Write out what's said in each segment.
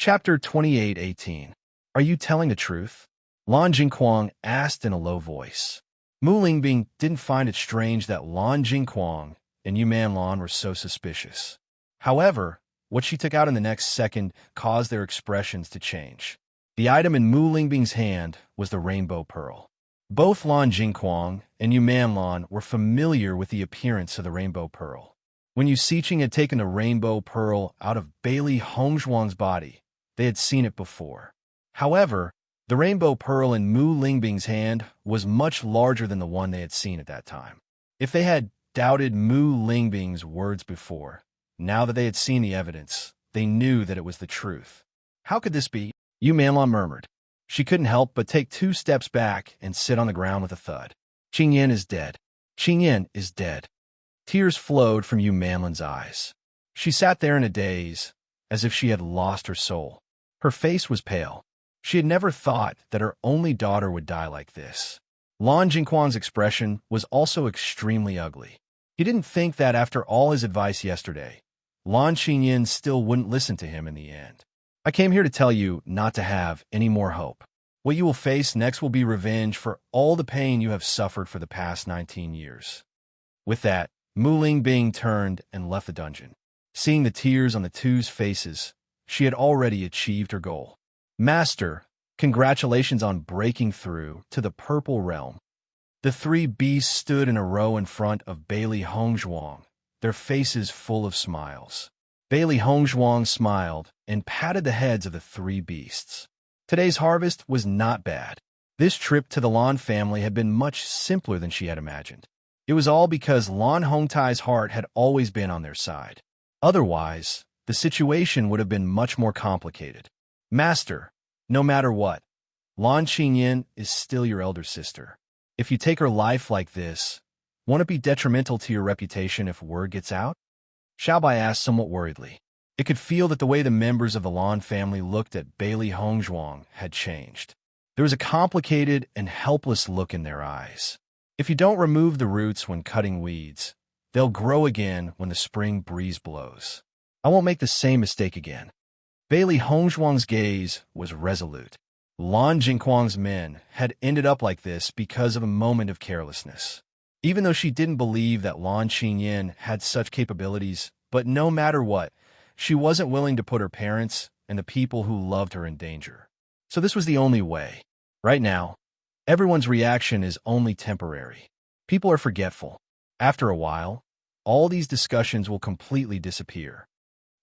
Chapter 28:18. Are you telling the truth? Lan Jingquang asked in a low voice. Mu Lingbing didn't find it strange that Lan Jingquang and Yu Manlan were so suspicious. However, what she took out in the next second caused their expressions to change. The item in Mu Lingbing's hand was the rainbow pearl. Both Lan Jingquang and Yu Manlan were familiar with the appearance of the rainbow pearl. When Yu Siqing had taken the rainbow pearl out of Bailey Hongzhuang's body, they had seen it before. However, the rainbow pearl in Mu Lingbing's hand was much larger than the one they had seen at that time. If they had doubted Mu Lingbing's words before, now that they had seen the evidence, they knew that it was the truth. How could this be? Yu Manlan murmured. She couldn't help but take 2 steps back and sit on the ground with a thud. Qingyan is dead. Qingyan is dead. Tears flowed from Yu Manlan's eyes. She sat there in a daze, as if she had lost her soul. Her face was pale. She had never thought that her only daughter would die like this. Lan Jingquan's expression was also extremely ugly. He didn't think that after all his advice yesterday, Lan Qingyan still wouldn't listen to him in the end. I came here to tell you not to have any more hope. What you will face next will be revenge for all the pain you have suffered for the past 19 years. With that, Mu Lingbing turned and left the dungeon. Seeing the tears on the two's faces, she had already achieved her goal. Master, congratulations on breaking through to the Purple Realm. The 3 beasts stood in a row in front of Bailey Hongzhuang, their faces full of smiles. Bailey Hongzhuang smiled and patted the heads of the 3 beasts. Today's harvest was not bad. This trip to the Lan family had been much simpler than she had imagined. It was all because Lan Hongtai's heart had always been on their side. Otherwise, the situation would have been much more complicated. Master, no matter what, Lan Qingyan is still your elder sister. If you take her life like this, won't it be detrimental to your reputation if word gets out? Xiaobai asked somewhat worriedly. It could feel that the way the members of the Lan family looked at Bailey Hongzhuang had changed. There was a complicated and helpless look in their eyes. If you don't remove the roots when cutting weeds, they'll grow again when the spring breeze blows. I won't make the same mistake again. Bailey Hongzhuang's gaze was resolute. Lan Jingquang's men had ended up like this because of a moment of carelessness. Even though she didn't believe that Lan Qingyan had such capabilities, but no matter what, she wasn't willing to put her parents and the people who loved her in danger. So this was the only way. Right now, everyone's reaction is only temporary. People are forgetful. After a while, all these discussions will completely disappear.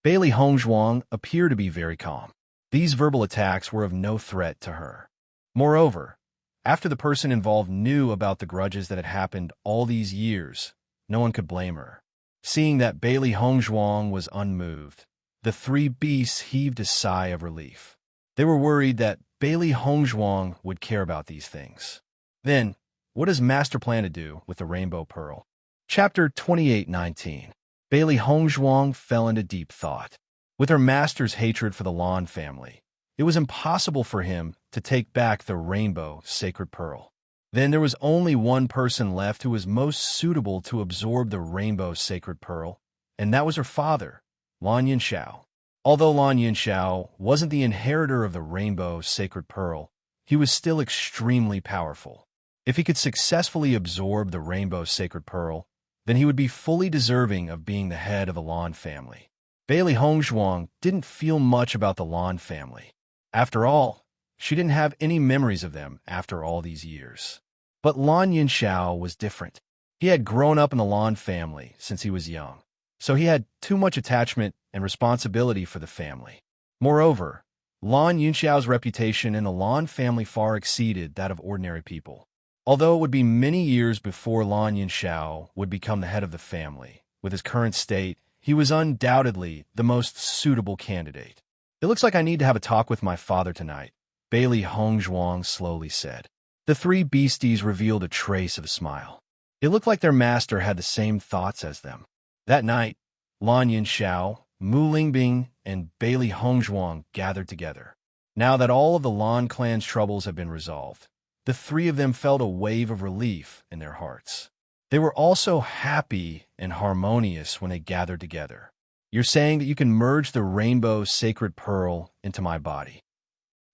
Bailey Hongzhuang appeared to be very calm. These verbal attacks were of no threat to her. Moreover, after the person involved knew about the grudges that had happened all these years, no one could blame her. Seeing that Bailey Hongzhuang was unmoved, the 3 beasts heaved a sigh of relief. They were worried that Bailey Hongzhuang would care about these things. Then, what does Master plan to do with the Rainbow Pearl? Chapter 28:19. Bailey Hongzhuang fell into deep thought. With her master's hatred for the Lan family, it was impossible for him to take back the rainbow sacred pearl. Then there was only one person left who was most suitable to absorb the rainbow sacred pearl, and that was her father, Lan Yinxiao. Although Lan Yinxiao wasn't the inheritor of the rainbow sacred pearl, he was still extremely powerful. If he could successfully absorb the rainbow sacred pearl, then he would be fully deserving of being the head of the Lan family. Bailey Hongzhuang didn't feel much about the Lan family. After all, she didn't have any memories of them after all these years. But Lan Yinxiao was different. He had grown up in the Lan family since he was young, so he had too much attachment and responsibility for the family. Moreover, Lan Yinxiao's reputation in the Lan family far exceeded that of ordinary people. Although it would be many years before Lan Yinxiao would become the head of the family, with his current state, he was undoubtedly the most suitable candidate. It looks like I need to have a talk with my father tonight, Bailey Hongzhuang slowly said. The 3 beasties revealed a trace of a smile. It looked like their master had the same thoughts as them. That night, Lan Yinxiao, Mu Lingbing, and Bailey Hongzhuang gathered together. Now that all of the Lan clan's troubles had been resolved, the 3 of them felt a wave of relief in their hearts. They were also happy and harmonious when they gathered together. You're saying that you can merge the rainbow's sacred pearl into my body.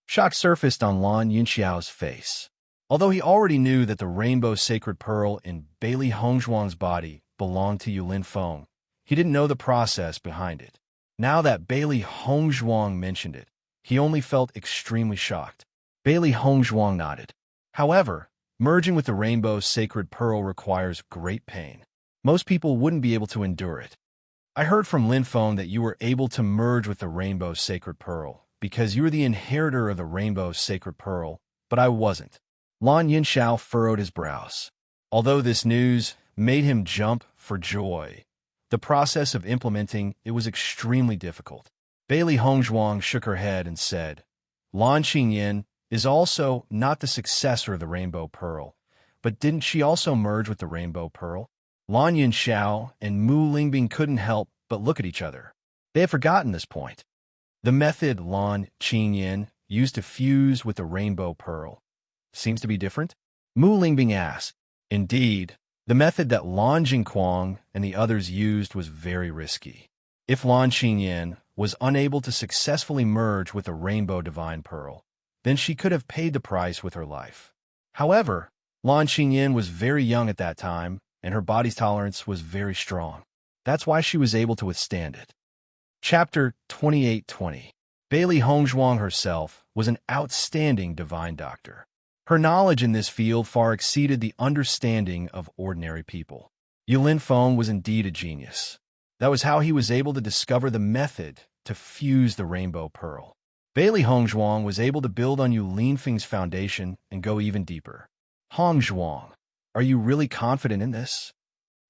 Shock surfaced on Lan Yunxiao's face. Although he already knew that the rainbow's sacred pearl in Bailey Hongzhuang's body belonged to Yulin Feng, he didn't know the process behind it. Now that Bailey Hongzhuang mentioned it, he only felt extremely shocked. Bailey Hongzhuang nodded. However, merging with the rainbow's sacred pearl requires great pain. Most people wouldn't be able to endure it. I heard from Lin Feng that you were able to merge with the rainbow's sacred pearl because you are the inheritor of the rainbow's sacred pearl, but I wasn't. Lan Yunxiao furrowed his brows. Although this news made him jump for joy, the process of implementing it was extremely difficult. Bailey Hongzhuang shook her head and said, Lan Qingyan is also not the successor of the Rainbow Pearl, but didn't she also merge with the Rainbow Pearl? Lan Yunxiao and Mu Lingbing couldn't help but look at each other. They had forgotten this point. The method Lan Qingyan used to fuse with the Rainbow Pearl seems to be different? Mu Lingbing asked. Indeed, the method that Lan Jingquang and the others used was very risky. If Lan Qingyan was unable to successfully merge with the Rainbow Divine Pearl, then she could have paid the price with her life. However, Lan Qingyan was very young at that time, and her body's tolerance was very strong. That's why she was able to withstand it. Chapter 2820. Bailey Hongzhuang herself was an outstanding divine doctor. Her knowledge in this field far exceeded the understanding of ordinary people. Yulin Feng was indeed a genius. That was how he was able to discover the method to fuse the Rainbow Pearl. Bailey Hongzhuang was able to build on Yulin Feng's foundation and go even deeper. Hongzhuang, are you really confident in this?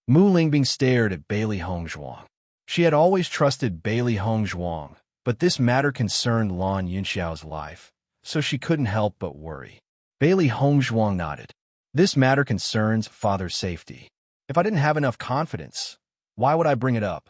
Mu Lingbing stared at Bailey Hongzhuang. She had always trusted Bailey Hongzhuang, but this matter concerned Lan Yunxiao's life, so she couldn't help but worry. Bailey Hongzhuang nodded. This matter concerns father's safety. If I didn't have enough confidence, why would I bring it up?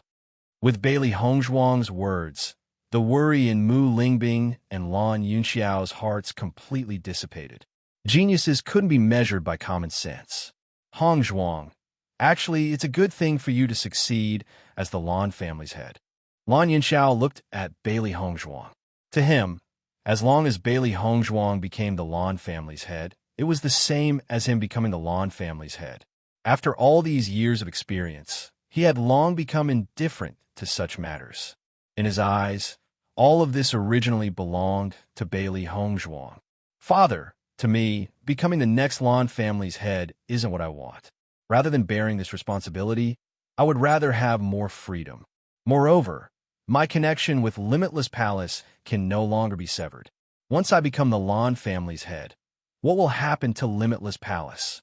With Bailey Hongzhuang's words, the worry in Mu Lingbing and Lan Yunxiao's hearts completely dissipated. Geniuses couldn't be measured by common sense. Hongzhuang, actually, it's a good thing for you to succeed as the Lan family's head. Lan Yunxiao looked at Bailey Hongzhuang. To him, as long as Bailey Hongzhuang became the Lan family's head, it was the same as him becoming the Lan family's head. After all these years of experience, he had long become indifferent to such matters. In his eyes, all of this originally belonged to Bailey Hongzhuang. Father, to me, becoming the next Lan family's head isn't what I want. Rather than bearing this responsibility, I would rather have more freedom. Moreover, my connection with Limitless Palace can no longer be severed. Once I become the Lan family's head, what will happen to Limitless Palace?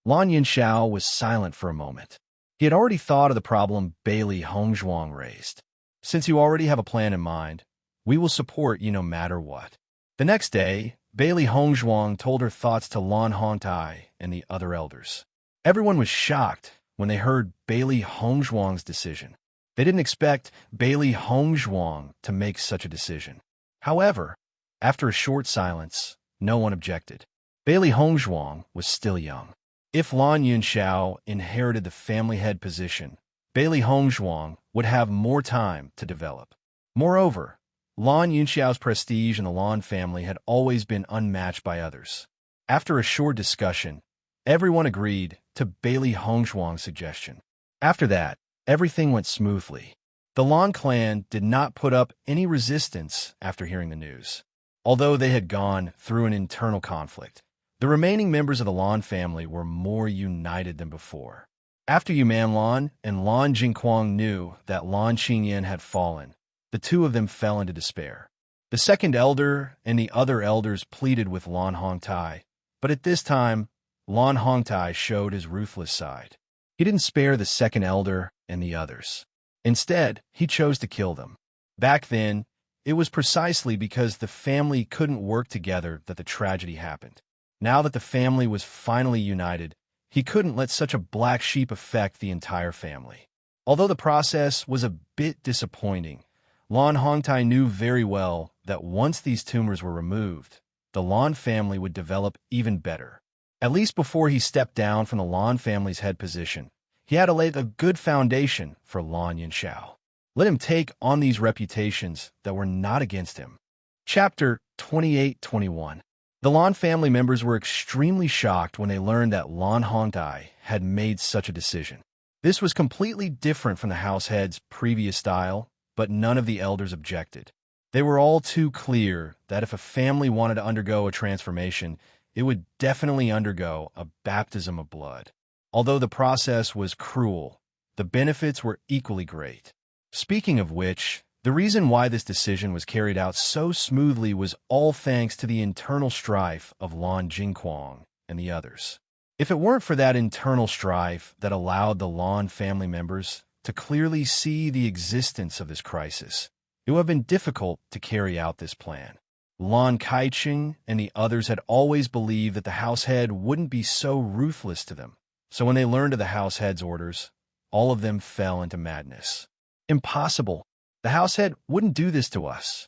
Lan Yunxiao was silent for a moment. He had already thought of the problem Bailey Hongzhuang raised. Since you already have a plan in mind, we will support you no matter what. The next day, Bailey Hongzhuang told her thoughts to Lan Hongtai and the other elders. Everyone was shocked when they heard Bailey Hongzhuang's decision. They didn't expect Bailey Hongzhuang to make such a decision. However, after a short silence, no one objected. Bailey Hongzhuang was still young. If Lan Yunxiao inherited the family head position, Bailey Hongzhuang would have more time to develop. Moreover, Lan Yunxiao's prestige in the Lan family had always been unmatched by others. After a short discussion, everyone agreed to Bailey Hongzhuang's suggestion. After that, everything went smoothly. The Lan clan did not put up any resistance after hearing the news. Although they had gone through an internal conflict, the remaining members of the Lan family were more united than before. After Yuman Lan and Lan Jingquang knew that Lan Qingyan had fallen, the two of them fell into despair. The second elder and the other elders pleaded with Lan Hongtai, but at this time, Lan Hongtai showed his ruthless side. He didn't spare the second elder and the others. Instead, he chose to kill them. Back then, it was precisely because the family couldn't work together that the tragedy happened. Now that the family was finally united, he couldn't let such a black sheep affect the entire family. Although the process was a bit disappointing, Lan Hongtai knew very well that once these tumors were removed, the Lan family would develop even better. At least before he stepped down from the Lan family's head position, he had to lay a good foundation for Lan Yunxiao. Let him take on these reputations that were not against him. Chapter 28-21. The Lan family members were extremely shocked when they learned that Lan Hongtai had made such a decision. This was completely different from the house head's previous style, but none of the elders objected. They were all too clear that if a family wanted to undergo a transformation, it would definitely undergo a baptism of blood. Although the process was cruel, the benefits were equally great. Speaking of which, the reason why this decision was carried out so smoothly was all thanks to the internal strife of Lan Jingquang and the others. If it weren't for that internal strife that allowed the Lan family members to clearly see the existence of this crisis, it would have been difficult to carry out this plan. Lan Kaiqing and the others had always believed that the house head wouldn't be so ruthless to them, so when they learned of the house head's orders, all of them fell into madness. Impossible! The house head wouldn't do this to us.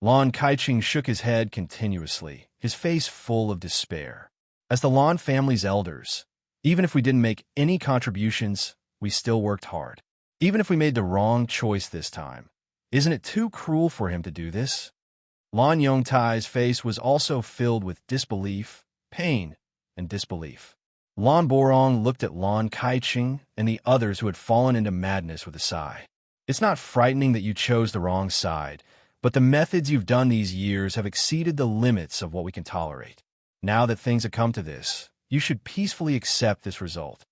Lan Kaiqing shook his head continuously, his face full of despair. As the Lan family's elders, even if we didn't make any contributions, we still worked hard. Even if we made the wrong choice this time, isn't it too cruel for him to do this? Lan Yongtai's face was also filled with disbelief, pain, and disbelief. Lan Borong looked at Lan Kaiqing and the others who had fallen into madness with a sigh. It's not frightening that you chose the wrong side, but the methods you've done these years have exceeded the limits of what we can tolerate. Now that things have come to this, you should peacefully accept this result.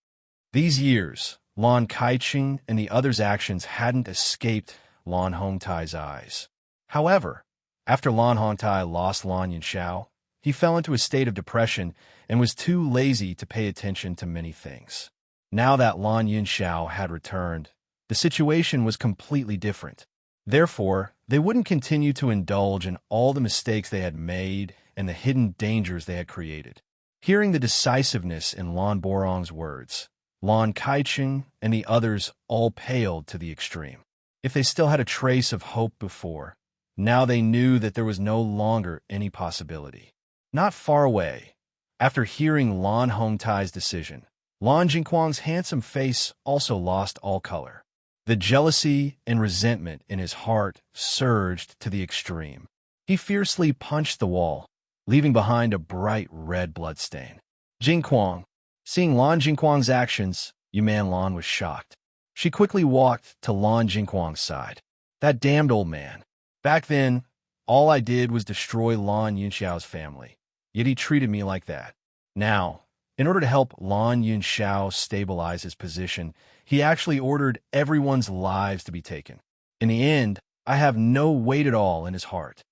These years, Lan Kaiqing and the others' actions hadn't escaped Lan Hongtai's eyes. However, after Lan Hongtai lost Lan Yunxiao, he fell into a state of depression and was too lazy to pay attention to many things. Now that Lan Yunxiao had returned, the situation was completely different. Therefore, they wouldn't continue to indulge in all the mistakes they had made and the hidden dangers they had created. Hearing the decisiveness in Lan Borong's words, Lan Kaiqing and the others all paled to the extreme. If they still had a trace of hope before, now they knew that there was no longer any possibility. Not far away, after hearing Lan Hongtai's decision, Lan Jingquang's handsome face also lost all color. The jealousy and resentment in his heart surged to the extreme. He fiercely punched the wall, leaving behind a bright red bloodstain. Jingquang. Seeing Lan Jingquang's actions, Yuman Lan was shocked. She quickly walked to Lan Jingquang's side. That damned old man. Back then, all I did was destroy Lan Yunxiao's family, yet he treated me like that. Now, in order to help Lan Yunxiao stabilize his position, he actually ordered everyone's lives to be taken. In the end, I have no weight at all in his heart.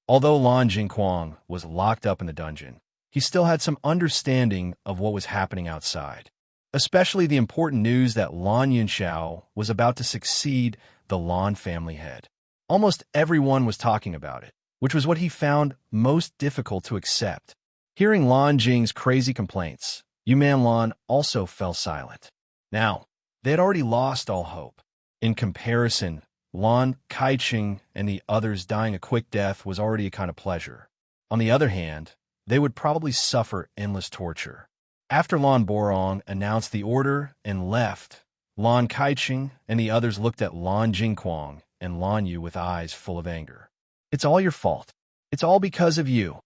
Although Lan Jingquang was locked up in the dungeon, he still had some understanding of what was happening outside, especially the important news that Lan Yunxiao was about to succeed the Lan family head. Almost everyone was talking about it, which was what he found most difficult to accept. Hearing Lan Jing's crazy complaints, Yuman Lan also fell silent. Now, they had already lost all hope. In comparison, Lan Kaiqing and the others dying a quick death was already a kind of pleasure. On the other hand, they would probably suffer endless torture. After Lan Borong announced the order and left, Lan Kaiqing and the others looked at Lan Jingquang and Lan Yu with eyes full of anger. It's all your fault. It's all because of you.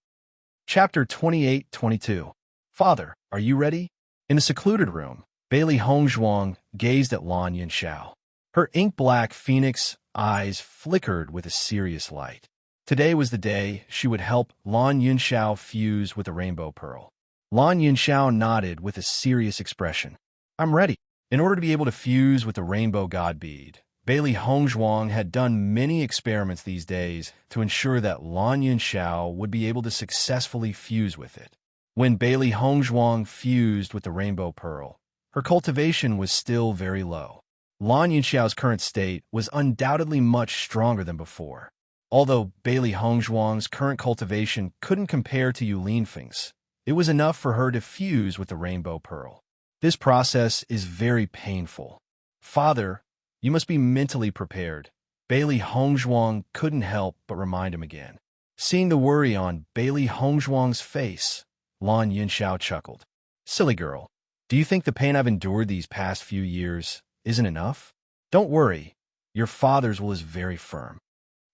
Chapter 28-22. Father, are you ready? In a secluded room, Bailey Hongzhuang gazed at Lan Yunxiao. Her ink-black phoenix eyes flickered with a serious light. Today was the day she would help Lan Yunxiao fuse with the rainbow pearl. Lan Yunxiao nodded with a serious expression. I'm ready. In order to be able to fuse with the rainbow god bead, Bailey Hongzhuang had done many experiments these days to ensure that Lan Yunxiao would be able to successfully fuse with it. When Bailey Hongzhuang fused with the rainbow pearl, her cultivation was still very low. Lan Yunxiao's current state was undoubtedly much stronger than before. Although Bailey Hongzhuang's current cultivation couldn't compare to Yu Linfeng's, it was enough for her to fuse with the rainbow pearl. This process is very painful. Father, you must be mentally prepared. Bailey Hongzhuang couldn't help but remind him again. Seeing the worry on Bailey Hongzhuang's face, Lan Yunxiao chuckled. Silly girl, do you think the pain I've endured these past few years isn't enough? Don't worry. Your father's will is very firm.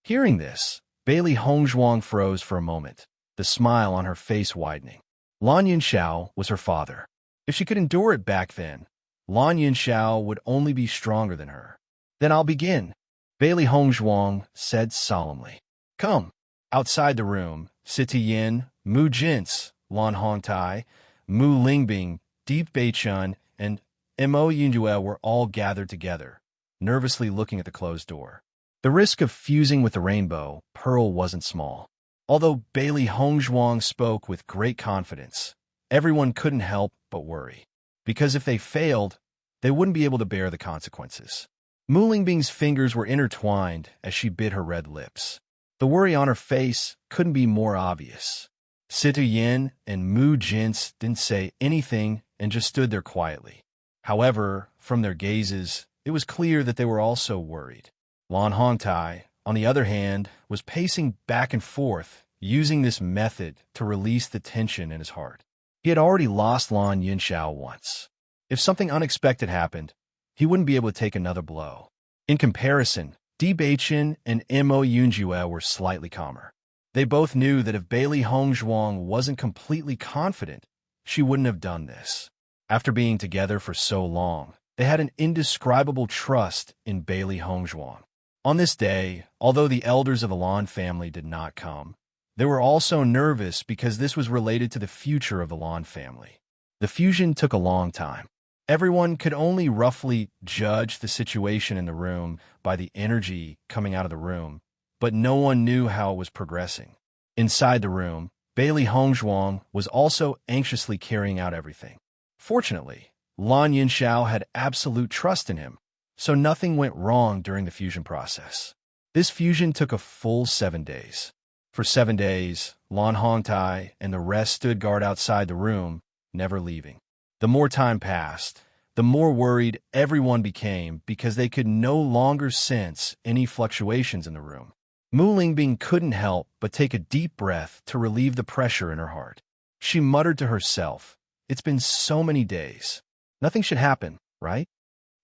Hearing this, Bailey Hongzhuang froze for a moment, the smile on her face widening. Lan Yunxiao was her father. If she could endure it back then, Lan Yunxiao would only be stronger than her. Then I'll begin, Bailey Hongzhuang said solemnly. Come. Outside the room, Siti Yin, Mu Jints, Lan Hongtai, Mu Lingbing, Deep Beichun, and Mo Yunjue were all gathered together, nervously looking at the closed door. The risk of fusing with the rainbow pearl wasn't small. Although Bailey Hongzhuang spoke with great confidence, everyone couldn't help but worry. Because if they failed, they wouldn't be able to bear the consequences. Mu Lingbing's fingers were intertwined as she bit her red lips. The worry on her face couldn't be more obvious. Situ Yin and Mu Jints didn't say anything and just stood there quietly. However, from their gazes, it was clear that they were also worried. Lan Hongtai, on the other hand, was pacing back and forth, using this method to release the tension in his heart. He had already lost Lan Yunxiao once. If something unexpected happened, he wouldn't be able to take another blow. In comparison, Di Beichen and Mo Yunjue were slightly calmer. They both knew that if Bailey Hongzhuang wasn't completely confident, she wouldn't have done this. After being together for so long, they had an indescribable trust in Bailey Hongzhuang. On this day, although the elders of the Lan family did not come, they were also nervous because this was related to the future of the Lan family. The fusion took a long time. Everyone could only roughly judge the situation in the room by the energy coming out of the room, but no one knew how it was progressing. Inside the room, Bailey Hongzhuang was also anxiously carrying out everything. Fortunately, Lan Yunxiao had absolute trust in him, so nothing went wrong during the fusion process. This fusion took a full 7 days. For 7 days, Lan Hongtai and the rest stood guard outside the room, never leaving. The more time passed, the more worried everyone became because they could no longer sense any fluctuations in the room. Mu Lingbing couldn't help but take a deep breath to relieve the pressure in her heart. She muttered to herself, "It's been so many days. Nothing should happen, right?"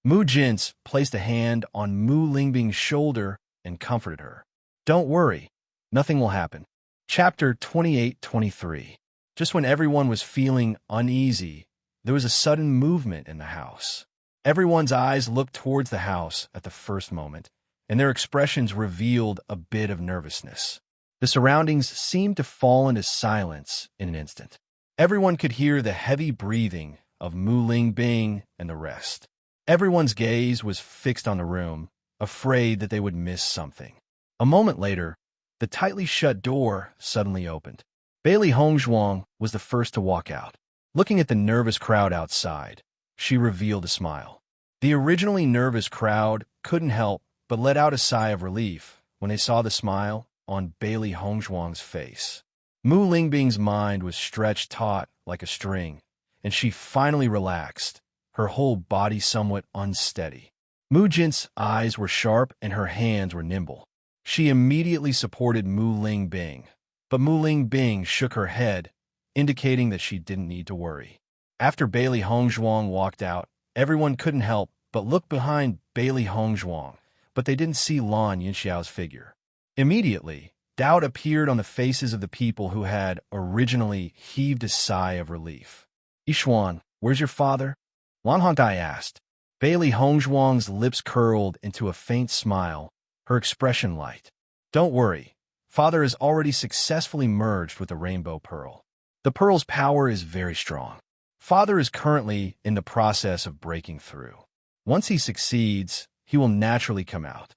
Mu Jints placed a hand on Mu Lingbing's shoulder and comforted her. "Don't worry. Nothing will happen." Chapter 28-23. Just when everyone was feeling uneasy, there was a sudden movement in the house. Everyone's eyes looked towards the house at the first moment, and their expressions revealed a bit of nervousness. The surroundings seemed to fall into silence in an instant. Everyone could hear the heavy breathing of Mu Lingbing and the rest. Everyone's gaze was fixed on the room, afraid that they would miss something. A moment later, the tightly shut door suddenly opened. Bailey Hongzhuang was the first to walk out. Looking at the nervous crowd outside, she revealed a smile. The originally nervous crowd couldn't help but let out a sigh of relief when they saw the smile on Bailey Hongzhuang's face. Mu Lingbing's mind was stretched taut like a string, and she finally relaxed, her whole body somewhat unsteady. Mu Jin's eyes were sharp and her hands were nimble. She immediately supported Mu Lingbing, but Mu Lingbing shook her head, indicating that she didn't need to worry. After Bailey Hongzhuang walked out, everyone couldn't help but look behind Bailey Hongzhuang, but they didn't see Lan Yunxiao's figure. Immediately, doubt appeared on the faces of the people who had originally heaved a sigh of relief. "Yishuan, where's your father?" Lan Hongtai asked. Bailey Hongzhuang's lips curled into a faint smile, her expression light. "Don't worry, father has already successfully merged with the rainbow pearl. The pearl's power is very strong. Father is currently in the process of breaking through. Once he succeeds, he will naturally come out."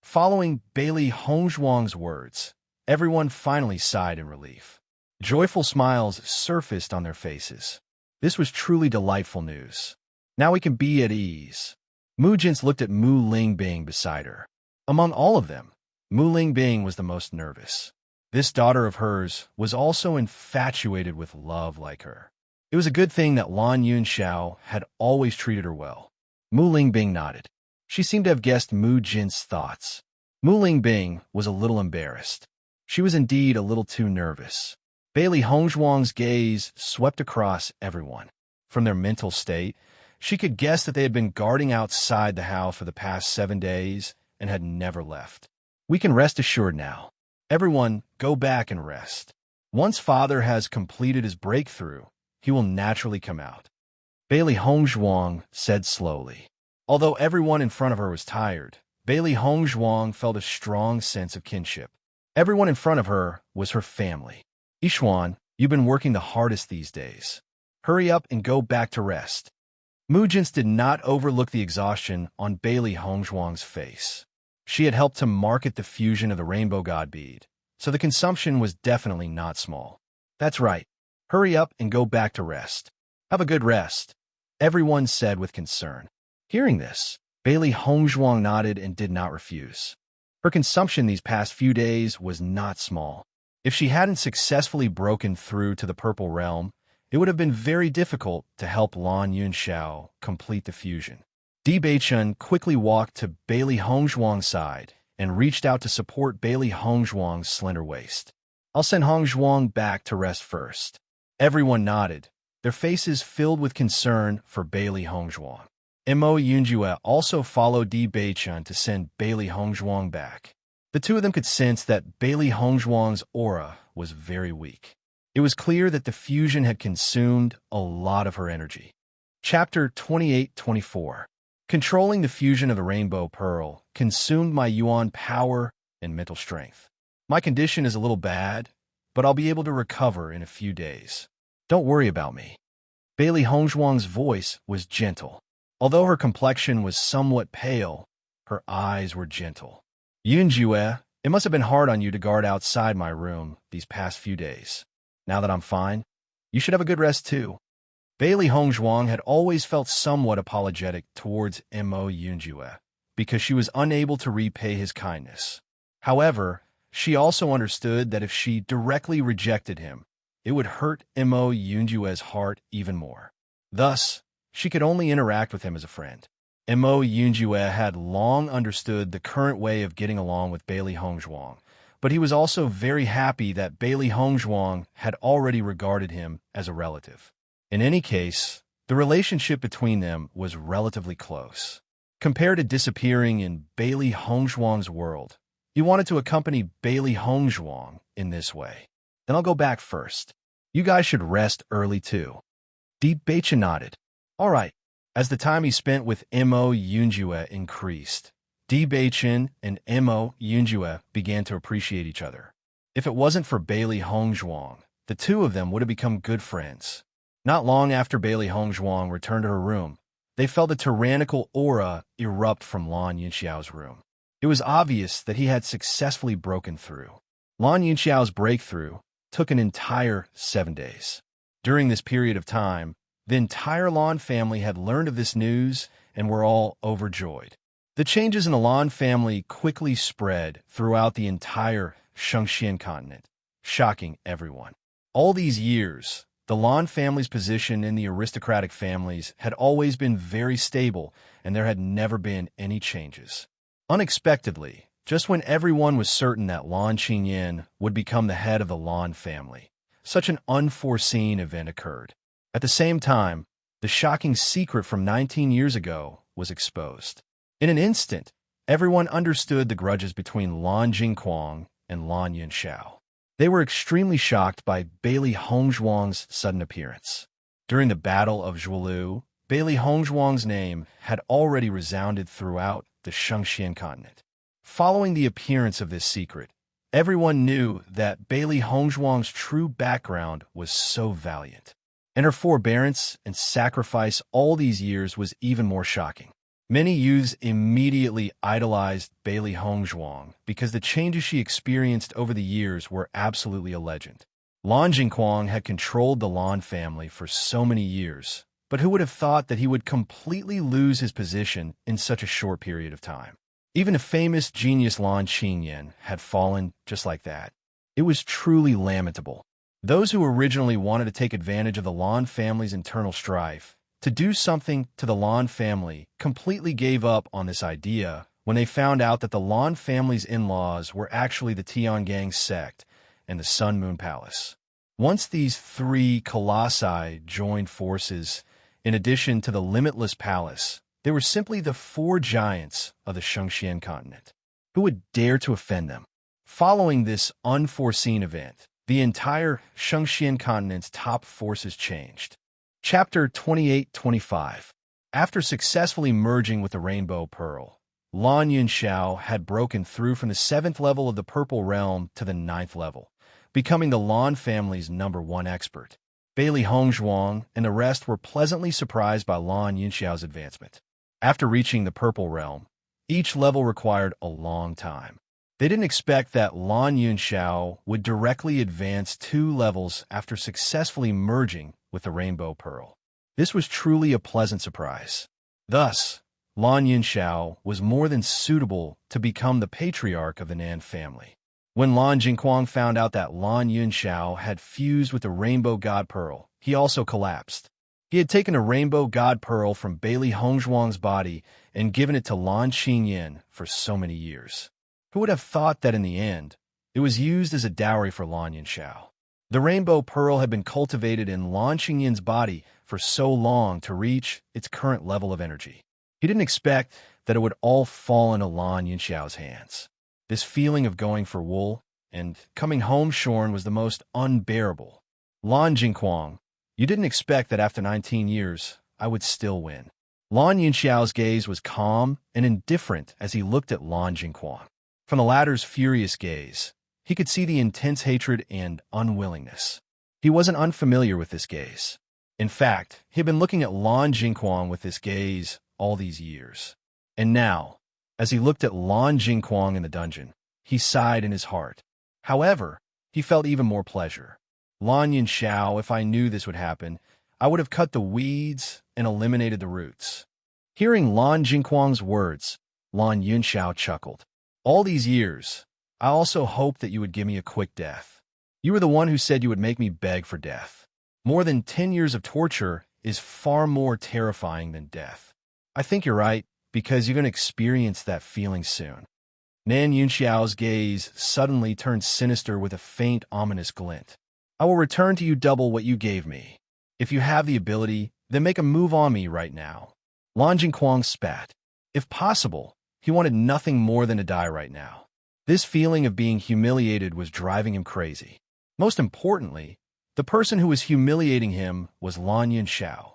Following Bailey Hongzhuang's words, everyone finally sighed in relief. Joyful smiles surfaced on their faces. This was truly delightful news. Now we can be at ease. Mu Jints looked at Mu Lingbing beside her. Among all of them, Mu Lingbing was the most nervous. This daughter of hers was also infatuated with love like her. It was a good thing that Lan Yunxiao had always treated her well. Mu Lingbing nodded. She seemed to have guessed Mu Jin's thoughts. Mu Lingbing was a little embarrassed. She was indeed a little too nervous. Bailey Hongzhuang's gaze swept across everyone. From their mental state, she could guess that they had been guarding outside the house for the past 7 days and had never left. We can rest assured now. Everyone, go back and rest. Once Father has completed his breakthrough, he will naturally come out. Bailey Hongzhuang said slowly. Although everyone in front of her was tired, Bailey Hongzhuang felt a strong sense of kinship. Everyone in front of her was her family. Yishuan, you've been working the hardest these days. Hurry up and go back to rest. Mujins did not overlook the exhaustion on Bailey Hongzhuang's face. She had helped to market the fusion of the Rainbow God bead, so the consumption was definitely not small. That's right. Hurry up and go back to rest. Have a good rest, everyone said with concern. Hearing this, Bailey Hongzhuang nodded and did not refuse. Her consumption these past few days was not small. If she hadn't successfully broken through to the Purple Realm, it would have been very difficult to help Lan Yunxiao complete the fusion. Di Beichun quickly walked to Bailey Hongzhuang's side and reached out to support Bailey Hongzhuang's slender waist. I'll send Hongzhuang back to rest first. Everyone nodded, their faces filled with concern for Bailey Hongzhuang. Mo Yunjue also followed Di Beichun to send Bailey Hongzhuang back. The two of them could sense that Bailey Hongzhuang's aura was very weak. It was clear that the fusion had consumed a lot of her energy. Chapter 28-24. Controlling the fusion of the Rainbow Pearl consumed my yuan power and mental strength. My condition is a little bad, but I'll be able to recover in a few days. Don't worry about me. Bailey Hongzhuang's voice was gentle. Although her complexion was somewhat pale, her eyes were gentle. Yunjue, it must have been hard on you to guard outside my room these past few days. Now that I'm fine, you should have a good rest too. Bailey Hongzhuang had always felt somewhat apologetic towards Mo Yunjue because she was unable to repay his kindness. However, she also understood that if she directly rejected him, it would hurt Mo Yunjue's heart even more. Thus, she could only interact with him as a friend. Mo Yunjue had long understood the current way of getting along with Bailey Hongzhuang, but he was also very happy that Bailey Hongzhuang had already regarded him as a relative. In any case, the relationship between them was relatively close. Compared to disappearing in Bailey Hongzhuang's world, he wanted to accompany Bailey Hongzhuang in this way. Then I'll go back first. You guys should rest early too. Di Beichun nodded. All right. As the time he spent with Mo Yunjue increased, Di Beichun and Mo Yunjue began to appreciate each other. If it wasn't for Bailey Hongzhuang, the two of them would have become good friends. Not long after Bailey Hongzhuang returned to her room, they felt a tyrannical aura erupt from Lan Yunxiao's room. It was obvious that he had successfully broken through. Lan Yunxiao's breakthrough took an entire 7 days. During this period of time, the entire Lan family had learned of this news and were all overjoyed. The changes in the Lan family quickly spread throughout the entire Shengxian continent, shocking everyone. All these years, the Lan family's position in the aristocratic families had always been very stable, and there had never been any changes. Unexpectedly, just when everyone was certain that Lan Qingyan would become the head of the Lan family, such an unforeseen event occurred. At the same time, the shocking secret from 19 years ago was exposed. In an instant, everyone understood the grudges between Lan Jingquang and Lan Yunxiao. They were extremely shocked by Bailey Hongzhuang's sudden appearance. During the Battle of Zhuolu, Bailey Hongzhuang's name had already resounded throughout the Shengxian continent. Following the appearance of this secret, everyone knew that Bailey Hongzhuang's true background was so valiant, and her forbearance and sacrifice all these years was even more shocking. Many youths immediately idolized Bailey Hongzhuang because the changes she experienced over the years were absolutely a legend. Lan Jingquang had controlled the Lan family for so many years, but who would have thought that he would completely lose his position in such a short period of time? Even a famous genius Lan Qingyan had fallen just like that. It was truly lamentable. Those who originally wanted to take advantage of the Lan family's internal strife to do something to the Lan family completely gave up on this idea when they found out that the Lan family's in-laws were actually the Tiangang sect and the Sun Moon Palace. Once these three colossi joined forces, in addition to the Limitless Palace, They were simply the four giants of the Shengxian continent. Who would dare to offend them? Following this unforeseen event, the entire Shengxian continent's top forces changed. Chapter 28-25. After successfully merging with the Rainbow Pearl, Lan Yunxiao had broken through from the 7th level of the Purple Realm to the 9th level, becoming the Lan family's #1 expert. Bailey Hongzhuang and the rest were pleasantly surprised by Lan Yunxiao's advancement. After reaching the Purple Realm, each level required a long time. They didn't expect that Lan Yunxiao would directly advance 2 levels after successfully merging with the Rainbow Pearl. This was truly a pleasant surprise. Thus, Lan Yunxiao was more than suitable to become the patriarch of the Nan family. When Lan Jingquang found out that Lan Yunxiao had fused with the Rainbow God Pearl, he also collapsed. He had taken a Rainbow God Pearl from Bailey Hongzhuang's body and given it to Lan Qingyan for so many years. Who would have thought that in the end, it was used as a dowry for Lan Yunxiao? The Rainbow Pearl had been cultivated in Lan Qingyan's body for so long to reach its current level of energy. He didn't expect that it would all fall into Lan Yunxiao's hands. This feeling of going for wool and coming home shorn was the most unbearable. Lan Jingquang, you didn't expect that after 19 years, I would still win. Lan Yunxiao's gaze was calm and indifferent as he looked at Lan Jingquang. From the latter's furious gaze, he could see the intense hatred and unwillingness. He wasn't unfamiliar with this gaze. In fact, he had been looking at Lan Jingquang with this gaze all these years. And now, as he looked at Lan Jingquang in the dungeon, he sighed in his heart. However, he felt even more pleasure. Lan Yunxiao, if I knew this would happen, I would have cut the weeds and eliminated the roots. Hearing Lan Jingquang's words, Lan Yunxiao chuckled. All these years, I also hoped that you would give me a quick death. You were the one who said you would make me beg for death. More than 10 years of torture is far more terrifying than death. I think you're right, because you're going to experience that feeling soon. Nan Yunxiao's gaze suddenly turned sinister with a faint, ominous glint. I will return to you double what you gave me. If you have the ability, then make a move on me right now. Lan Jingquang spat. If possible, he wanted nothing more than to die right now. This feeling of being humiliated was driving him crazy. Most importantly, the person who was humiliating him was Lan Yunxiao.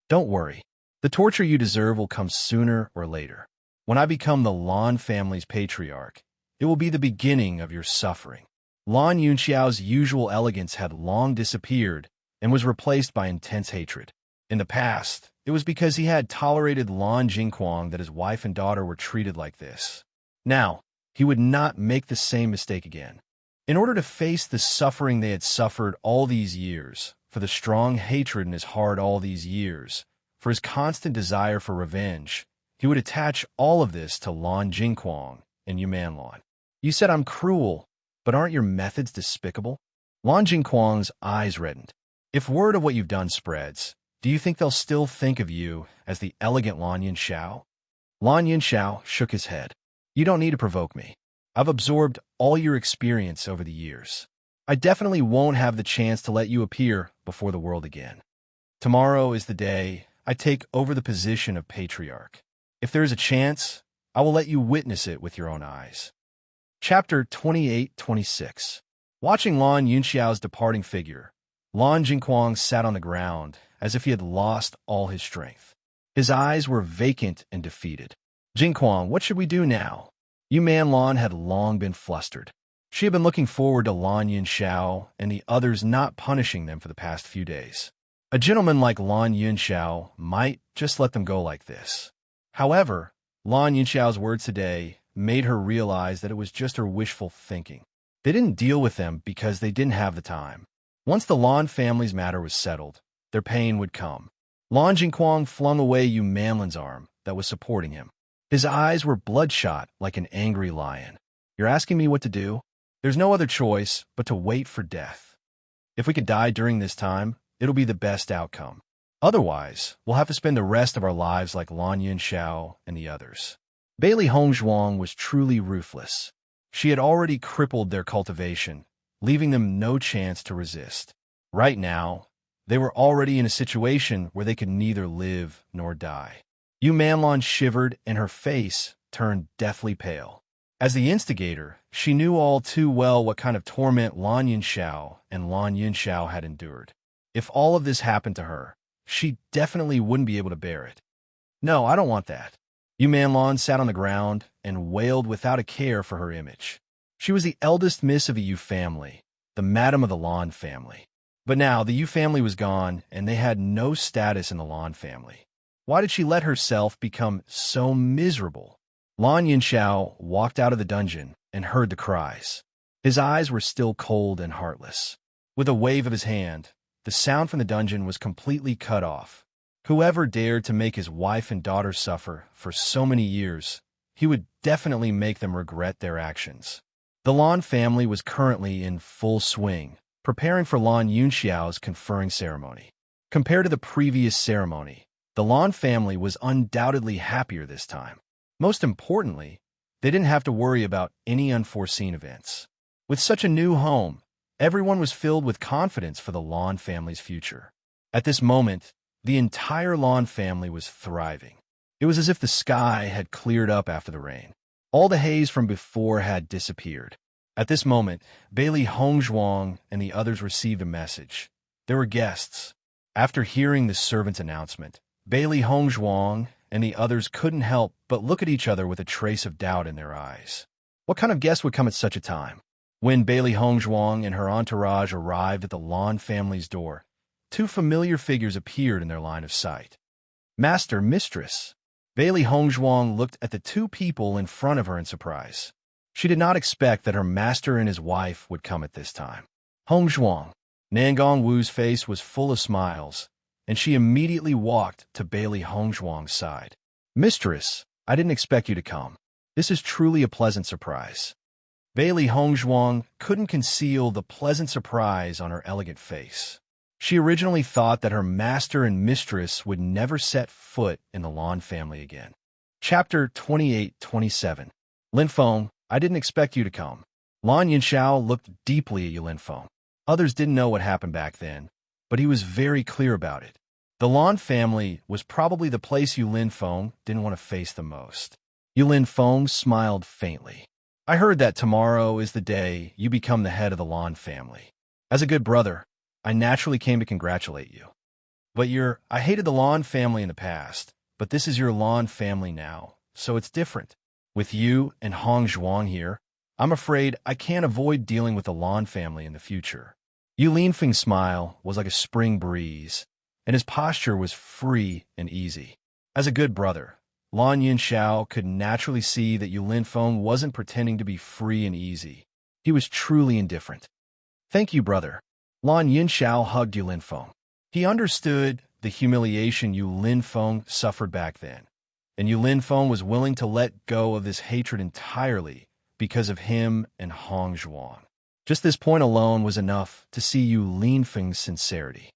Don't worry. The torture you deserve will come sooner or later. When I become the Lan family's patriarch, it will be the beginning of your suffering. Lan Yunxiao's usual elegance had long disappeared and was replaced by intense hatred. In the past, it was because he had tolerated Lan Jingquang that his wife and daughter were treated like this. Now, he would not make the same mistake again. In order to face the suffering they had suffered all these years, for the strong hatred in his heart all these years, for his constant desire for revenge, he would attach all of this to Lan Jingquang and Yumanlan. You said I'm cruel, but aren't your methods despicable? Lan Jingquang's eyes reddened. If word of what you've done spreads, do you think they'll still think of you as the elegant Lan Yunxiao? Lan Yunxiao shook his head. You don't need to provoke me. I've absorbed all your experience over the years. I definitely won't have the chance to let you appear before the world again. Tomorrow is the day I take over the position of patriarch. If there is a chance, I will let you witness it with your own eyes. Chapter 28-26. Watching Lan Yunxiao's departing figure, Lan Jingquang sat on the ground as if he had lost all his strength. His eyes were vacant and defeated. Jingquang, what should we do now? Yumanlan had long been flustered. She had been looking forward to Lan Yunxiao and the others not punishing them for the past few days. A gentleman like Lan Yunxiao might just let them go like this. However, Lan Yunxiao's words today made her realize that it was just her wishful thinking. They didn't deal with them because they didn't have the time. Once the Lan family's matter was settled, their pain would come. Lan Jingquang flung away Yumanlan's arm that was supporting him. His eyes were bloodshot like an angry lion. You're asking me what to do? There's no other choice but to wait for death. If we could die during this time, it'll be the best outcome. Otherwise, we'll have to spend the rest of our lives like Lan Yunxiao and the others. Bailey Hongzhuang was truly ruthless. She had already crippled their cultivation, leaving them no chance to resist. Right now, they were already in a situation where they could neither live nor die. Yu Manlon shivered and her face turned deathly pale. As the instigator, she knew all too well what kind of torment Lan Yunxiao and Lan Yunxiao had endured. If all of this happened to her, she definitely wouldn't be able to bear it. No, I don't want that. Yu Manlon sat on the ground and wailed without a care for her image. She was the eldest miss of the Yu family, the madam of the Lan family. But now the Yu family was gone, and they had no status in the Lan family. Why did she let herself become so miserable? Lan Yunxiao walked out of the dungeon and heard the cries. His eyes were still cold and heartless. With a wave of his hand, the sound from the dungeon was completely cut off. Whoever dared to make his wife and daughter suffer for so many years, he would definitely make them regret their actions. The Lan family was currently in full swing, preparing for Lan Yunxiao's conferring ceremony. Compared to the previous ceremony, the Lan family was undoubtedly happier this time. Most importantly, they didn't have to worry about any unforeseen events. With such a new home, everyone was filled with confidence for the Lan family's future. At this moment, the entire Lan family was thriving. It was as if the sky had cleared up after the rain. All the haze from before had disappeared. At this moment, Bailey Hongzhuang and the others received a message. There were guests. After hearing the servant's announcement, Bailey Hongzhuang and the others couldn't help but look at each other with a trace of doubt in their eyes. What kind of guest would come at such a time? When Bailey Hongzhuang and her entourage arrived at the Lan family's door, two familiar figures appeared in their line of sight. Master, mistress. Bailey Hongzhuang looked at the two people in front of her in surprise. She did not expect that her master and his wife would come at this time. Hongzhuang. Nangong Wu's face was full of smiles, and she immediately walked to Bailey Hongzhuang's side. Mistress, I didn't expect you to come. This is truly a pleasant surprise. Bailey Hongzhuang couldn't conceal the pleasant surprise on her elegant face. She originally thought that her master and mistress would never set foot in the Lan family again. Chapter 28-27. Linfeng, I didn't expect you to come. Lan Yunxiao looked deeply at Linfeng. Others didn't know what happened back then, but he was very clear about it. The Lan family was probably the place Linfeng didn't want to face the most. Linfeng smiled faintly. I heard that tomorrow is the day you become the head of the Lan family. As a good brother, I naturally came to congratulate you. But I hated the Lan family in the past, but this is your Lan family now, so it's different. With you and Hongzhuang here, I'm afraid I can't avoid dealing with the Lan family in the future. Linfeng's smile was like a spring breeze, and his posture was free and easy. As a good brother, Lan Yunxiao could naturally see that Linfeng wasn't pretending to be free and easy. He was truly indifferent. Thank you, brother. Lan Yunxiao hugged Linfeng. He understood the humiliation Linfeng suffered back then, and Linfeng was willing to let go of this hatred entirely because of him and Hongzhuang. Just this point alone was enough to see Linfeng's sincerity.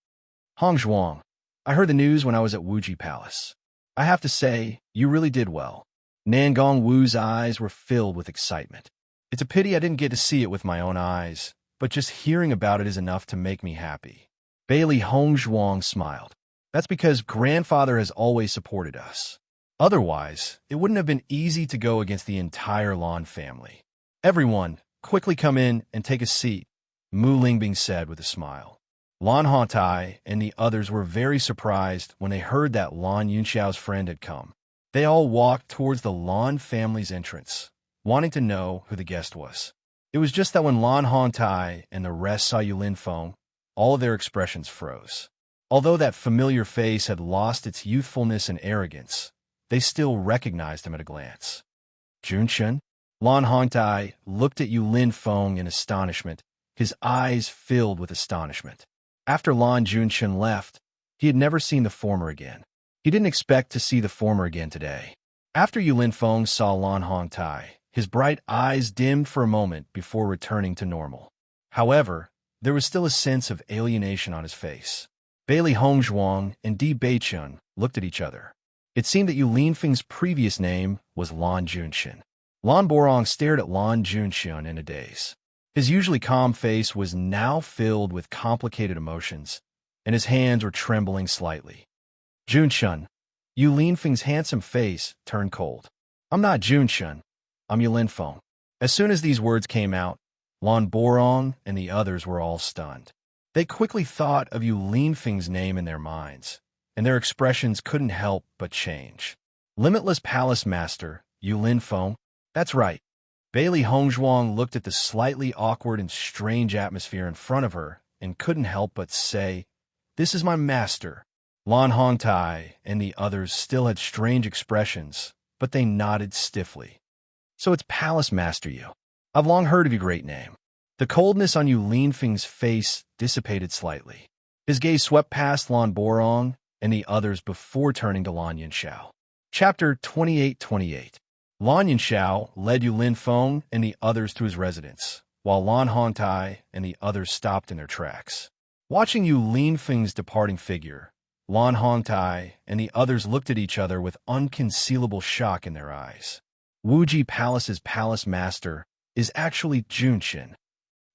Hongzhuang, I heard the news when I was at Wuji Palace. I have to say, you really did well. Nangong Wu's eyes were filled with excitement. It's a pity I didn't get to see it with my own eyes, but just hearing about it is enough to make me happy. Bailey Hongzhuang smiled. That's because grandfather has always supported us. Otherwise, it wouldn't have been easy to go against the entire Lan family. Everyone, quickly come in and take a seat, Mu Lingbing said with a smile. Lan Hongtai and the others were very surprised when they heard that Lan Yunxiao's friend had come. They all walked towards the Lan family's entrance, wanting to know who the guest was. It was just that when Lan Hongtai and the rest saw Linfeng, all of their expressions froze. Although that familiar face had lost its youthfulness and arrogance, they still recognized him at a glance. Junchen? Lan Hongtai looked at Linfeng in astonishment, his eyes filled with astonishment. After Lan Junchen left, he had never seen the former again. He didn't expect to see the former again today. After Linfeng saw Lan Hongtai, his bright eyes dimmed for a moment before returning to normal. However, there was still a sense of alienation on his face. Bailey Hongzhuang and Di Beichun looked at each other. It seemed that Linfeng's previous name was Lan Junchen. Lan Borong stared at Lan Junchen in a daze. His usually calm face was now filled with complicated emotions, and his hands were trembling slightly. Junchen, Yu Linfeng's handsome face turned cold. I'm not Junshin. I'm Yu Linfeng. As soon as these words came out, Lan Borong and the others were all stunned. They quickly thought of Yu Linfeng's name in their minds, and their expressions couldn't help but change. Limitless Palace Master, Yu Linfeng? That's right. Bailey Hongzhuang looked at the slightly awkward and strange atmosphere in front of her and couldn't help but say, "This is my master." Lan Hongtai and the others still had strange expressions, but they nodded stiffly. So it's Palace Master Yu. I've long heard of your great name. The coldness on Yu Linfeng's face dissipated slightly. His gaze swept past Lan Borong and the others before turning to Lan Yunxiao. Chapter 28:28. Lan Yunxiao led Yu Linfeng and the others to his residence, while Lan Hongtai and the others stopped in their tracks. Watching Yu Linfeng's departing figure, Lan Hongtai and the others looked at each other with unconcealable shock in their eyes. Wuji Palace's palace master is actually Junshin.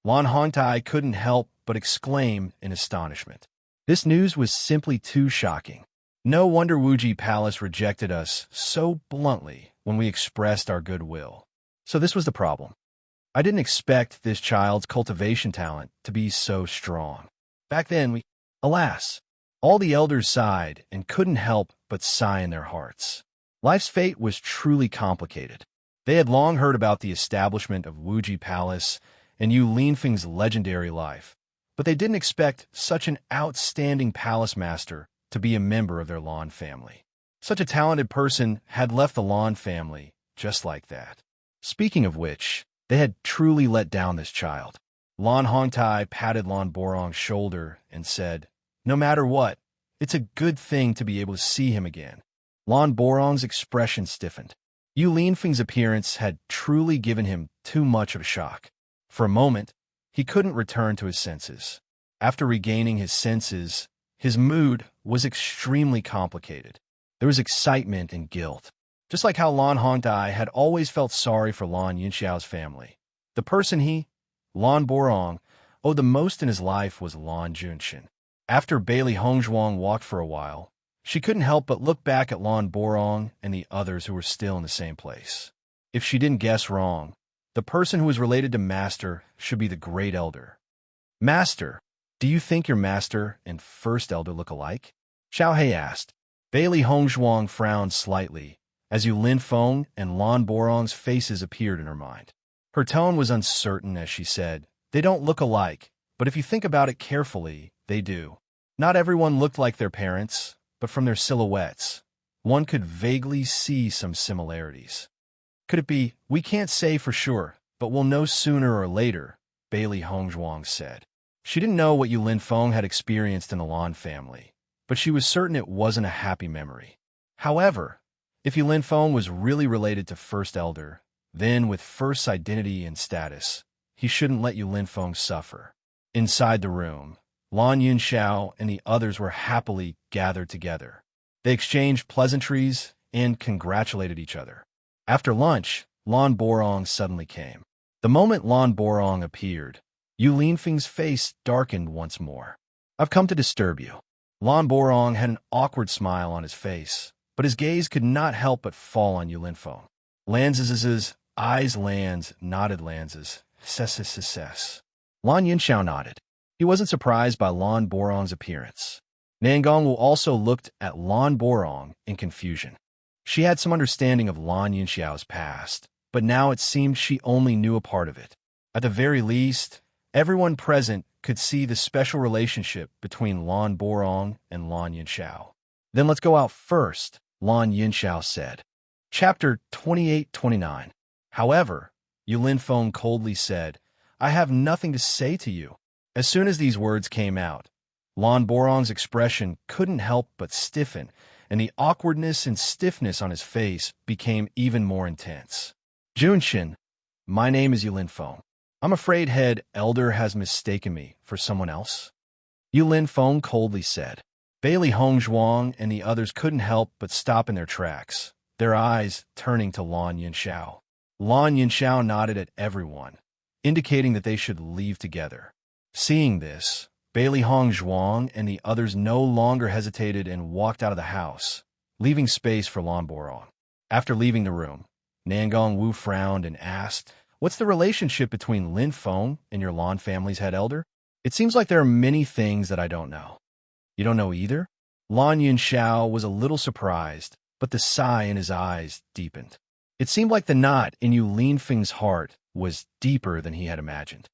Lan Hongtai couldn't help but exclaim in astonishment. This news was simply too shocking. No wonder Wuji Palace rejected us so bluntly when we expressed our goodwill. So this was the problem. I didn't expect this child's cultivation talent to be so strong. Back then, alas, all the elders sighed and couldn't help but sigh in their hearts. Life's fate was truly complicated. They had long heard about the establishment of Wuji Palace and Yu Linfeng's legendary life, but they didn't expect such an outstanding palace master to be a member of their Lan family. Such a talented person had left the Lan family just like that. Speaking of which, they had truly let down this child. Lan Hongtai patted Lan Borong's shoulder and said, "No matter what, it's a good thing to be able to see him again." Lan Borong's expression stiffened. Yu Linfeng's appearance had truly given him too much of a shock. For a moment, he couldn't return to his senses. After regaining his senses, his mood was extremely complicated. There was excitement and guilt. Just like how Lan Hongtai had always felt sorry for Lan Yunxiao's family. The person he, Lan Borong, owed the most in his life was Lan Junshin. After Bailey Hongzhuang walked for a while, she couldn't help but look back at Lan Borong and the others who were still in the same place. If she didn't guess wrong, the person who was related to Master should be the Great Elder. "Master, do you think your Master and First Elder look alike?" Xiao He asked. Bailey Hongzhuang frowned slightly as Yu Linfeng and Lan Borong's faces appeared in her mind. Her tone was uncertain as she said, "They don't look alike, but if you think about it carefully, they do. Not everyone looked like their parents, but from their silhouettes, one could vaguely see some similarities." "Could it be? We can't say for sure, but we'll know sooner or later," Bailey Hongzhuang said. She didn't know what Yu Linfeng had experienced in the Lan family, but she was certain it wasn't a happy memory. However, if Yu Linfeng was really related to First Elder, then with First's identity and status, he shouldn't let Yu Linfeng suffer. Inside the room, Lan Yunxiao and the others were happily gathered together. They exchanged pleasantries and congratulated each other. After lunch, Lan Borong suddenly came. The moment Lan Borong appeared, Yu Linfeng's face darkened once more. "I've come to disturb you." Lan Borong had an awkward smile on his face, but his gaze could not help but fall on Yu Linfeng. Lanz's eyes nodded Lanz's. Ses. Lan Yunxiao nodded. He wasn't surprised by Lan Borong's appearance. Nangongwu also looked at Lan Borong in confusion. She had some understanding of Lan Yunxiao's past, but now it seemed she only knew a part of it. At the very least, everyone present could see the special relationship between Lan Borong and Lan Yunxiao. "Then let's go out first," Lan Yunxiao said. Chapter 28:29. However, Yu Linfeng coldly said, "I have nothing to say to you." As soon as these words came out, Lan Borong's expression couldn't help but stiffen, and the awkwardness and stiffness on his face became even more intense. "Junshin, my name is Yu Linfeng. I'm afraid Head Elder has mistaken me for someone else," Yu Linfeng coldly said. Bailey Hongzhuang and the others couldn't help but stop in their tracks, their eyes turning to Lan Yunxiao. Lan Yunxiao nodded at everyone, indicating that they should leave together. Seeing this, Bailey Hongzhuang and the others no longer hesitated and walked out of the house, leaving space for Lan Borong. After leaving the room, Nangong Wu frowned and asked, "What's the relationship between Lin Feng and your Lan family's head elder? It seems like there are many things that I don't know." "You don't know either?" Lan Yunxiao was a little surprised, but the sigh in his eyes deepened. It seemed like the knot in Yu Linfeng's heart was deeper than he had imagined.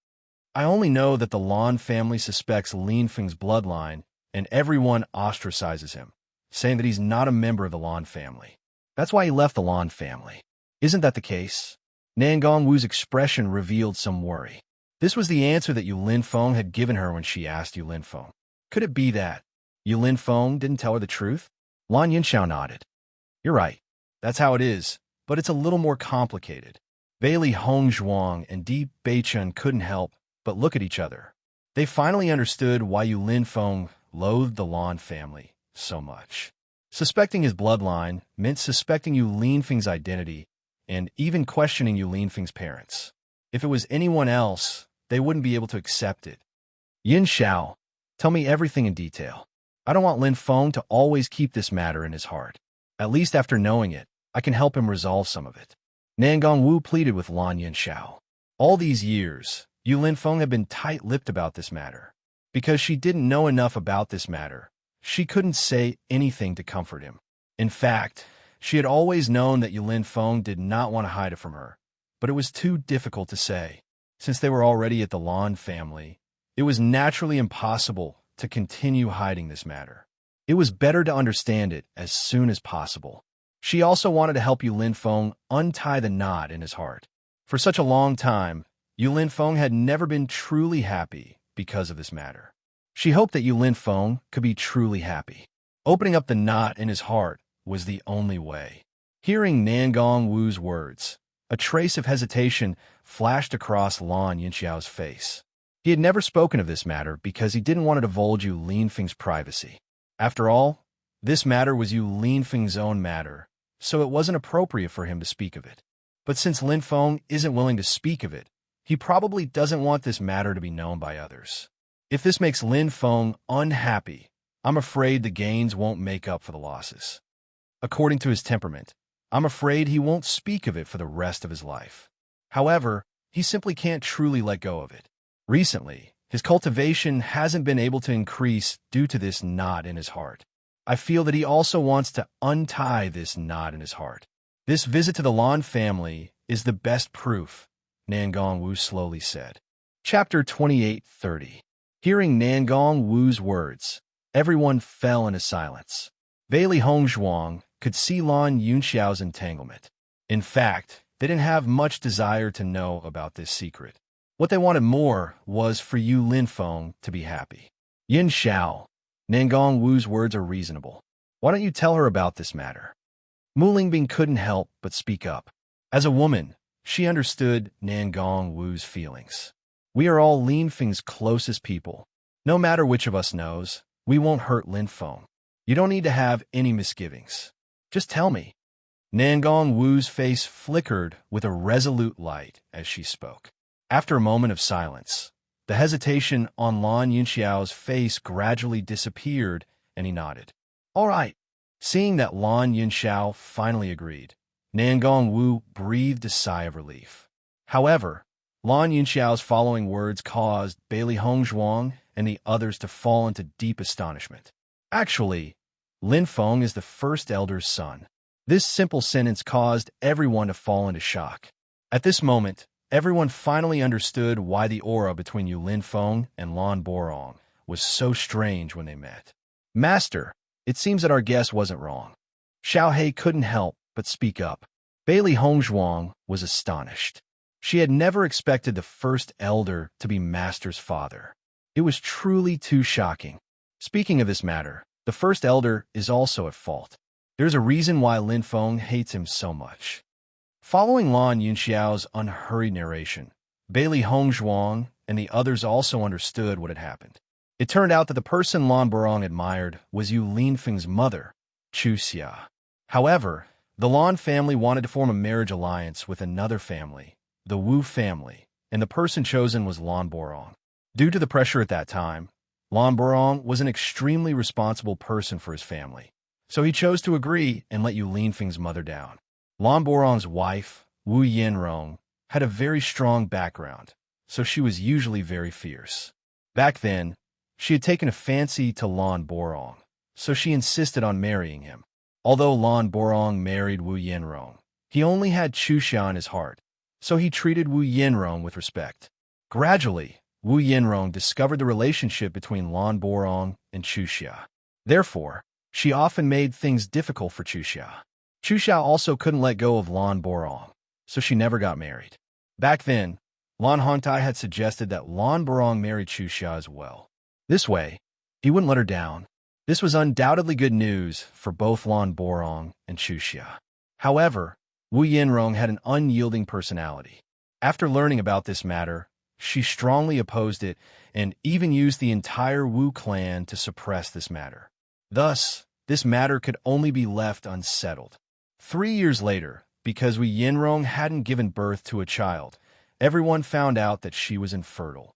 "I only know that the Lan family suspects Linfeng's bloodline, and everyone ostracizes him, saying that he's not a member of the Lan family. That's why he left the Lan family. Isn't that the case?" Nangong Wu's expression revealed some worry. This was the answer that Yu Linfeng had given her when she asked Yu Linfeng. Could it be that Yu Linfeng didn't tell her the truth? Lan Yunxiao nodded. "You're right. That's how it is, but it's a little more complicated." Bailey Hongzhuang and Di Beichun couldn't help but look at each other. They finally understood why Yu Linfeng loathed the Lan family so much. Suspecting his bloodline meant suspecting Yu Linfeng's identity and even questioning Yu Linfeng's parents. If it was anyone else, they wouldn't be able to accept it. "Yin Xiao, tell me everything in detail. I don't want Lin Feng to always keep this matter in his heart. At least after knowing it, I can help him resolve some of it." Nangong Wu pleaded with Lan Yunxiao. All these years, Yu Linfeng had been tight-lipped about this matter. Because she didn't know enough about this matter, she couldn't say anything to comfort him. In fact, she had always known that Yu Linfeng did not want to hide it from her, but it was too difficult to say. Since they were already at the Lan family, it was naturally impossible to continue hiding this matter. It was better to understand it as soon as possible. She also wanted to help Yu Linfeng untie the knot in his heart. For such a long time, Yu Linfeng had never been truly happy because of this matter. She hoped that Yu Linfeng could be truly happy. Opening up the knot in his heart was the only way. Hearing Nangong Wu's words, a trace of hesitation flashed across Lan Yunxiao's face. He had never spoken of this matter because he didn't want to divulge Yu Linfeng's privacy. After all, this matter was Yu Linfeng's own matter, so it wasn't appropriate for him to speak of it. But since Linfeng isn't willing to speak of it, he probably doesn't want this matter to be known by others. If this makes Linfeng unhappy, I'm afraid the gains won't make up for the losses. According to his temperament, I'm afraid he won't speak of it for the rest of his life. However, he simply can't truly let go of it. Recently, his cultivation hasn't been able to increase due to this knot in his heart. I feel that he also wants to untie this knot in his heart. This visit to the Lan family is the best proof, Nangong Wu slowly said. Chapter 28:30. Hearing Nangong Wu's words, everyone fell into silence. Bailey Hongzhuang could see Lan Yunxiao's entanglement. In fact, they didn't have much desire to know about this secret. What they wanted more was for Yu Linfeng to be happy. "Yin Xiao, Nangong Wu's words are reasonable. Why don't you tell her about this matter?" Mu Lingbing couldn't help but speak up. As a woman, she understood Nangong Wu's feelings. "We are all Linfeng's closest people. No matter which of us knows, we won't hurt Linfeng. You don't need to have any misgivings. Just tell me." Nangong Wu's face flickered with a resolute light as she spoke. After a moment of silence, the hesitation on Lan Yunxiao's face gradually disappeared, and he nodded. "All right." Seeing that Lan Yunxiao finally agreed, Nangong Wu breathed a sigh of relief. However, Lan Yunxiao's following words caused Bailey Hongzhuang and the others to fall into deep astonishment. Actually, Linfeng is the first elder's son. This simple sentence caused everyone to fall into shock. At this moment, everyone finally understood why the aura between Yu Linfeng and Lan Borong was so strange when they met. "Master, it seems that our guess wasn't wrong." Xiao Hei couldn't help but speak up. Bailey Hongzhuang was astonished. She had never expected the first elder to be Master's father. It was truly too shocking. Speaking of this matter, the first elder is also at fault. There's a reason why Linfeng hates him so much. Following Lan Yunxiao's unhurried narration, Bailey Hongzhuang and the others also understood what had happened. It turned out that the person Lan Borong admired was Yu Linfeng's mother, Chu Xia. However, the Lan family wanted to form a marriage alliance with another family, the Wu family, and the person chosen was Lan Borong. Due to the pressure at that time, Lan Borong was an extremely responsible person for his family, So he chose to agree and let Yu Linfeng's mother down. Lan Borong's wife, Wu Yinrong, had a very strong background, so she was usually very fierce. Back then, she had taken a fancy to Lan Borong, so she insisted on marrying him. Although Lan Borong married Wu Yinrong, he only had Chuxia in his heart, so he treated Wu Yinrong with respect. Gradually, Wu Yinrong discovered the relationship between Lan Borong and Chuxia. Therefore, she often made things difficult for Chuxia. Chuxia also couldn't let go of Lan Borong, so she never got married. Back then, Lan Hongtai had suggested that Lan Borong marry Chuxia as well. This way, he wouldn't let her down. This was undoubtedly good news for both Lan Borong and Chuxia. However, Wu Yinrong had an unyielding personality. After learning about this matter, she strongly opposed it and even used the entire Wu clan to suppress this matter. Thus, this matter could only be left unsettled. 3 years later, because Wu Yinrong hadn't given birth to a child, everyone found out that she was infertile.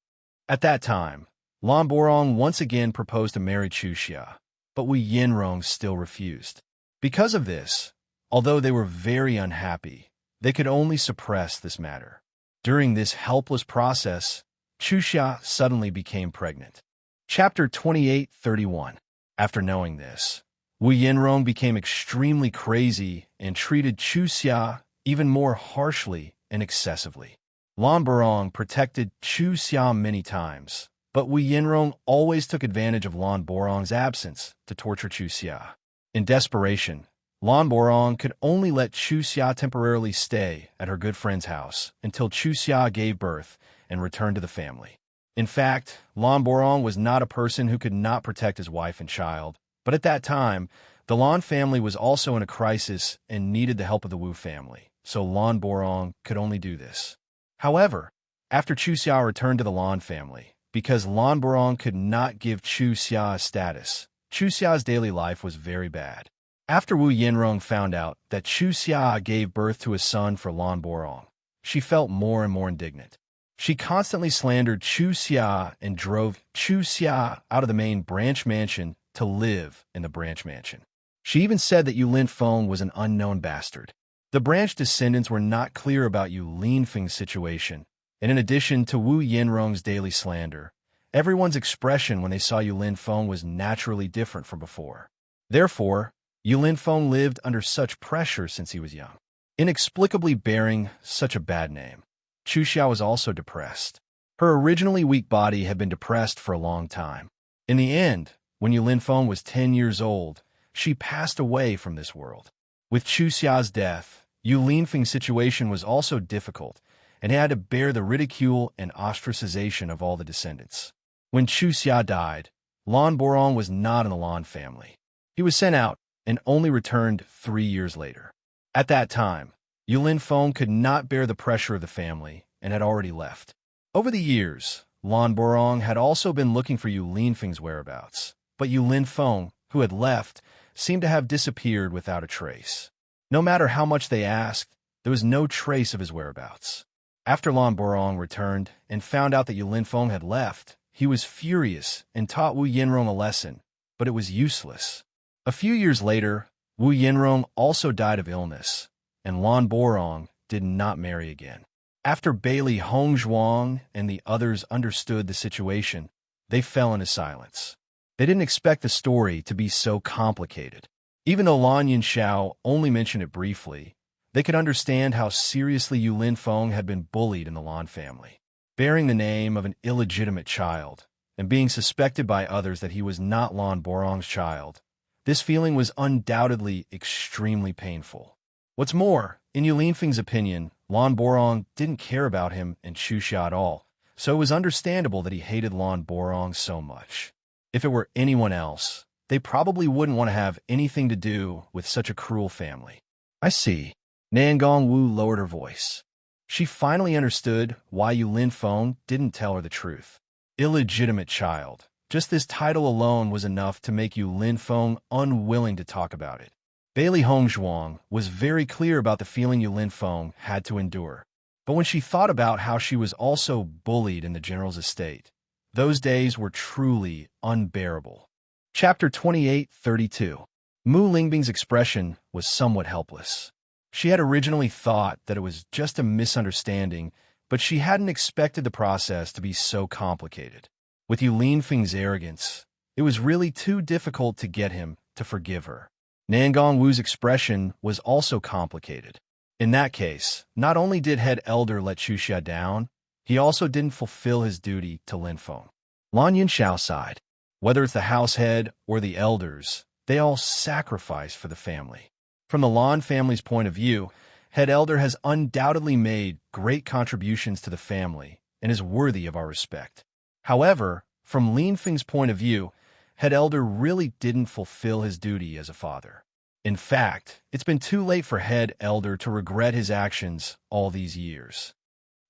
At that time, Lan Borong once again proposed to marry Chuxia, but Wu Yinrong still refused. Because of this, although they were very unhappy, they could only suppress this matter. During this helpless process, Chuxia suddenly became pregnant. Chapter 28:31. After knowing this, Wu Yinrong became extremely crazy and treated Chuxia even more harshly and excessively. Lan Borong protected Chuxia many times, but Wu Yinrong always took advantage of Lan Borong's absence to torture Chuxia. In desperation, Lan Borong could only let Chuxia temporarily stay at her good friend's house until Chuxia gave birth and returned to the family. In fact, Lan Borong was not a person who could not protect his wife and child, but at that time, the Lan family was also in a crisis and needed the help of the Wu family, so Lan Borong could only do this. However, after Chuxia returned to the Lan family, because Lan Borong could not give Chuxia a status, Chuxia's daily life was very bad. After Wu Yinrong found out that Chuxia gave birth to a son for Lan Borong, she felt more and more indignant. She constantly slandered Chuxia and drove Chuxia out of the main branch mansion to live in the branch mansion. She even said that Yu Linfeng was an unknown bastard. The branch descendants were not clear about Yu Linfeng's situation, and in addition to Wu Yinrong's daily slander, everyone's expression when they saw Yu Linfeng was naturally different from before. Therefore, Yu Linfeng lived under such pressure since he was young, inexplicably bearing such a bad name. Chuxia was also depressed. Her originally weak body had been depressed for a long time. In the end, when Yu Linfeng was 10 years old, she passed away from this world. With Chuxia's death, Yu Linfeng's situation was also difficult, and he had to bear the ridicule and ostracization of all the descendants. When Chuxia died, Lan Borong was not in the Lan family. He was sent out and only returned 3 years later. At that time, Yu Linfeng could not bear the pressure of the family and had already left. Over the years, Lan Borong had also been looking for Yu Linfeng's whereabouts, but Yu Linfeng, who had left, seemed to have disappeared without a trace. No matter how much they asked, there was no trace of his whereabouts. After Lan Borong returned and found out that Yu Linfeng had left, he was furious and taught Wu Yinrong a lesson, but it was useless. A few years later, Wu Yinrong also died of illness, and Lan Borong did not marry again. After Bailey Hongzhuang and the others understood the situation, they fell into silence. They didn't expect the story to be so complicated. Even though Lan Yinshao only mentioned it briefly, they could understand how seriously Yu Linfeng had been bullied in the Lan family. Bearing the name of an illegitimate child, and being suspected by others that he was not Lan Borong's child, this feeling was undoubtedly extremely painful. What's more, in Yu Linfeng's opinion, Lan Borong didn't care about him and Chuxia at all, so it was understandable that he hated Lan Borong so much. If it were anyone else, they probably wouldn't want to have anything to do with such a cruel family. I see. Nangong Wu lowered her voice. She finally understood why Yu Linfeng didn't tell her the truth. Illegitimate child. Just this title alone was enough to make Yu Linfeng unwilling to talk about it. Bailey Hongzhuang was very clear about the feeling Yu Linfeng had to endure. But when she thought about how she was also bullied in the general's estate, those days were truly unbearable. Chapter 28:32. Mu Lingbing's expression was somewhat helpless. She had originally thought that it was just a misunderstanding, but she hadn't expected the process to be so complicated. With Yu Linfeng's arrogance, it was really too difficult to get him to forgive her. Nangong Wu's expression was also complicated. In that case, not only did head elder let Chuxia down, he also didn't fulfill his duty to Linfeng. Lan Yunxiao sighed. Whether it's the house head or the elders, they all sacrifice for the family. From the Lan family's point of view, head elder has undoubtedly made great contributions to the family and is worthy of our respect. However, from Linfeng's point of view, head elder really didn't fulfill his duty as a father. In fact, it's been too late for head elder to regret his actions all these years.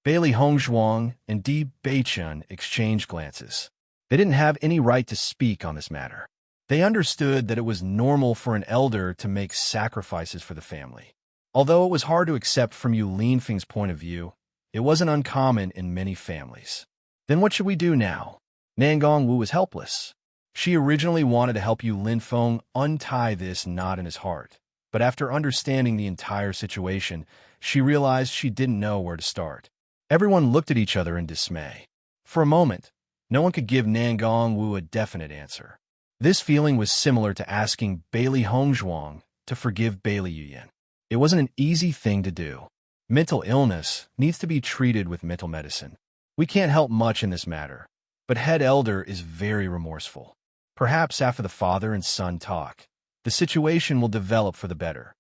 Bailey Hongzhuang and Di Beichun exchanged glances. They didn't have any right to speak on this matter. They understood that it was normal for an elder to make sacrifices for the family. Although it was hard to accept from Yu Linfeng's point of view, it wasn't uncommon in many families. Then what should we do now? Nangong Wu was helpless. She originally wanted to help Yu Linfeng untie this knot in his heart, but after understanding the entire situation, she realized she didn't know where to start. Everyone looked at each other in dismay. For a moment, no one could give Nangong Wu a definite answer. This feeling was similar to asking Bailey Hongzhuang to forgive Bailey Yuyan. It wasn't an easy thing to do. Mental illness needs to be treated with mental medicine. We can't help much in this matter, but head elder is very remorseful. Perhaps after the father and son talk, the situation will develop for the better.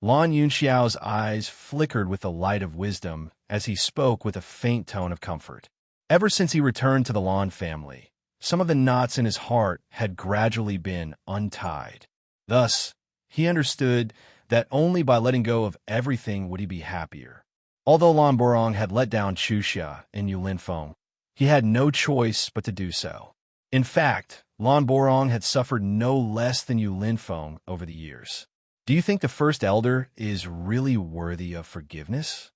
Lan Yunxiao's eyes flickered with the light of wisdom as he spoke with a faint tone of comfort. Ever since he returned to the Lan family, some of the knots in his heart had gradually been untied. Thus, he understood that only by letting go of everything would he be happier. Although Lan Borong had let down Chuxia and Yu Linfeng, he had no choice but to do so. In fact, Lan Borong had suffered no less than Yu Linfeng over the years. Do you think the first elder is really worthy of forgiveness?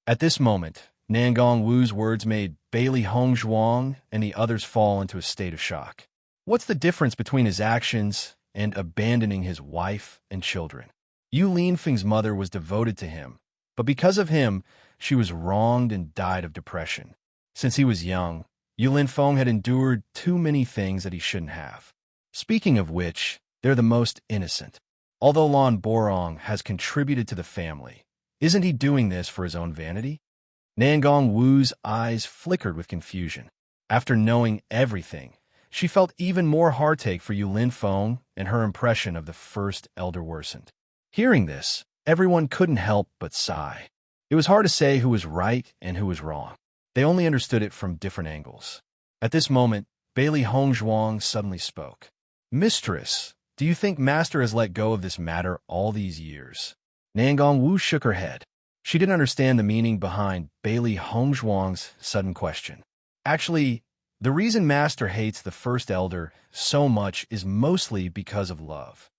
At this moment, Nangong Wu's words made Bailey Hongzhuang and the others fall into a state of shock. What's the difference between his actions and abandoning his wife and children? Yu Linfeng's mother was devoted to him, but because of him, she was wronged and died of depression. Since he was young, Yu Linfeng had endured too many things that he shouldn't have. Speaking of which, they're the most innocent. Although Lan Borong has contributed to the family, isn't he doing this for his own vanity? Nangong Wu's eyes flickered with confusion. After knowing everything, she felt even more heartache for Yu Linfeng, and her impression of the first elder worsened. Hearing this, everyone couldn't help but sigh. It was hard to say who was right and who was wrong. They only understood it from different angles. At this moment, Bailey Hongzhuang suddenly spoke. Mistress, do you think Master has let go of this matter all these years? Nangong Wu shook her head. She didn't understand the meaning behind Bailey Hongzhuang's sudden question. Actually, the reason Master hates the first elder so much is mostly because of love.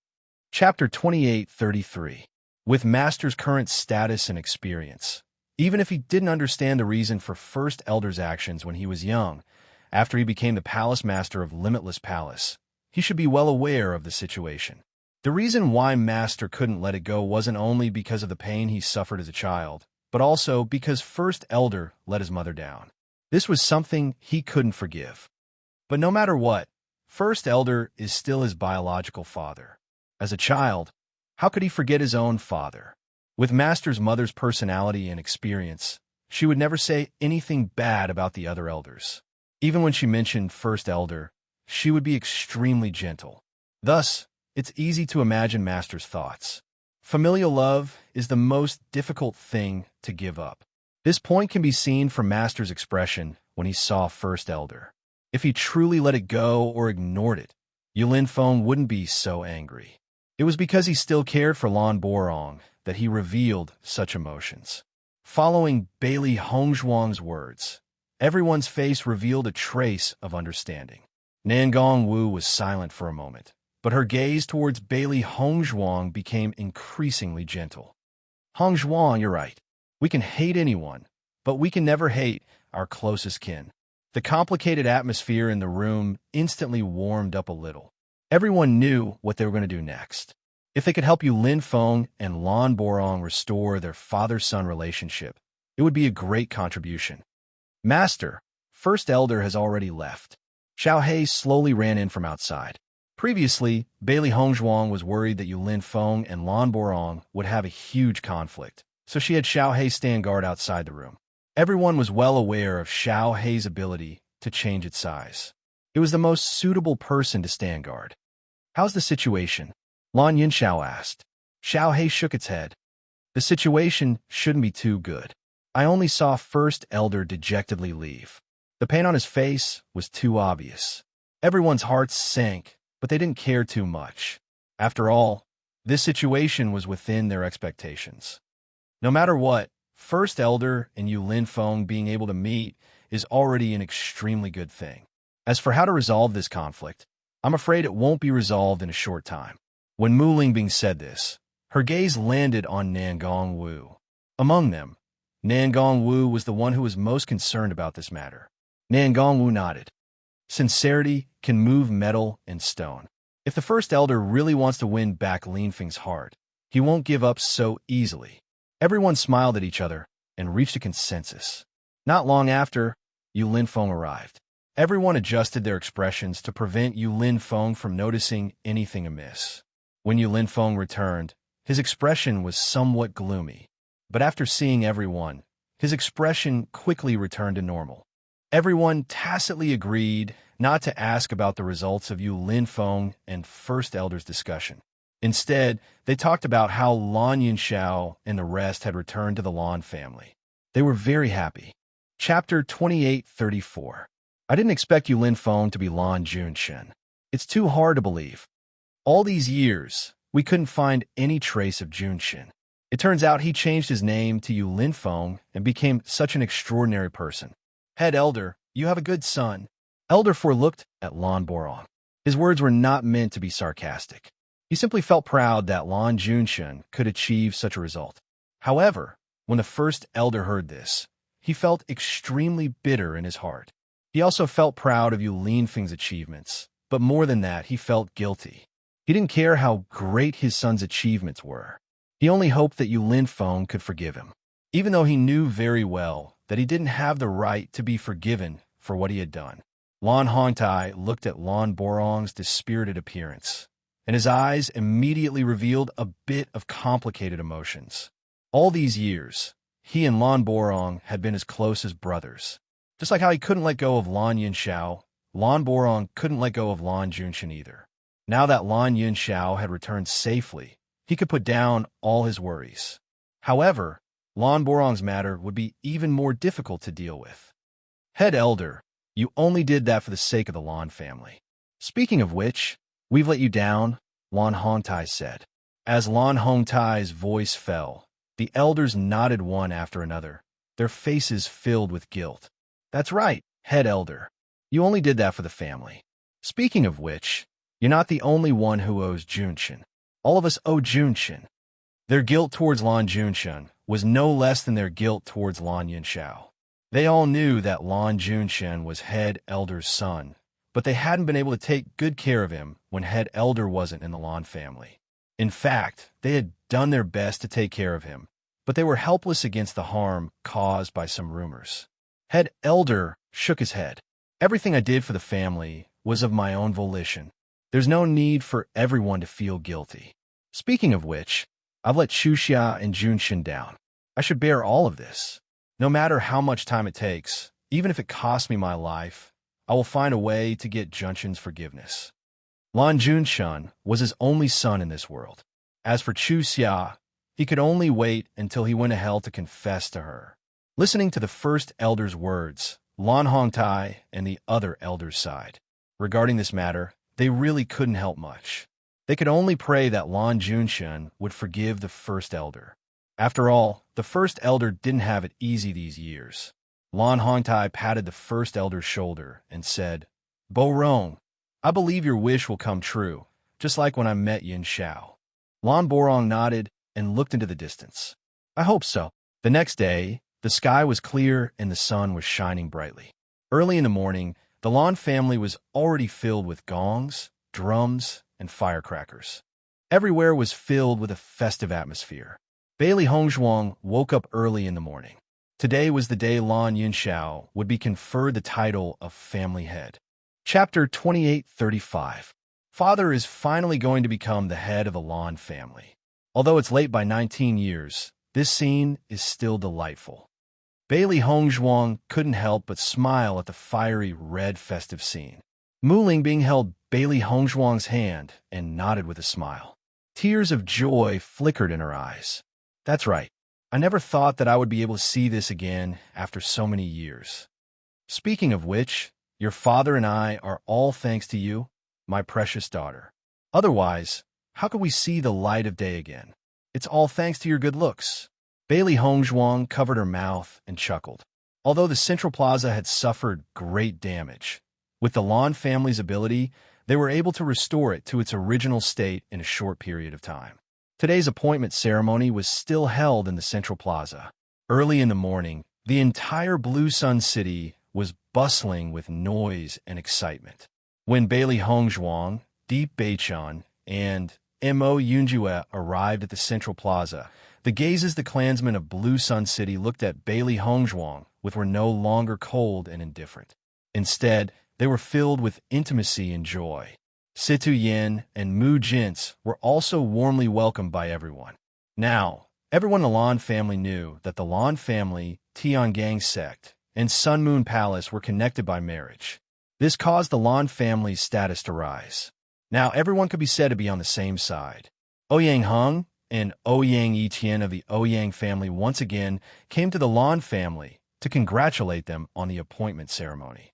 Chapter 28:33. With Master's current status and experience, even if he didn't understand the reason for First Elder's actions when he was young, after he became the Palace Master of Limitless Palace, he should be well aware of the situation. The reason why Master couldn't let it go wasn't only because of the pain he suffered as a child, but also because First Elder let his mother down. This was something he couldn't forgive. But no matter what, First Elder is still his biological father. As a child, how could he forget his own father? With Master's mother's personality and experience, she would never say anything bad about the other elders. Even when she mentioned First Elder, she would be extremely gentle. Thus, it's easy to imagine Master's thoughts. Familial love is the most difficult thing to give up. This point can be seen from Master's expression when he saw First Elder. If he truly let it go or ignored it, Yu Linfeng wouldn't be so angry. It was because he still cared for Lan Borong that he revealed such emotions. Following Bailey Hongzhuang's words, everyone's face revealed a trace of understanding. Nangong Wu was silent for a moment, but her gaze towards Bailey Hongzhuang became increasingly gentle. Hongzhuang, you're right. We can hate anyone, but we can never hate our closest kin. The complicated atmosphere in the room instantly warmed up a little. Everyone knew what they were going to do next. If they could help Yulin Feng and Lan Borong restore their father-son relationship, it would be a great contribution. Master, First Elder has already left. Xiao Hei slowly ran in from outside. Previously, Bailey Hongzhuang was worried that Yulin Feng and Lan Borong would have a huge conflict, so she had Xiao Hei stand guard outside the room. Everyone was well aware of Xiao Hei's ability to change its size. It was the most suitable person to stand guard. How's the situation? Lan Yinxiao asked. Xiao Hei shook its head. The situation shouldn't be too good. I only saw First Elder dejectedly leave. The pain on his face was too obvious. Everyone's hearts sank, but they didn't care too much. After all, this situation was within their expectations. No matter what, First Elder and Yulin Feng being able to meet is already an extremely good thing. As for how to resolve this conflict, I'm afraid it won't be resolved in a short time. When Mu Lingbing said this, her gaze landed on Nangong Wu. Among them, Nangong Wu was the one who was most concerned about this matter. Nangong Wu nodded. Sincerity can move metal and stone. If the First Elder really wants to win back Lin Feng's heart, he won't give up so easily. Everyone smiled at each other and reached a consensus. Not long after, Yulin Feng arrived. Everyone adjusted their expressions to prevent Yulin Feng from noticing anything amiss. When Yulin Feng returned, his expression was somewhat gloomy, but after seeing everyone, his expression quickly returned to normal. Everyone tacitly agreed not to ask about the results of Yulin Feng and First Elder's discussion. Instead, they talked about how Lan Yinxiao and the rest had returned to the Lan family. They were very happy. Chapter 2834. I didn't expect Yulin Feng to be Lan Junshen. It's too hard to believe. All these years, we couldn't find any trace of Junshen. It turns out he changed his name to Yulin Feng and became such an extraordinary person. Head Elder, you have a good son. Elder Four looked at Lan Borong. His words were not meant to be sarcastic. He simply felt proud that Lan Junshen could achieve such a result. However, when the First Elder heard this, he felt extremely bitter in his heart. He also felt proud of Yulin Feng's achievements, but more than that, he felt guilty. He didn't care how great his son's achievements were. He only hoped that Yulin Feng could forgive him, even though he knew very well that he didn't have the right to be forgiven for what he had done. Lan Hongtai looked at Lan Borong's dispirited appearance, and his eyes immediately revealed a bit of complicated emotions. All these years, he and Lan Borong had been as close as brothers. Just like how he couldn't let go of Lan Yinxiao, Lan Borong couldn't let go of Lan Junshen either. Now that Lan Yinxiao had returned safely, he could put down all his worries. However, Lan Borong's matter would be even more difficult to deal with. Head Elder, you only did that for the sake of the Lan family. Speaking of which, we've let you down, Lan Hongtai said. As Lan Hongtai's voice fell, the elders nodded one after another, their faces filled with guilt. That's right, Head Elder. You only did that for the family. Speaking of which, you're not the only one who owes Junshen. All of us owe Junshen. Their guilt towards Lan Junshen was no less than their guilt towards Lan Yinxiao. They all knew that Lan Junshen was Head Elder's son, but they hadn't been able to take good care of him when Head Elder wasn't in the Lan family. In fact, they had done their best to take care of him, but they were helpless against the harm caused by some rumors. Head Elder shook his head. Everything I did for the family was of my own volition. There's no need for everyone to feel guilty. Speaking of which, I've let Xuxia and Junshen down. I should bear all of this. No matter how much time it takes, even if it costs me my life, I will find a way to get Junshen's forgiveness. Lan Junshen was his only son in this world. As for Xuxia, he could only wait until he went to hell to confess to her. Listening to the First Elder's words, Lan Hongtai and the other elders sighed. Regarding this matter, they really couldn't help much. They could only pray that Lan Junshen would forgive the First Elder. After all, the First Elder didn't have it easy these years. Lan Hongtai patted the First Elder's shoulder and said, Bo Rong, I believe your wish will come true, just like when I met Yin Xiao. Lan Borong nodded and looked into the distance. I hope so. The next day, the sky was clear and the sun was shining brightly. Early in the morning, the Lan family was already filled with gongs, drums, and firecrackers. Everywhere was filled with a festive atmosphere. Bailey Hongzhuang woke up early in the morning. Today was the day Lan Yunxiao would be conferred the title of family head. Chapter 2835. Father is finally going to become the head of the Lan family. Although it's late by 19 years, this scene is still delightful. Bailey Hongzhuang couldn't help but smile at the fiery red festive scene. Muling Bing held Bailey Hongzhuang's hand and nodded with a smile. Tears of joy flickered in her eyes. That's right. I never thought that I would be able to see this again after so many years. Speaking of which, your father and I are all thanks to you, my precious daughter. Otherwise, how could we see the light of day again? It's all thanks to your good looks. Bailey Hongzhuang covered her mouth and chuckled. Although the Central Plaza had suffered great damage, with the Lan family's ability, they were able to restore it to its original state in a short period of time. Today's appointment ceremony was still held in the Central Plaza. Early in the morning, the entire Blue Sun City was bustling with noise and excitement. When Bailey Hongzhuang, Deep Beichun, and Mo Yunjue arrived at the Central Plaza, the gazes the clansmen of Blue Sun City looked at Bailey Hongzhuang with were no longer cold and indifferent. Instead, they were filled with intimacy and joy. Situ Yin and Mu Jintz were also warmly welcomed by everyone. Now, everyone in the Lan family knew that the Lan family, Tiangang sect, and Sun Moon Palace were connected by marriage. This caused the Lan family's status to rise. Now everyone could be said to be on the same side. Ouyang Hung and Ouyang Yiqian of the Ouyang family once again came to the Lan family to congratulate them on the appointment ceremony.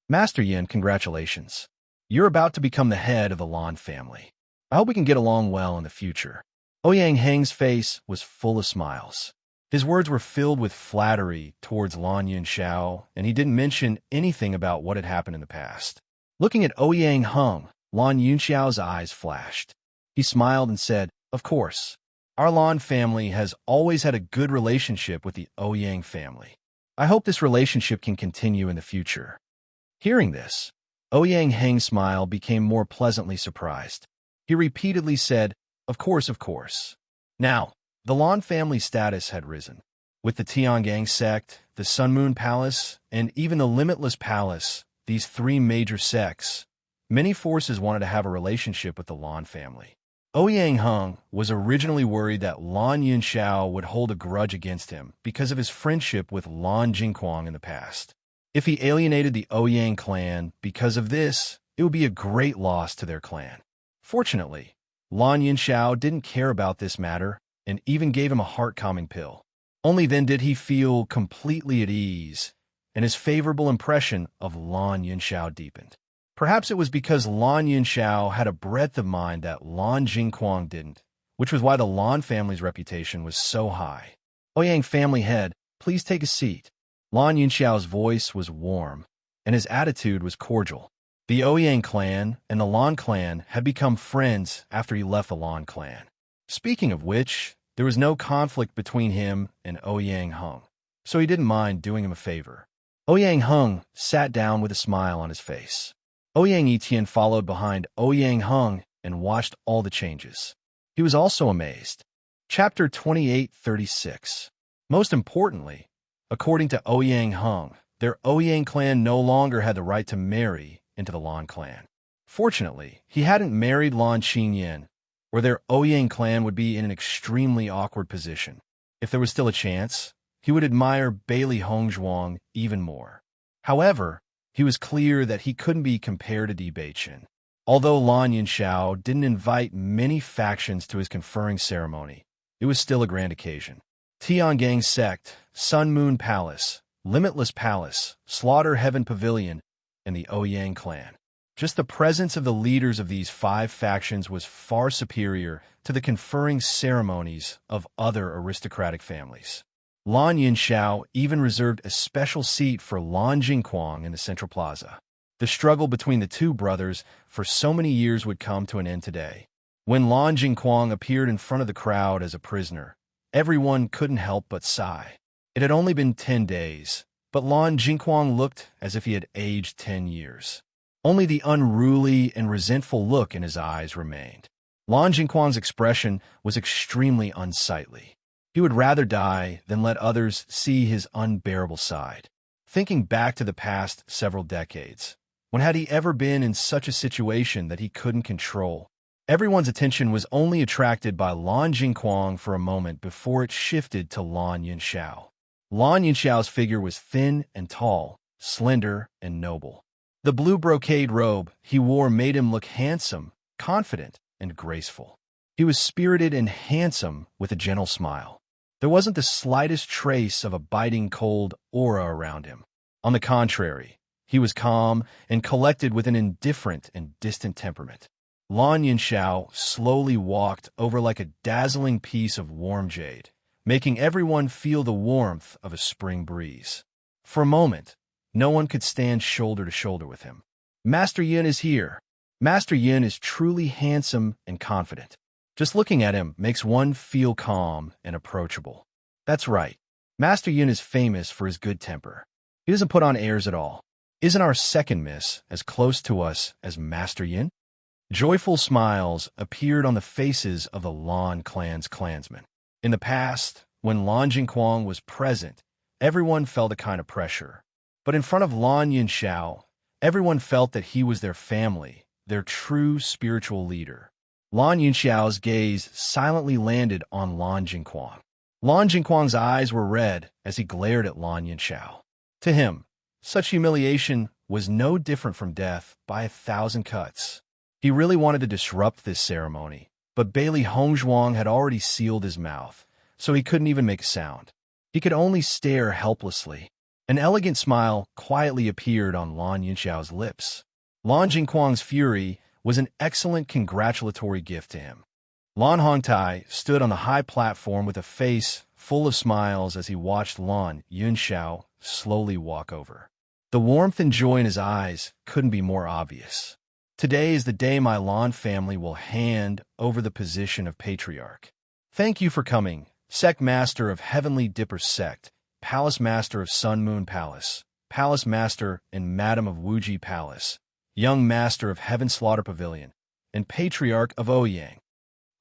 Master Yin, congratulations. You're about to become the head of the Lan family. I hope we can get along well in the future. Ouyang Heng's face was full of smiles. His words were filled with flattery towards Lan Yunxiao, and he didn't mention anything about what had happened in the past. Looking at Ouyang Hung, Lan Yunxiao's eyes flashed. He smiled and said, "Of course. Our Lan family has always had a good relationship with the Ouyang family. I hope this relationship can continue in the future." Hearing this, Ouyang Heng's smile became more pleasantly surprised. He repeatedly said, of course. Now, the Lan family's status had risen. With the Tiangang sect, the Sun Moon Palace, and even the Limitless Palace, these three major sects, many forces wanted to have a relationship with the Lan family. Ouyang Hung was originally worried that Lan Yunxiao would hold a grudge against him because of his friendship with Lan Jingquang in the past. If he alienated the Ouyang clan because of this, it would be a great loss to their clan. Fortunately, Lan Yunxiao didn't care about this matter and even gave him a heart-calming pill. Only then did he feel completely at ease, and his favorable impression of Lan Yunxiao deepened. Perhaps it was because Lan Yunxiao had a breadth of mind that Lan Jingquang didn't, which was why the Lan family's reputation was so high. Ouyang family head, please take a seat. Lan Yunxiao's voice was warm, and his attitude was cordial. The Ouyang clan and the Lan clan had become friends after he left the Lan clan. Speaking of which, there was no conflict between him and Ouyang Hung, so he didn't mind doing him a favor. Ouyang Hung sat down with a smile on his face. Ouyang Yiqian followed behind Ouyang Hung and watched all the changes. He was also amazed. Chapter 2836. Most importantly, according to Ouyang Hung, their Ouyang clan no longer had the right to marry into the Lan clan. Fortunately, he hadn't married Lan Xinyan, or their Ouyang clan would be in an extremely awkward position. If there was still a chance, he would admire Bailey Hongzhuang even more. However, he was clear that he couldn't be compared to Di Beichen. Although Lan Yunxiao didn't invite many factions to his conferring ceremony, it was still a grand occasion. Tiangang sect, Sun Moon Palace, Limitless Palace, Slaughter Heaven Pavilion, and the Ouyang clan. Just the presence of the leaders of these five factions was far superior to the conferring ceremonies of other aristocratic families. Lan Yunxiao even reserved a special seat for Lan Jingquang in the Central Plaza. The struggle between the two brothers for so many years would come to an end today. When Lan Jingquang appeared in front of the crowd as a prisoner, everyone couldn't help but sigh. It had only been 10 days, but Lan Jingquang looked as if he had aged 10 years. Only the unruly and resentful look in his eyes remained. Lan Jingquang's expression was extremely unsightly. He would rather die than let others see his unbearable side. Thinking back to the past several decades, when had he ever been in such a situation that he couldn't control? Everyone's attention was only attracted by Lan Jingquang for a moment before it shifted to Lan Yunxiao. Lan Yunxiao's figure was thin and tall, slender and noble. The blue brocade robe he wore made him look handsome, confident, and graceful. He was spirited and handsome with a gentle smile. There wasn't the slightest trace of a biting cold aura around him. On the contrary, he was calm and collected with an indifferent and distant temperament. Lan Yunxiao slowly walked over like a dazzling piece of warm jade, making everyone feel the warmth of a spring breeze. For a moment, no one could stand shoulder to shoulder with him. Master Yin is here. Master Yin is truly handsome and confident. Just looking at him makes one feel calm and approachable. That's right. Master Yin is famous for his good temper. He doesn't put on airs at all. Isn't our second miss as close to us as Master Yin? Joyful smiles appeared on the faces of the Lan clan's clansmen. In the past, when Lan Jingquang was present, everyone felt a kind of pressure. But in front of Lan Yunxiao, everyone felt that he was their family, their true spiritual leader. Lan Yunxiao's gaze silently landed on Lan Jingquang. Lan Jingquang's eyes were red as he glared at Lan Yunxiao. To him, such humiliation was no different from death by 1,000 cuts. He really wanted to disrupt this ceremony, but Bailey Hongzhuang had already sealed his mouth, so he couldn't even make a sound. He could only stare helplessly. An elegant smile quietly appeared on Lan Yunxiao's lips. Lan Jingquang's fury was an excellent congratulatory gift to him. Lan Hongtai stood on the high platform with a face full of smiles as he watched Lan Yunxiao slowly walk over. The warmth and joy in his eyes couldn't be more obvious. Today is the day my Lan family will hand over the position of patriarch. Thank you for coming, Sect Master of Heavenly Dipper Sect, Palace Master of Sun Moon Palace, Palace Master and Madam of Wuji Palace, Young Master of Heaven Slaughter Pavilion, and Patriarch of Ouyang.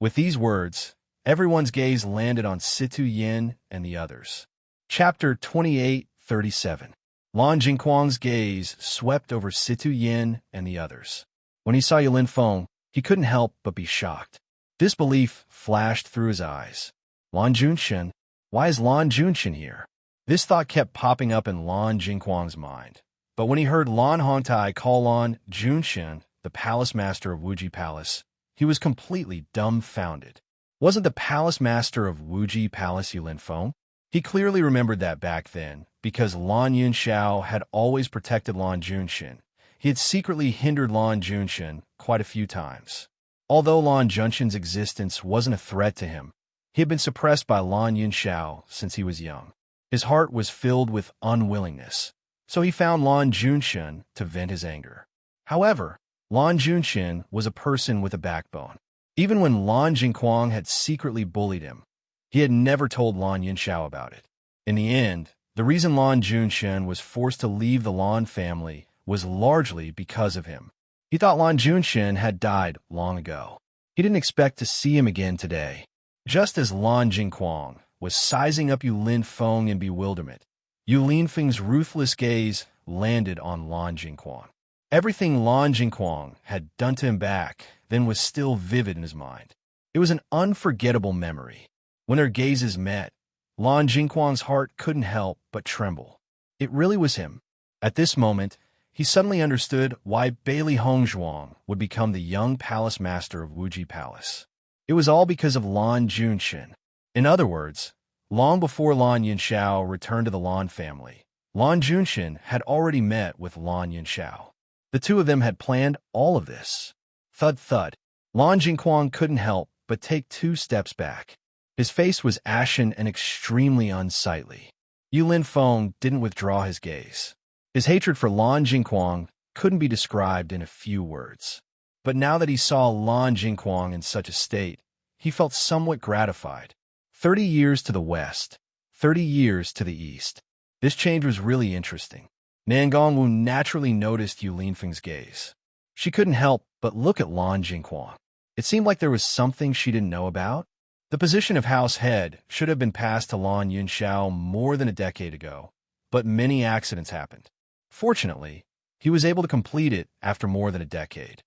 With these words, everyone's gaze landed on Situ Yin and the others. Chapter 28:37. Lan Jingquang's gaze swept over Situ Yin and the others. When he saw Yulin Feng, he couldn't help but be shocked. Disbelief flashed through his eyes. Lan Junshin? Why is Lan Junshin here? This thought kept popping up in Lan Jingquang's mind. But when he heard Lan Hongtai call on Junshin, the Palace Master of Wuji Palace, he was completely dumbfounded. Wasn't the Palace Master of Wuji Palace Yulin Feng? He clearly remembered that back then, because Lan Yunxiao had always protected Lan Junshin. He had secretly hindered Lan Junshin quite a few times. Although Lan Junshin's existence wasn't a threat to him, he had been suppressed by Lan Yunxiao since he was young. His heart was filled with unwillingness, so he found Lan Junshin to vent his anger. However, Lan Junshin was a person with a backbone. Even when Lan Jingquang had secretly bullied him, he had never told Lan Yunxiao about it. In the end, the reason Lan Junshin was forced to leave the Lan family was largely because of him. He thought Lan Junshin had died long ago. He didn't expect to see him again today. Just as Lan Jingquang was sizing up Yulin Feng in bewilderment, Yulin Feng's ruthless gaze landed on Lan Jingquang. Everything Lan Jingquang had done to him back then was still vivid in his mind. It was an unforgettable memory. When their gazes met, Lan Jingquang's heart couldn't help but tremble. It really was him. At this moment, he suddenly understood why Bailey Hongzhuang would become the young palace master of Wuji Palace. It was all because of Lan Junshin. In other words, long before Lan Yunxiao returned to the Lan family, Lan Junshin had already met with Lan Yunxiao. The two of them had planned all of this. Thud thud. Lan Jingquang couldn't help but take 2 steps back. His face was ashen and extremely unsightly. Yulin Feng didn't withdraw his gaze. His hatred for Lan Jingquang couldn't be described in a few words. But now that he saw Lan Jingquang in such a state, he felt somewhat gratified. 30 years to the west, 30 years to the east. This change was really interesting. Nangongwu naturally noticed Yu Linfeng's gaze. She couldn't help but look at Lan Jingquan. It seemed like there was something she didn't know about. The position of house head should have been passed to Lan Yunxiao more than a decade ago, but many accidents happened. Fortunately, he was able to complete it after more than a decade.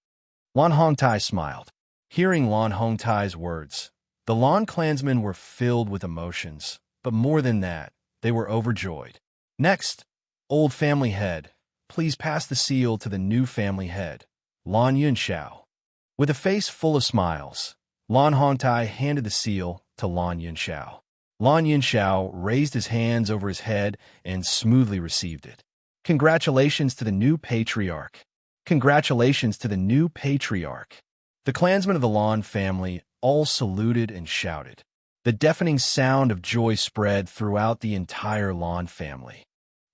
Lan Hongtai smiled. Hearing Lan Hongtai's words, the Lan clansmen were filled with emotions, but more than that, they were overjoyed. Next, old family head, please pass the seal to the new family head, Lan Yunxiao. With a face full of smiles, Lan Hongtai handed the seal to Lan Yunxiao. Lan Yunxiao raised his hands over his head and smoothly received it. Congratulations to the new patriarch. Congratulations to the new patriarch. The clansmen of the Lan family all saluted and shouted. The deafening sound of joy spread throughout the entire Lan family.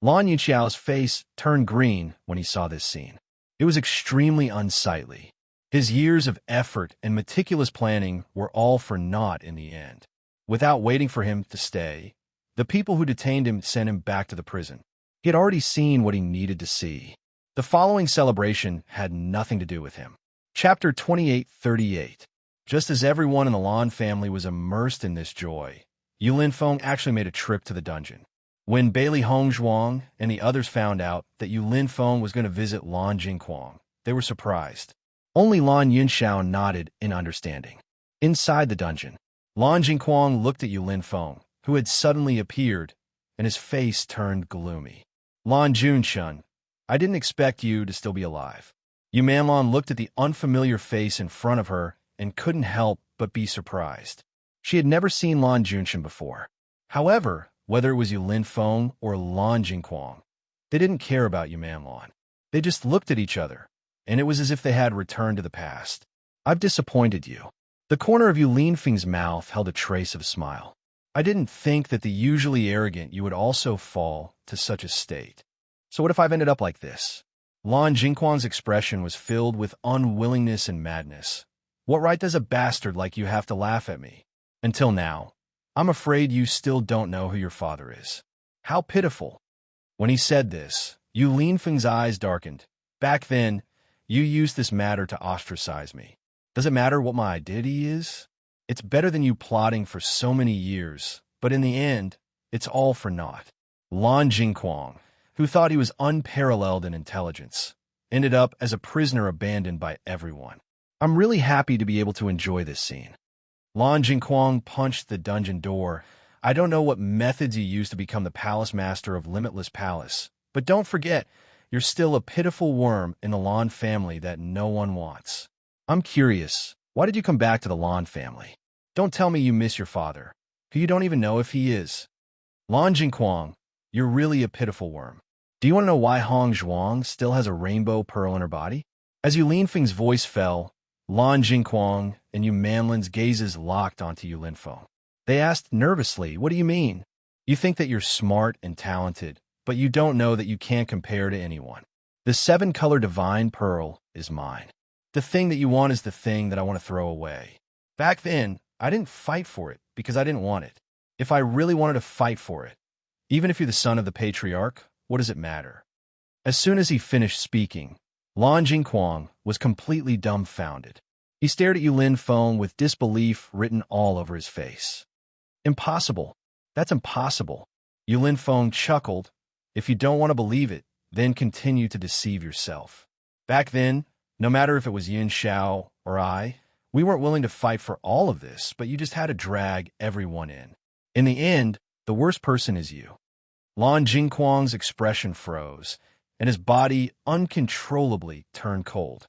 Lan Yunxiao's face turned green when he saw this scene. It was extremely unsightly. His years of effort and meticulous planning were all for naught in the end. Without waiting for him to stay, the people who detained him sent him back to the prison. He had already seen what he needed to see. The following celebration had nothing to do with him. Chapter 28:38. Just as everyone in the Lan family was immersed in this joy, Yu Linfeng actually made a trip to the dungeon. When Bailey Hongzhuang and the others found out that Yu Linfeng was going to visit Lan Jingquang, they were surprised. Only Lan Yunxiao nodded in understanding. Inside the dungeon, Lan Jingquang looked at Yu Linfeng, who had suddenly appeared, and his face turned gloomy. Lan Junshun, I didn't expect you to still be alive. Yu Manlan looked at the unfamiliar face in front of her and couldn't help but be surprised. She had never seen Lan Junshun before. However, whether it was Yu Linfeng or Lan Jingquang, they didn't care about Yu Manlan. They just looked at each other, and it was as if they had returned to the past. I've disappointed you. The corner of Yu Linfeng's mouth held a trace of a smile. I didn't think that the usually arrogant you would also fall to such a state. So what if I've ended up like this? Lan Jingquan's expression was filled with unwillingness and madness. What right does a bastard like you have to laugh at me? Until now, I'm afraid you still don't know who your father is. How pitiful. When he said this, Yu Linfeng's eyes darkened. Back then, you used this matter to ostracize me. Does it matter what my identity is? It's better than you plotting for so many years, but in the end, it's all for naught. Lan Jingquang, who thought he was unparalleled in intelligence, ended up as a prisoner abandoned by everyone. I'm really happy to be able to enjoy this scene. Lan Jingquang punched the dungeon door. I don't know what methods you used to become the palace master of Limitless Palace, but don't forget, you're still a pitiful worm in the Lan family that no one wants. I'm curious, why did you come back to the Lan family? Don't tell me you miss your father, who you don't even know if he is. Lan Jingquang, you're really a pitiful worm. Do you want to know why Hong Zhuang still has a rainbow pearl in her body? As Yu Linfeng's voice fell, Lan Jingquang and Yu Manlin's gazes locked onto Yu Linfeng. They asked nervously, what do you mean? You think that you're smart and talented, but you don't know that you can't compare to anyone. The 7-color divine pearl is mine. The thing that you want is the thing that I want to throw away. Back then, I didn't fight for it because I didn't want it. If I really wanted to fight for it, even if you're the son of the patriarch, what does it matter? As soon as he finished speaking, Lan Jingquang was completely dumbfounded. He stared at Yu Linfeng with disbelief written all over his face. Impossible. That's impossible. Yu Linfeng chuckled. If you don't want to believe it, then continue to deceive yourself. Back then, no matter if it was Yin Xiao or I, we weren't willing to fight for all of this, but you just had to drag everyone in. In the end, the worst person is you. Lan Jingquang's expression froze, and his body uncontrollably turned cold.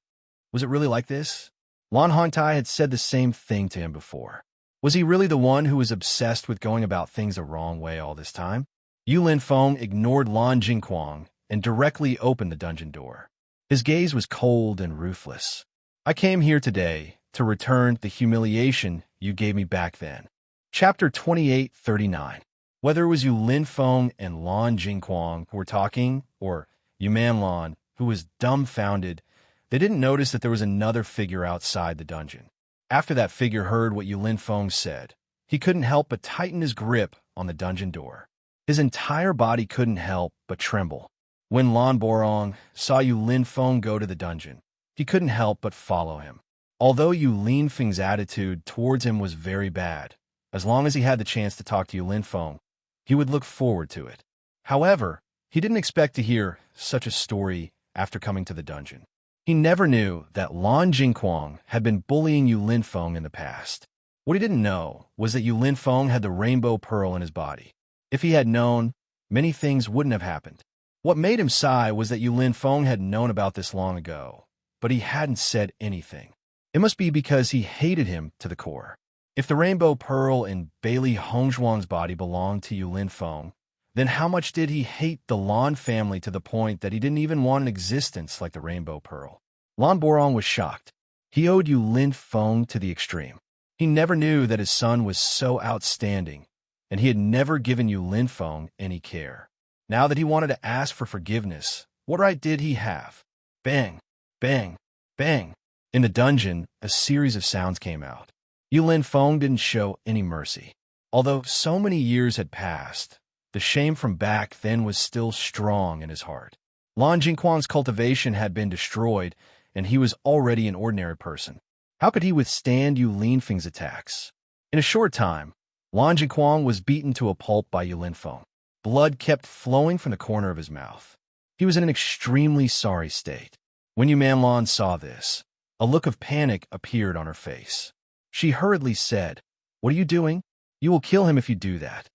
Was it really like this? Lan Hongtai had said the same thing to him before. Was he really the one who was obsessed with going about things the wrong way all this time? Yu Linfeng ignored Lan Jingquang and directly opened the dungeon door. His gaze was cold and ruthless. I came here today to return the humiliation you gave me back then. Chapter 28:39. Whether it was Yu Linfeng and Lan Jingquang who were talking, or Yu Manlan, who was dumbfounded, they didn't notice that there was another figure outside the dungeon. After that figure heard what Yu Linfeng said, he couldn't help but tighten his grip on the dungeon door. His entire body couldn't help but tremble. When Lan Borong saw Yu Linfeng go to the dungeon, he couldn't help but follow him. Although Yu Linfeng's attitude towards him was very bad, as long as he had the chance to talk to Yu Linfeng, he would look forward to it. However, he didn't expect to hear such a story after coming to the dungeon. He never knew that Lan Jingquang had been bullying Yu Linfeng in the past. What he didn't know was that Yu Linfeng had the rainbow pearl in his body. If he had known, many things wouldn't have happened. What made him sigh was that Yu Linfeng had known about this long ago, but he hadn't said anything. It must be because he hated him to the core. If the rainbow pearl in Bailey Hongzhuang's body belonged to Yu Linfeng, then how much did he hate the Lan family to the point that he didn't even want an existence like the rainbow pearl? Lan Borong was shocked. He owed Yu Linfeng to the extreme. He never knew that his son was so outstanding, and he had never given Yu Linfeng any care. Now that he wanted to ask for forgiveness, what right did he have? Bang, bang, bang. In the dungeon, a series of sounds came out. Yu Linfeng didn't show any mercy. Although so many years had passed, the shame from back then was still strong in his heart. Lan Jingquang's cultivation had been destroyed, and he was already an ordinary person. How could he withstand Yu Linfeng's attacks? In a short time, Lan Jingquang was beaten to a pulp by Yu Linfeng. Blood kept flowing from the corner of his mouth. He was in an extremely sorry state. When Yu Manlan saw this, a look of panic appeared on her face. She hurriedly said, "What are you doing? You will kill him if you do that."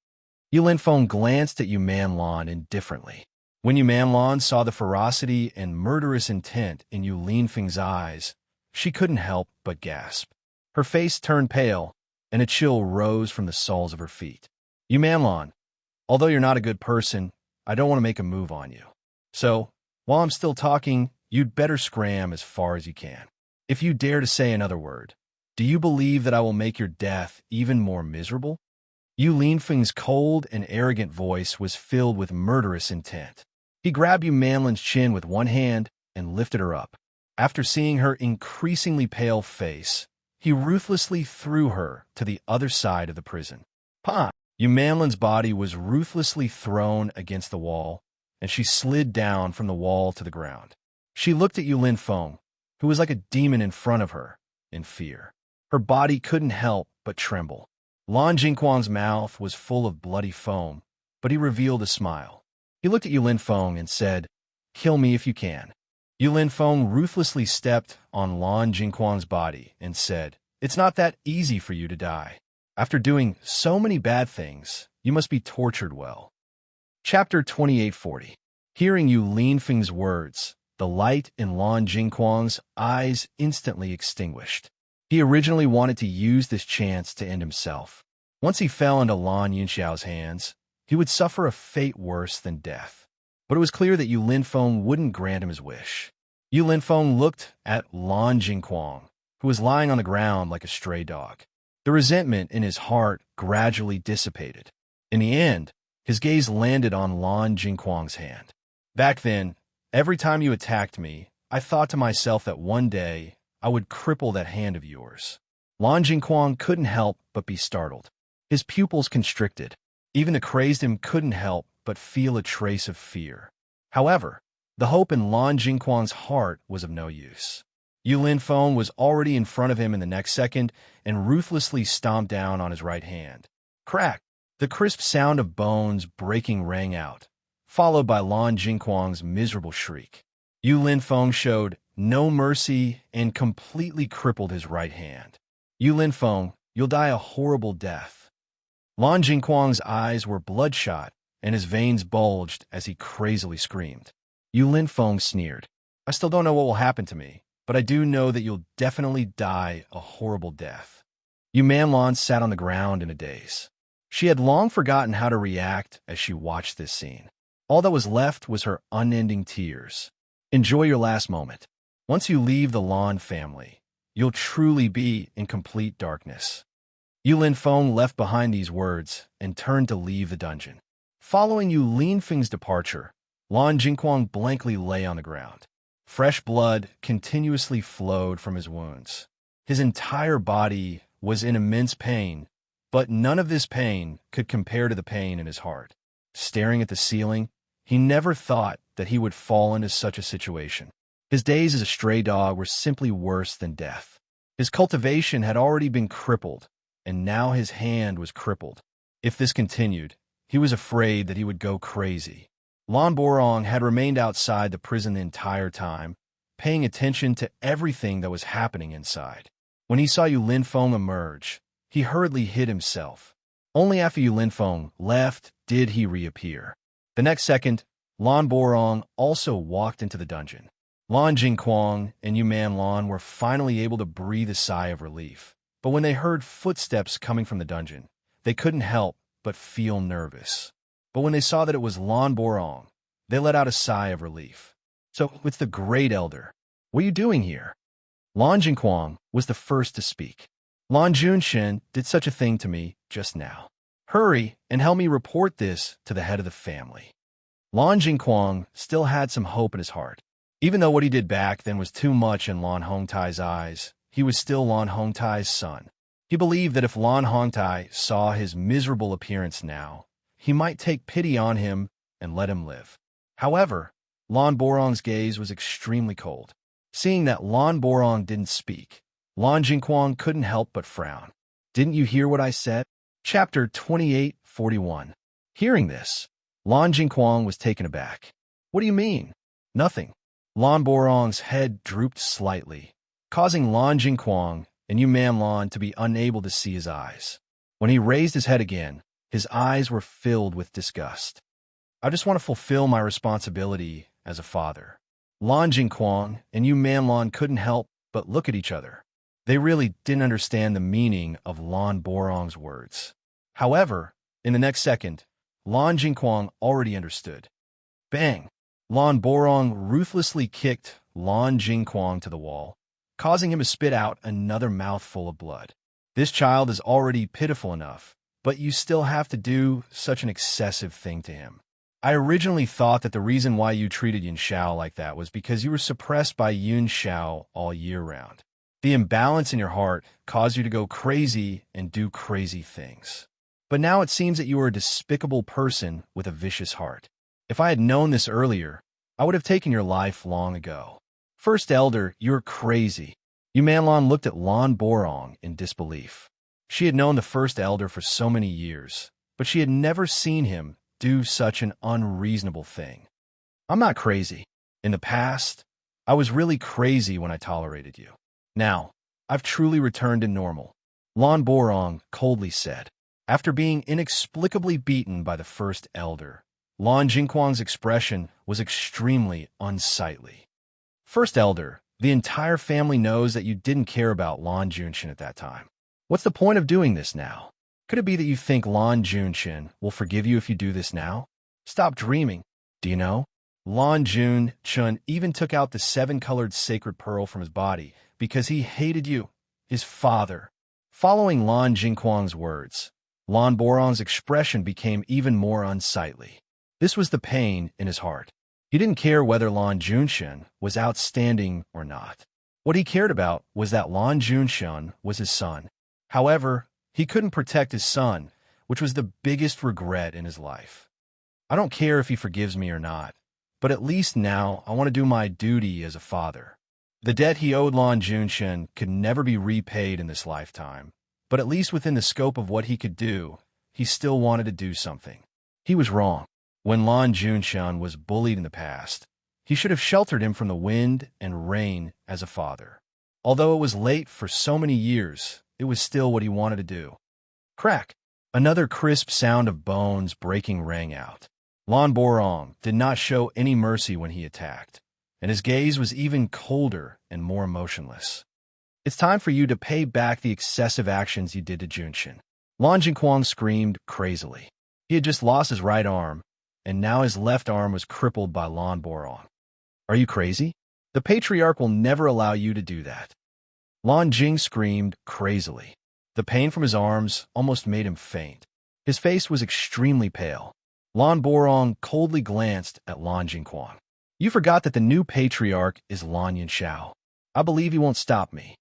Yu Linfeng glanced at Yu Manlan indifferently. When Yu Manlan saw the ferocity and murderous intent in Yu Linfeng's eyes, she couldn't help but gasp. Her face turned pale, and a chill rose from the soles of her feet. "Yu Manlan, although you're not a good person, I don't want to make a move on you. So, while I'm still talking, you'd better scram as far as you can. If you dare to say another word, do you believe that I will make your death even more miserable?" Yu Linfeng's cold and arrogant voice was filled with murderous intent. He grabbed Yu Manlan's chin with one hand and lifted her up. After seeing her increasingly pale face, he ruthlessly threw her to the other side of the prison. "Pa!" Yu Manlan's body was ruthlessly thrown against the wall, and she slid down from the wall to the ground. She looked at Yu Linfeng, who was like a demon in front of her, in fear. Her body couldn't help but tremble. Lan Jingquang's mouth was full of bloody foam, but he revealed a smile. He looked at Yu Linfeng and said, "Kill me if you can." Yu Linfeng ruthlessly stepped on Lan Jingquang's body and said, "It's not that easy for you to die. After doing so many bad things, you must be tortured well." Chapter 2840. Hearing Yu Linfeng's words, the light in Lan Jingquang's eyes instantly extinguished. He originally wanted to use this chance to end himself. Once he fell into Lan Yunxiao's hands, he would suffer a fate worse than death. But it was clear that Yu Linfeng wouldn't grant him his wish. Yu Linfeng looked at Lan Jingquang, who was lying on the ground like a stray dog. The resentment in his heart gradually dissipated. In the end, his gaze landed on Lan Jingquang's hand. "Back then, every time you attacked me, I thought to myself that one day I would cripple that hand of yours." Lan Jingquang couldn't help but be startled. His pupils constricted. Even the crazed him couldn't help but feel a trace of fear. However, the hope in Lan Jingquang's heart was of no use. Yu Linfeng was already in front of him in the next second and ruthlessly stomped down on his right hand. Crack! The crisp sound of bones breaking rang out, followed by Lan Jingquang's miserable shriek. Yu Linfeng showed no mercy and completely crippled his right hand. "Yu Linfeng, you'll die a horrible death." Lan Jingquang's eyes were bloodshot, and his veins bulged as he crazily screamed. Yu Linfeng sneered. "I still don't know what will happen to me, but I do know that you'll definitely die a horrible death." Yu Manlan sat on the ground in a daze. She had long forgotten how to react as she watched this scene. All that was left was her unending tears. Enjoy your last moment. Once you leave the Lan family, you'll truly be in complete darkness. Yu Linfeng left behind these words and turned to leave the dungeon. Following Yu Linfeng's departure, Lan Jingquang blankly lay on the ground. Fresh blood continuously flowed from his wounds. His entire body was in immense pain, but none of this pain could compare to the pain in his heart. Staring at the ceiling, he never thought that he would fall into such a situation. His days as a stray dog were simply worse than death. His cultivation had already been crippled, and now his hand was crippled. If this continued, he was afraid that he would go crazy. Lan Borong had remained outside the prison the entire time, paying attention to everything that was happening inside. When he saw Yu Linfeng emerge, he hurriedly hid himself. Only after Yu Linfeng left did he reappear. The next second, Lan Borong also walked into the dungeon. Lan Jingquang and Yu Manlan were finally able to breathe a sigh of relief. But when they heard footsteps coming from the dungeon, they couldn't help but feel nervous. But when they saw that it was Lan Borong, they let out a sigh of relief. "So, it's the Great Elder. What are you doing here?" Lan Jingquang was the first to speak. "Lan Junshin did such a thing to me just now. Hurry and help me report this to the head of the family." Lan Jingquang still had some hope in his heart. Even though what he did back then was too much in Lan Hongtai's eyes, he was still Lan Hongtai's son. He believed that if Lan Hongtai saw his miserable appearance now, he might take pity on him and let him live. However, Lan Borong's gaze was extremely cold. Seeing that Lan Borong didn't speak, Lan Jingquang couldn't help but frown. "Didn't you hear what I said?" Chapter 28:41. Hearing this, Lan Jingquang was taken aback. "What do you mean?" "Nothing." Lan Borong's head drooped slightly, causing Lan Jingquang and Yu Manlan to be unable to see his eyes. When he raised his head again, his eyes were filled with disgust. "I just want to fulfill my responsibility as a father." Lan Jingquang and Yu Manlan couldn't help but look at each other. They really didn't understand the meaning of Lan Borong's words. However, in the next second, Lan Jingquang already understood. Bang! Lan Borong ruthlessly kicked Lan Jingquang to the wall, causing him to spit out another mouthful of blood. "This child is already pitiful enough, but you still have to do such an excessive thing to him. I originally thought that the reason why you treated Yun Xiao like that was because you were suppressed by Yun Xiao all year round. The imbalance in your heart caused you to go crazy and do crazy things. But now it seems that you are a despicable person with a vicious heart. If I had known this earlier, I would have taken your life long ago. First Elder, you're crazy." Yu Manlan looked at Lan Borong in disbelief. She had known the First Elder for so many years, but she had never seen him do such an unreasonable thing. "I'm not crazy. In the past, I was really crazy when I tolerated you. Now, I've truly returned to normal," Lan Borong coldly said. After being inexplicably beaten by the First Elder, Lan Jingquang's expression was extremely unsightly. "First Elder, the entire family knows that you didn't care about Lan Junshin at that time. What's the point of doing this now? Could it be that you think Lan Junshin will forgive you if you do this now? Stop dreaming. Do you know? Lan Junshin even took out the 7-colored sacred pearl from his body because he hated you, his father." Following Lan Jingquang's words, Lan Borong's expression became even more unsightly. This was the pain in his heart. He didn't care whether Lan Junshin was outstanding or not. What he cared about was that Lan Junshin was his son. However, he couldn't protect his son, which was the biggest regret in his life. "I don't care if he forgives me or not, but at least now I want to do my duty as a father." The debt he owed Lan Junshin could never be repaid in this lifetime, but at least within the scope of what he could do, he still wanted to do something. He was wrong. When Lan Junshin was bullied in the past, he should have sheltered him from the wind and rain as a father. Although it was late for so many years, it was still what he wanted to do. Crack! Another crisp sound of bones breaking rang out. Lan Borong did not show any mercy when he attacked, and his gaze was even colder and more emotionless. "It's time for you to pay back the excessive actions you did to Junshin." Lan Jingquang screamed crazily. He had just lost his right arm, and now his left arm was crippled by Lan Borong. "Are you crazy? The Patriarch will never allow you to do that." Lan Jing screamed crazily. The pain from his arms almost made him faint. His face was extremely pale. Lan Borong coldly glanced at Lan Jingquang. "You forgot that the new Patriarch is Lan Yunxiao. I believe he won't stop me."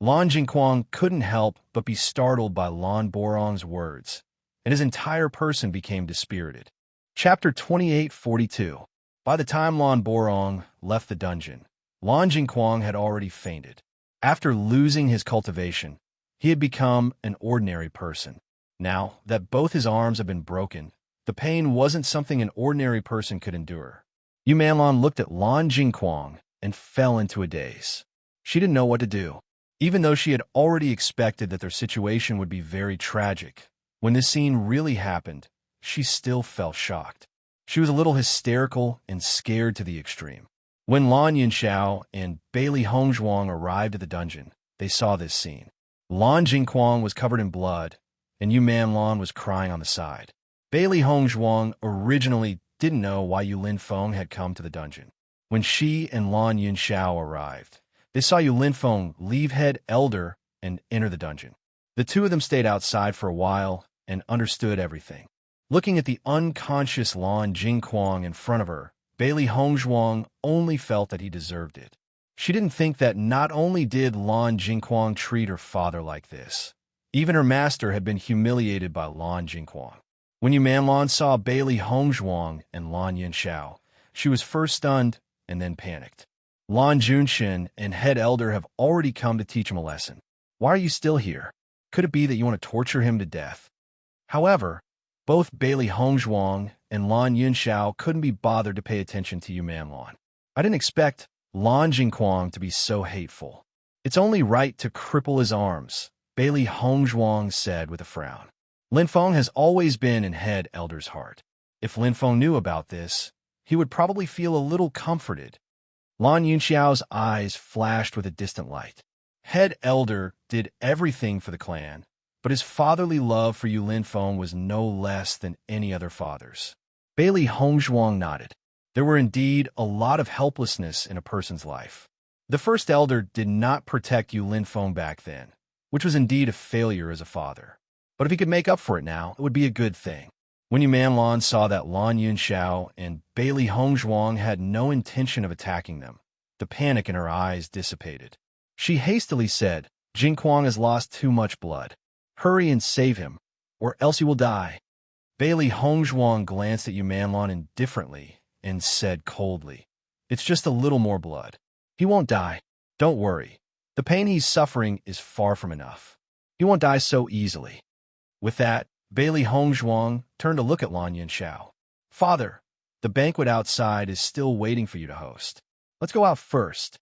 Lan Jingquang couldn't help but be startled by Lan Borong's words, and his entire person became dispirited. Chapter 28:42. By the time Lan Borong left the dungeon, Lan Jingquang had already fainted. After losing his cultivation, he had become an ordinary person. Now that both his arms had been broken, the pain wasn't something an ordinary person could endure. Yu Manlan looked at Lan Jingquang and fell into a daze. She didn't know what to do. Even though she had already expected that their situation would be very tragic, when this scene really happened, she still felt shocked. She was a little hysterical and scared to the extreme. When Lan Yunxiao and Bailey Hongzhuang arrived at the dungeon, they saw this scene. Lan Jingquang was covered in blood, and Yu Manlan was crying on the side. Bailey Hongzhuang originally didn't know why Yu Linfeng had come to the dungeon. When she and Lan Yunxiao arrived, they saw Yu Linfeng leave Head Elder and enter the dungeon. The two of them stayed outside for a while and understood everything. Looking at the unconscious Lan Jingquang in front of her, Bailey Hongzhuang only felt that he deserved it. She didn't think that not only did Lan Jingquang treat her father like this, even her master had been humiliated by Lan Jingquang. When Yu Manlan saw Bailey Hongzhuang and Lan Yunxiao, she was first stunned and then panicked. Lan Junshin and Head Elder have already come to teach him a lesson. Why are you still here? Could it be that you want to torture him to death? However, both Bailey Hongzhuang and Lan Yunxiao couldn't be bothered to pay attention to Yu Manlan. I didn't expect Lan Jingquang to be so hateful. It's only right to cripple his arms, Bailey Hongzhuang said with a frown. Linfeng has always been in Head Elder's heart. If Linfeng knew about this, he would probably feel a little comforted. Lan Yunxiao's eyes flashed with a distant light. Head Elder did everything for the clan, but his fatherly love for Yu Linfeng was no less than any other father's. Bailey Hongzhuang nodded. There were indeed a lot of helplessness in a person's life. The first elder did not protect Yu Linfeng back then, which was indeed a failure as a father. But if he could make up for it now, it would be a good thing. When Yu Manlan saw that Lan Yunxiao and Bailey Hongzhuang had no intention of attacking them, the panic in her eyes dissipated. She hastily said, Jingquang has lost too much blood. Hurry and save him, or else he will die. Bailey Hongzhuang glanced at Yu Manlan indifferently and said coldly, It's just a little more blood. He won't die. Don't worry. The pain he's suffering is far from enough. He won't die so easily. With that, Bailey Hongzhuang turned to look at Lan Yunxiao. Father, the banquet outside is still waiting for you to host. Let's go out first.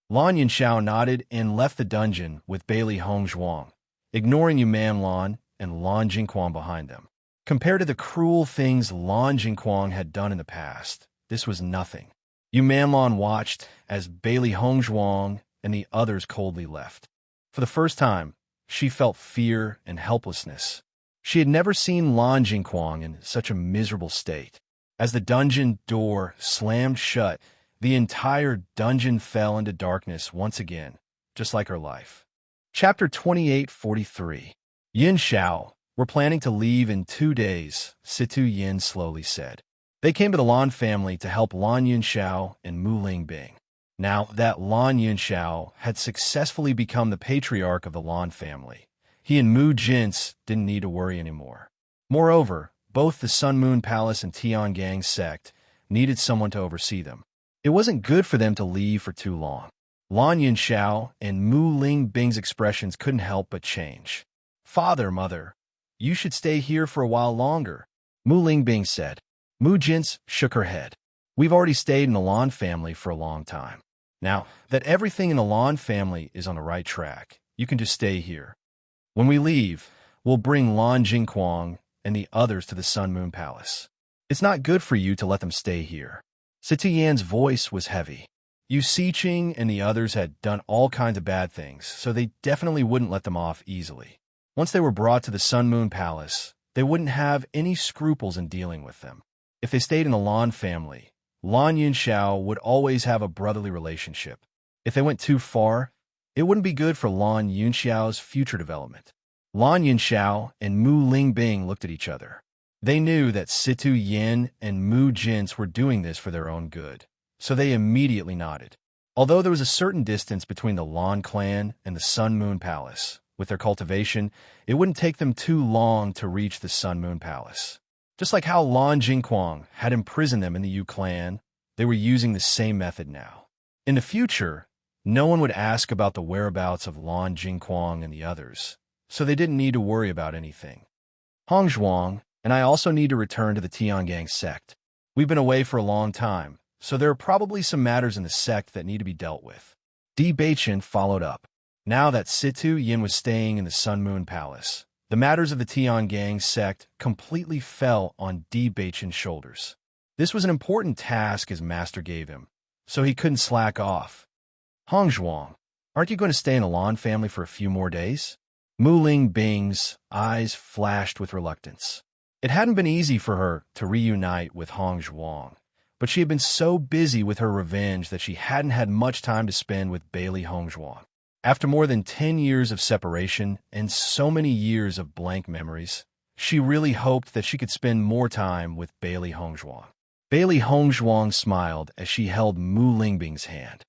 Lan Yunxiao nodded and left the dungeon with Bailey Hongzhuang, ignoring Yu Manlan and Lan Jingquang behind them. Compared to the cruel things Lan Jingquang had done in the past, this was nothing. Yu Manlan watched as Bailey Hongzhuang and the others coldly left. For the first time, she felt fear and helplessness. She had never seen Lan Jingquang in such a miserable state. As the dungeon door slammed shut, the entire dungeon fell into darkness once again, just like her life. Chapter 2843. Yin Xiao, we're planning to leave in 2 days, Situ Yin slowly said. They came to the Lan family to help Lan Yunxiao and Mu Lingbing. Now that Lan Yunxiao had successfully become the patriarch of the Lan family, he and Mu Jins didn't need to worry anymore. Moreover, both the Sun Moon Palace and Tiangang sect needed someone to oversee them. It wasn't good for them to leave for too long. Lan Yunxiao and Mu Lingbing's expressions couldn't help but change. Father, mother, you should stay here for a while longer, Mu Lingbing said. Mu Jins shook her head. We've already stayed in the Lan family for a long time. Now that everything in the Lan family is on the right track, you can just stay here. When we leave, we'll bring Lan Jingquang and the others to the Sun Moon Palace. It's not good for you to let them stay here. Sitiyan's voice was heavy. Yu Siqing and the others had done all kinds of bad things, so they definitely wouldn't let them off easily. Once they were brought to the Sun Moon Palace, they wouldn't have any scruples in dealing with them. If they stayed in the Lan family, Lan Yunxiao would always have a brotherly relationship. If they went too far, it wouldn't be good for Lan Yunxiao's future development. Lan Yunxiao and Mu Lingbing looked at each other. They knew that Situ Yin and Mu Jins were doing this for their own good, so they immediately nodded. Although there was a certain distance between the Lan clan and the Sun Moon Palace, with their cultivation, it wouldn't take them too long to reach the Sun Moon Palace. Just like how Lan Jingquang had imprisoned them in the Yu clan, They were using the same method now. In the future, no one would ask about the whereabouts of Lan Jingquang and the others, so they didn't need to worry about anything. Hongzhuang and I also need to return to the Tiangang sect. We've been away for a long time, so there are probably some matters in the sect that need to be dealt with. Di Beichen followed up. Now that Situ Yin was staying in the Sun Moon Palace, the matters of the Tiangang sect completely fell on Di Beichen's shoulders. This was an important task his master gave him, so he couldn't slack off. Hongzhuang, aren't you going to stay in the Lan family for a few more days? Mu Lingbing's eyes flashed with reluctance. It hadn't been easy for her to reunite with Hongzhuang, but she had been so busy with her revenge that she hadn't had much time to spend with Bailey Hongzhuang. After more than 10 years of separation and so many years of blank memories, she really hoped that she could spend more time with Bailey Hongzhuang. Bailey Hongzhuang smiled as she held Mu Lingbing's hand.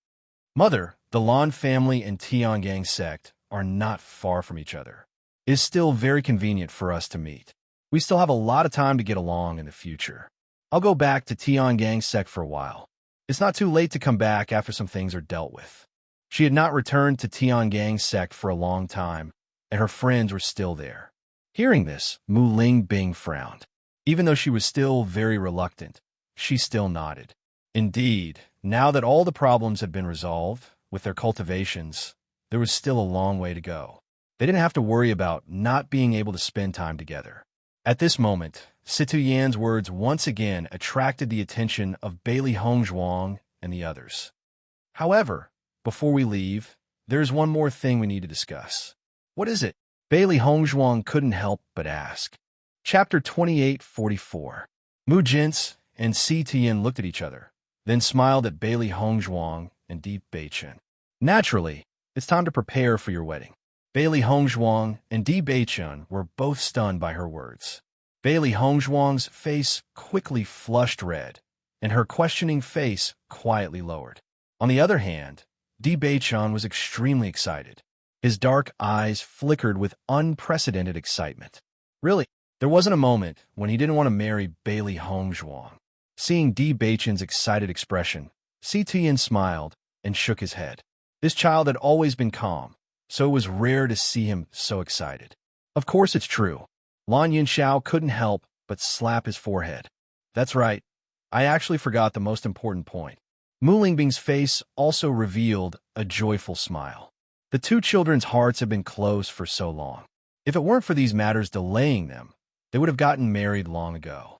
Mother, the Lan family and Tiangang sect are not far from each other. It is still very convenient for us to meet. We still have a lot of time to get along in the future. I'll go back to Tiangang sect for a while. It's not too late to come back after some things are dealt with. She had not returned to Tiangang sect for a long time, and her friends were still there. Hearing this, Mu Lingbing frowned. Even though she was still very reluctant, she still nodded. Indeed, now that all the problems had been resolved with their cultivations, there was still a long way to go. They didn't have to worry about not being able to spend time together. At this moment, Situ Yan's words once again attracted the attention of Bailey Hongzhuang and the others. However, before we leave, there's one more thing we need to discuss. What is it? Bailey Hongzhuang couldn't help but ask. Chapter 2844. Mu Jintz and Si Tian looked at each other, then smiled at Bailey Hongzhuang and Di Beichen. Naturally, it's time to prepare for your wedding. Bailey Hongzhuang and Di Beichen were both stunned by her words. Bailey Hongzhuang's face quickly flushed red, and her questioning face quietly lowered. On the other hand, Di Beichen was extremely excited. His dark eyes flickered with unprecedented excitement. Really, there wasn't a moment when he didn't want to marry Bailey Hongzhuang. Seeing Di Beichen's excited expression, Si Tian smiled and shook his head. This child had always been calm, so it was rare to see him so excited. Of course it's true. Lan Yunxiao couldn't help but slap his forehead. That's right. I actually forgot the most important point. Mu Lingbing's face also revealed a joyful smile. The two children's hearts had been close for so long. If it weren't for these matters delaying them, they would have gotten married long ago.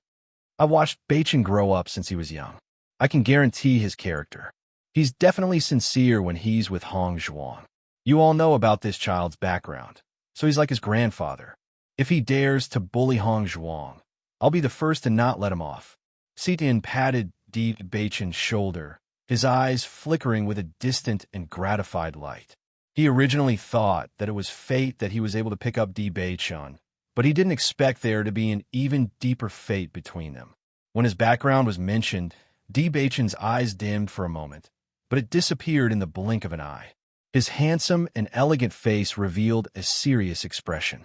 I've watched Beichen grow up since he was young. I can guarantee his character. He's definitely sincere when he's with Hongzhuang. You all know about this child's background, so he's like his grandfather. If he dares to bully Hongzhuang, I'll be the first to not let him off. Si Tian patted Di Beichen's shoulder, his eyes flickering with a distant and gratified light. He originally thought that it was fate that he was able to pick up Di Beichen, but he didn't expect there to be an even deeper fate between them. When his background was mentioned, Di Beichen's eyes dimmed for a moment, but it disappeared in the blink of an eye. His handsome and elegant face revealed a serious expression.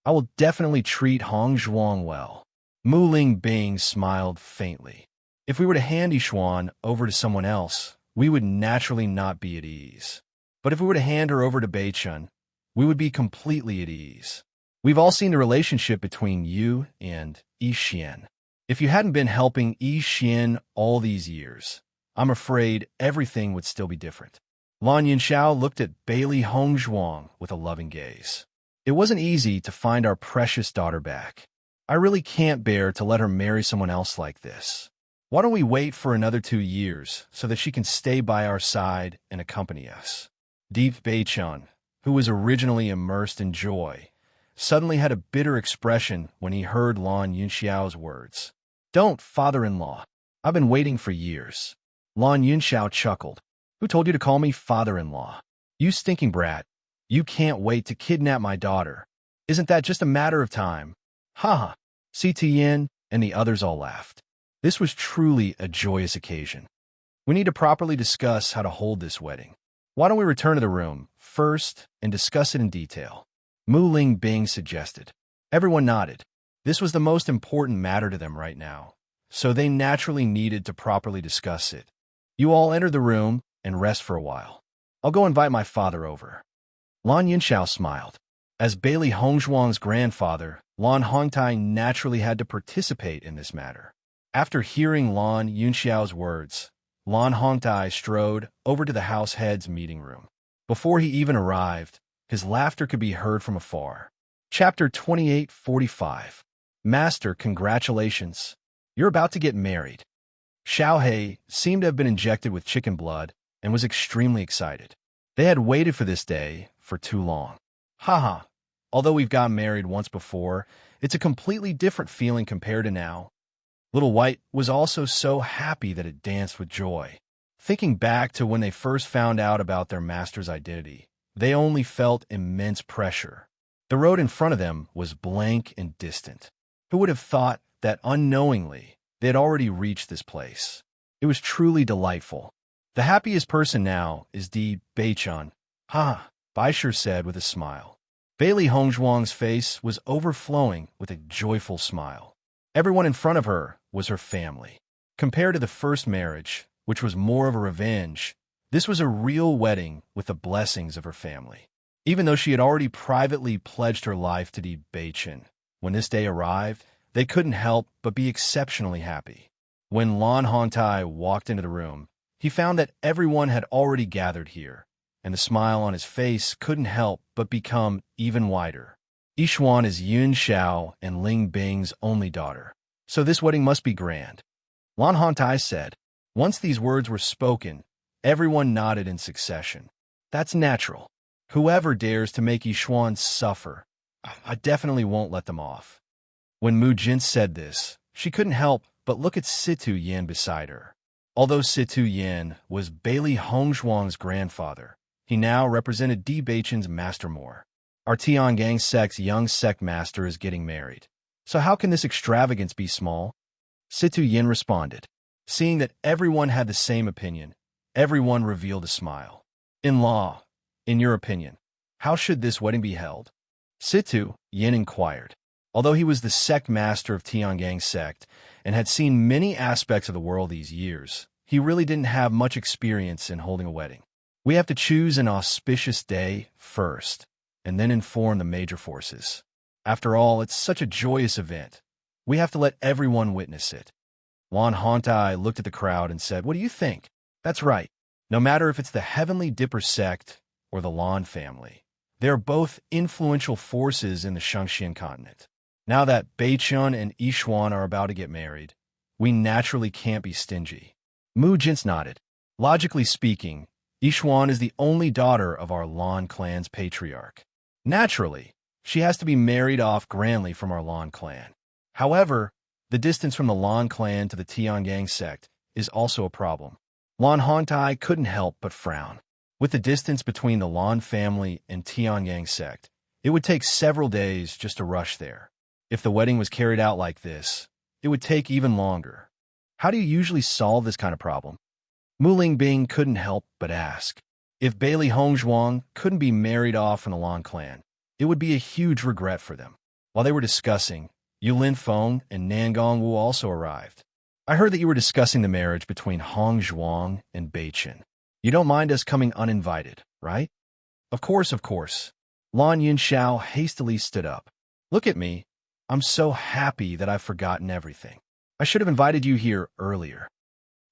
I will definitely treat Hongzhuang well. Mu Lingbing smiled faintly. If we were to hand Yishuan over to someone else, we would naturally not be at ease. But if we were to hand her over to Beichen, we would be completely at ease. We've all seen the relationship between you and Yixian. If you hadn't been helping Yixian all these years, I'm afraid everything would still be different. Lan Yunxiao looked at Bailey Hongzhuang with a loving gaze. It wasn't easy to find our precious daughter back. I really can't bear to let her marry someone else like this. Why don't we wait for another 2 years so that she can stay by our side and accompany us? Di Beichen, who was originally immersed in joy, suddenly had a bitter expression when he heard Lan Yunxiao's words. Don't, father-in-law. I've been waiting for years. Lan Yunxiao chuckled. Who told you to call me father-in-law? You stinking brat. You can't wait to kidnap my daughter. Isn't that just a matter of time? Ha ha. Si Tian and the others all laughed. This was truly a joyous occasion. We need to properly discuss how to hold this wedding. Why don't we return to the room first and discuss it in detail? Mu Lingbing suggested. Everyone nodded. This was the most important matter to them right now, so they naturally needed to properly discuss it. You all enter the room and rest for a while. I'll go invite my father over. Lan Yunxiao smiled. As Bailey Hongzhuang's grandfather, Lan Hongtai naturally had to participate in this matter. After hearing Lan Yunxiao's words, Lan Hongtai strode over to the house head's meeting room. Before he even arrived, his laughter could be heard from afar. Chapter 28:45. Master, congratulations. You're about to get married. Xiao He seemed to have been injected with chicken blood and was extremely excited. They had waited for this day for too long. Haha, although we've gotten married once before, it's a completely different feeling compared to now. Little White was also so happy that it danced with joy. Thinking back to when they first found out about their master's identity, they only felt immense pressure. The road in front of them was blank and distant. Who would have thought that unknowingly they had already reached this place? It was truly delightful. The happiest person now is Di Beichun. Ha, Baisher said with a smile. Bailey Hongzhuang's face was overflowing with a joyful smile. Everyone in front of her was her family. Compared to the first marriage, which was more of a revenge, this was a real wedding with the blessings of her family. Even though she had already privately pledged her life to Di Beichun, when this day arrived, they couldn't help but be exceptionally happy. When Lan Hongtai walked into the room, he found that everyone had already gathered here, and the smile on his face couldn't help but become even wider. Yixuan is Yun Xiao and Ling Bing's only daughter, so this wedding must be grand. Lan Hongtai said. Once these words were spoken, everyone nodded in succession. That's natural. Whoever dares to make Yixuan suffer, I definitely won't let them off. When Mu Jin said this, she couldn't help but look at Situ Yin beside her. Although Situ Yin was Bailey Hongzhuang's grandfather, he now represented Di Beichun's master more. Our Tiangang sect's young sect master is getting married. So how can this extravagance be small? Situ Yin responded. Seeing that everyone had the same opinion, everyone revealed a smile. In-law, in your opinion, how should this wedding be held? Situ Yin inquired. Although he was the sect master of Tiangang sect and had seen many aspects of the world these years, he really didn't have much experience in holding a wedding. We have to choose an auspicious day first, and then inform the major forces. After all, it's such a joyous event. We have to let everyone witness it. Lan Hongtai looked at the crowd and said, what do you think? That's right. No matter if it's the Heavenly Dipper sect or the Lan family, they are both influential forces in the Shangxian continent. Now that Beichun and Yixuan are about to get married, we naturally can't be stingy. Mu Jin nodded. Logically speaking, Yixuan is the only daughter of our Lan clan's patriarch. Naturally, she has to be married off grandly from our Lan clan. However, the distance from the Lan clan to the Tiangang sect is also a problem. Lan Hongtai couldn't help but frown. With the distance between the Lan family and Tiangang sect, it would take several days just to rush there. If the wedding was carried out like this, it would take even longer. How do you usually solve this kind of problem? Mu Lingbing couldn't help but ask. If Bailey Hongzhuang couldn't be married off from the Lan clan, it would be a huge regret for them. While they were discussing, Yulin Feng and Nangong Wu also arrived. I heard that you were discussing the marriage between Hongzhuang and Beichun. You don't mind us coming uninvited, right? Of course, of course. Lan Yunxiao hastily stood up. Look at me. I'm so happy that I've forgotten everything. I should have invited you here earlier.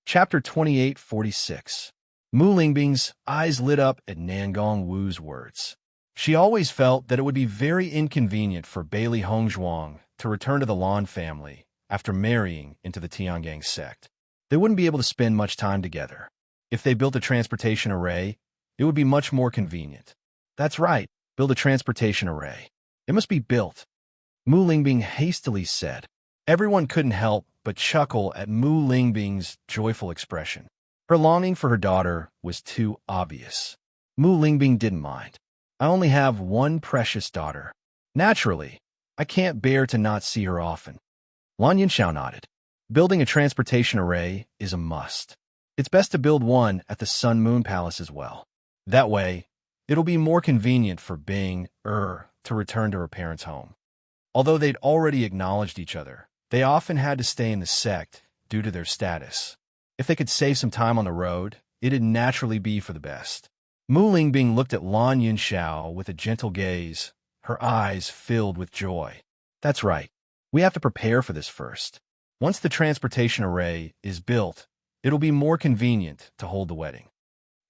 Chapter 28:46. Mu Lingbing's eyes lit up at Nangong Wu's words. She always felt that it would be very inconvenient for Bailey Hongzhuang to return to the Lan family after marrying into the Tiangang sect. They wouldn't be able to spend much time together. If they built a transportation array, it would be much more convenient. That's right, build a transportation array. It must be built. Mu Lingbing hastily said. Everyone couldn't help but chuckle at Mu Lingbing's joyful expression. Her longing for her daughter was too obvious. Mu Lingbing didn't mind. I only have one precious daughter. Naturally, I can't bear to not see her often. Lan Yunxiao nodded. Building a transportation array is a must. It's best to build one at the Sun Moon Palace as well. That way, it'll be more convenient for Bing to return to her parents' home. Although they'd already acknowledged each other, they often had to stay in the sect due to their status. If they could save some time on the road, it'd naturally be for the best. Mu Lingbing looked at Lan Yunxiao with a gentle gaze, her eyes filled with joy. That's right. We have to prepare for this first. Once the transportation array is built, it'll be more convenient to hold the wedding.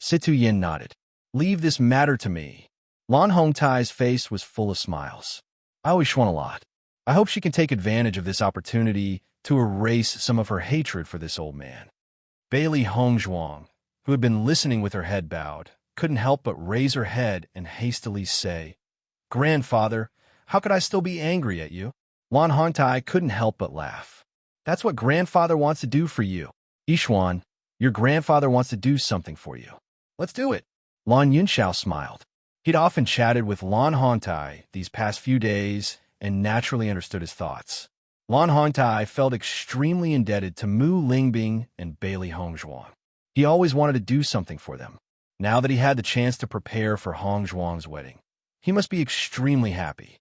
Situ Yin nodded. Leave this matter to me. Lan Hongtai's face was full of smiles. I always Schwan a lot. I hope she can take advantage of this opportunity to erase some of her hatred for this old man. Bailey Hongzhuang, who had been listening with her head bowed, couldn't help but raise her head and hastily say, Grandfather, how could I still be angry at you? Lan Hongtai couldn't help but laugh. That's what grandfather wants to do for you. Yishuan, your grandfather wants to do something for you. Let's do it. Lan Yunxiao smiled. He'd often chatted with Lan Hongtai these past few days and naturally understood his thoughts. Lan Hongtai felt extremely indebted to Mu Lingbing and Bailey Hongzhuang. He always wanted to do something for them. Now that he had the chance to prepare for Hongzhuang's wedding, he must be extremely happy.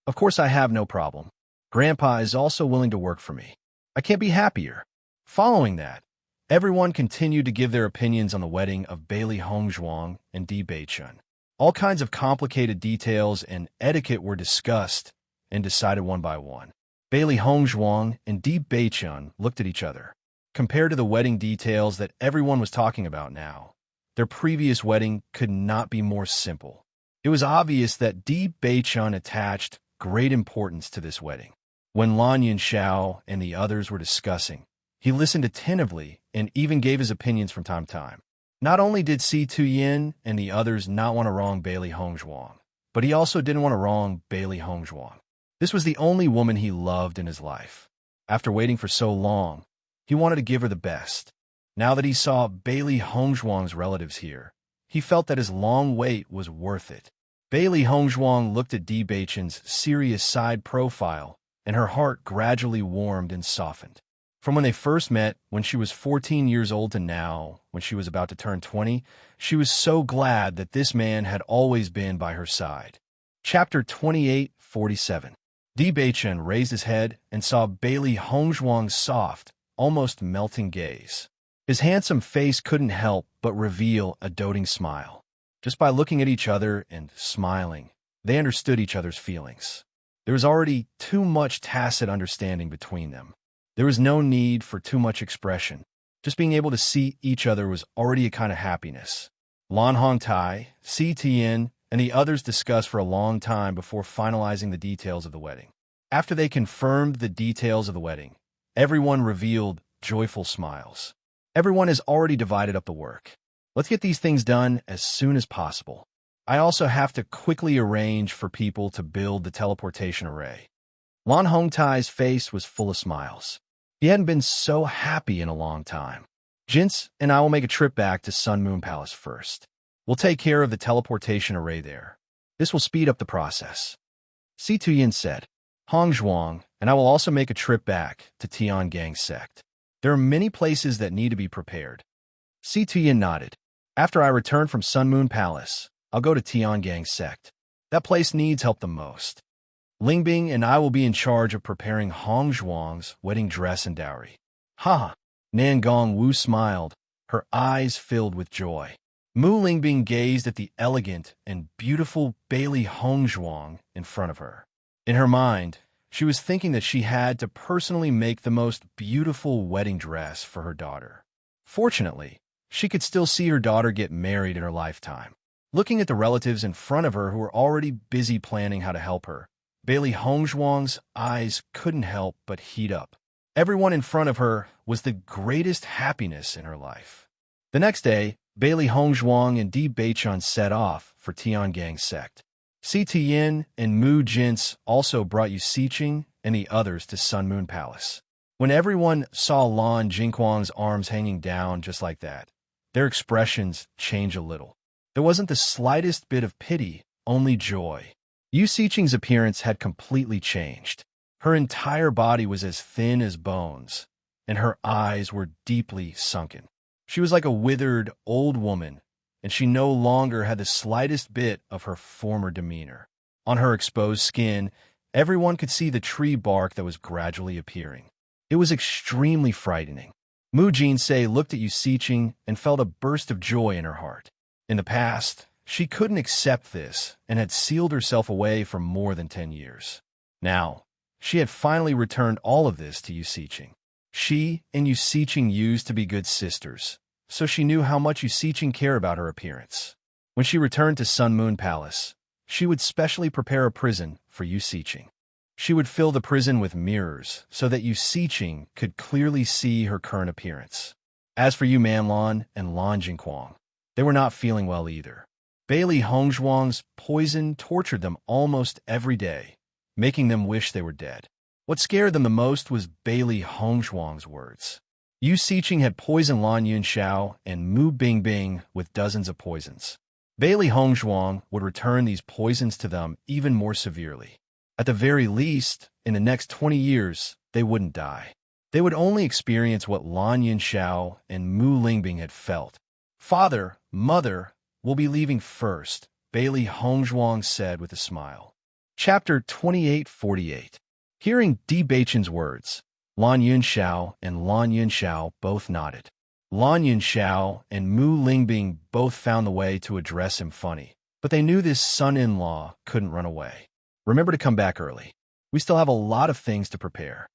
Of course, I have no problem. Grandpa is also willing to work for me. I can't be happier. Following that, everyone continued to give their opinions on the wedding of Bailey Hongzhuang and Di Beichun. All kinds of complicated details and etiquette were discussed and decided one by one. Bailey Hongzhuang and Di Beichun looked at each other. Compared to the wedding details that everyone was talking about now, their previous wedding could not be more simple. It was obvious that Di Beichun attached great importance to this wedding. When Lan Yunxiao and the others were discussing, he listened attentively and even gave his opinions from time to time. Not only did Si Tuyin and the others not want to wrong Bailey Hongzhuang, but he also didn't want to wrong Bailey Hongzhuang. This was the only woman he loved in his life. After waiting for so long, he wanted to give her the best. Now that he saw Bailey Hongzhuang's relatives here, he felt that his long wait was worth it. Bailey Hongzhuang looked at Di Beichun's serious side profile, and her heart gradually warmed and softened. From when they first met, when she was 14 years old, to now, when she was about to turn 20, she was so glad that this man had always been by her side. Chapter 28:47. Di Beichun raised his head and saw Bailey Hongzhuang's soft, almost melting gaze. His handsome face couldn't help but reveal a doting smile. Just by looking at each other and smiling, they understood each other's feelings. There was already too much tacit understanding between them. There was no need for too much expression. Just being able to see each other was already a kind of happiness. Lan Hongtai, Si Tian, and the others discussed for a long time before finalizing the details of the wedding. After they confirmed the details of the wedding, everyone revealed joyful smiles. Everyone has already divided up the work. Let's get these things done as soon as possible. I also have to quickly arrange for people to build the teleportation array. Lan Hongtai's face was full of smiles. He hadn't been so happy in a long time. Jinx and I will make a trip back to Sun Moon Palace first. We'll take care of the teleportation array there. This will speed up the process. Si Tuyin said, Hongzhuang, and I will also make a trip back to Tiangang sect. There are many places that need to be prepared. Si Tuyin nodded. After I return from Sun Moon Palace, I'll go to Tiangang sect. That place needs help the most. Lingbing and I will be in charge of preparing Hongzhuang's wedding dress and dowry. Ha! Nangong Wu smiled, her eyes filled with joy. Mu Lingbing gazed at the elegant and beautiful Bailey Hongzhuang in front of her. In her mind, she was thinking that she had to personally make the most beautiful wedding dress for her daughter. Fortunately, she could still see her daughter get married in her lifetime. Looking at the relatives in front of her who were already busy planning how to help her, Bailey Hongzhuang's eyes couldn't help but heat up. Everyone in front of her was the greatest happiness in her life. The next day, Bailey Hongzhuang and Di Beichun set off for Tiangang sect. Si Tiyin and Mu Jinx also brought Yu Siqing and the others to Sun Moon Palace. When everyone saw Lan Jingquang's arms hanging down just like that, their expressions changed a little. There wasn't the slightest bit of pity, only joy. Yu Siqing's appearance had completely changed. Her entire body was as thin as bones, and her eyes were deeply sunken. She was like a withered, old woman, and she no longer had the slightest bit of her former demeanor. On her exposed skin, everyone could see the tree bark that was gradually appearing. It was extremely frightening. Mu Jinsei looked at Yu Siqing and felt a burst of joy in her heart. In the past, she couldn't accept this and had sealed herself away for more than 10 years. Now, she had finally returned all of this to Yu Siqing. She and Yu Siqing used to be good sisters, so she knew how much Yu Siqing cared about her appearance. When she returned to Sun Moon Palace, she would specially prepare a prison for Yu Siqing. She would fill the prison with mirrors so that Yu Siqing could clearly see her current appearance. As for Yu Manlan and Lan Jingquang, they were not feeling well either. Bailey Hongzhuang's poison tortured them almost every day, making them wish they were dead. What scared them the most was Bailey Hongzhuang's words. Yu Siqing had poisoned Lan Yunxiao and Mu Bingbing with dozens of poisons. Bailey Hongzhuang would return these poisons to them even more severely. At the very least, in the next 20 years, they wouldn't die. They would only experience what Lan Yunxiao and Mu Lingbing had felt. "Father, Mother, we'll be leaving first," Bailey Hongzhuang said with a smile. Chapter 2848. Hearing Di Beichen's words, Lan Yunxiao and Lan Yunxiao both nodded. Lan Yunxiao and Mu Lingbing both found the way to address him funny, but they knew this son-in-law couldn't run away. "Remember to come back early. We still have a lot of things to prepare."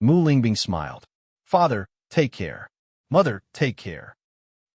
Mu Lingbing smiled. "Father, take care. Mother, take care."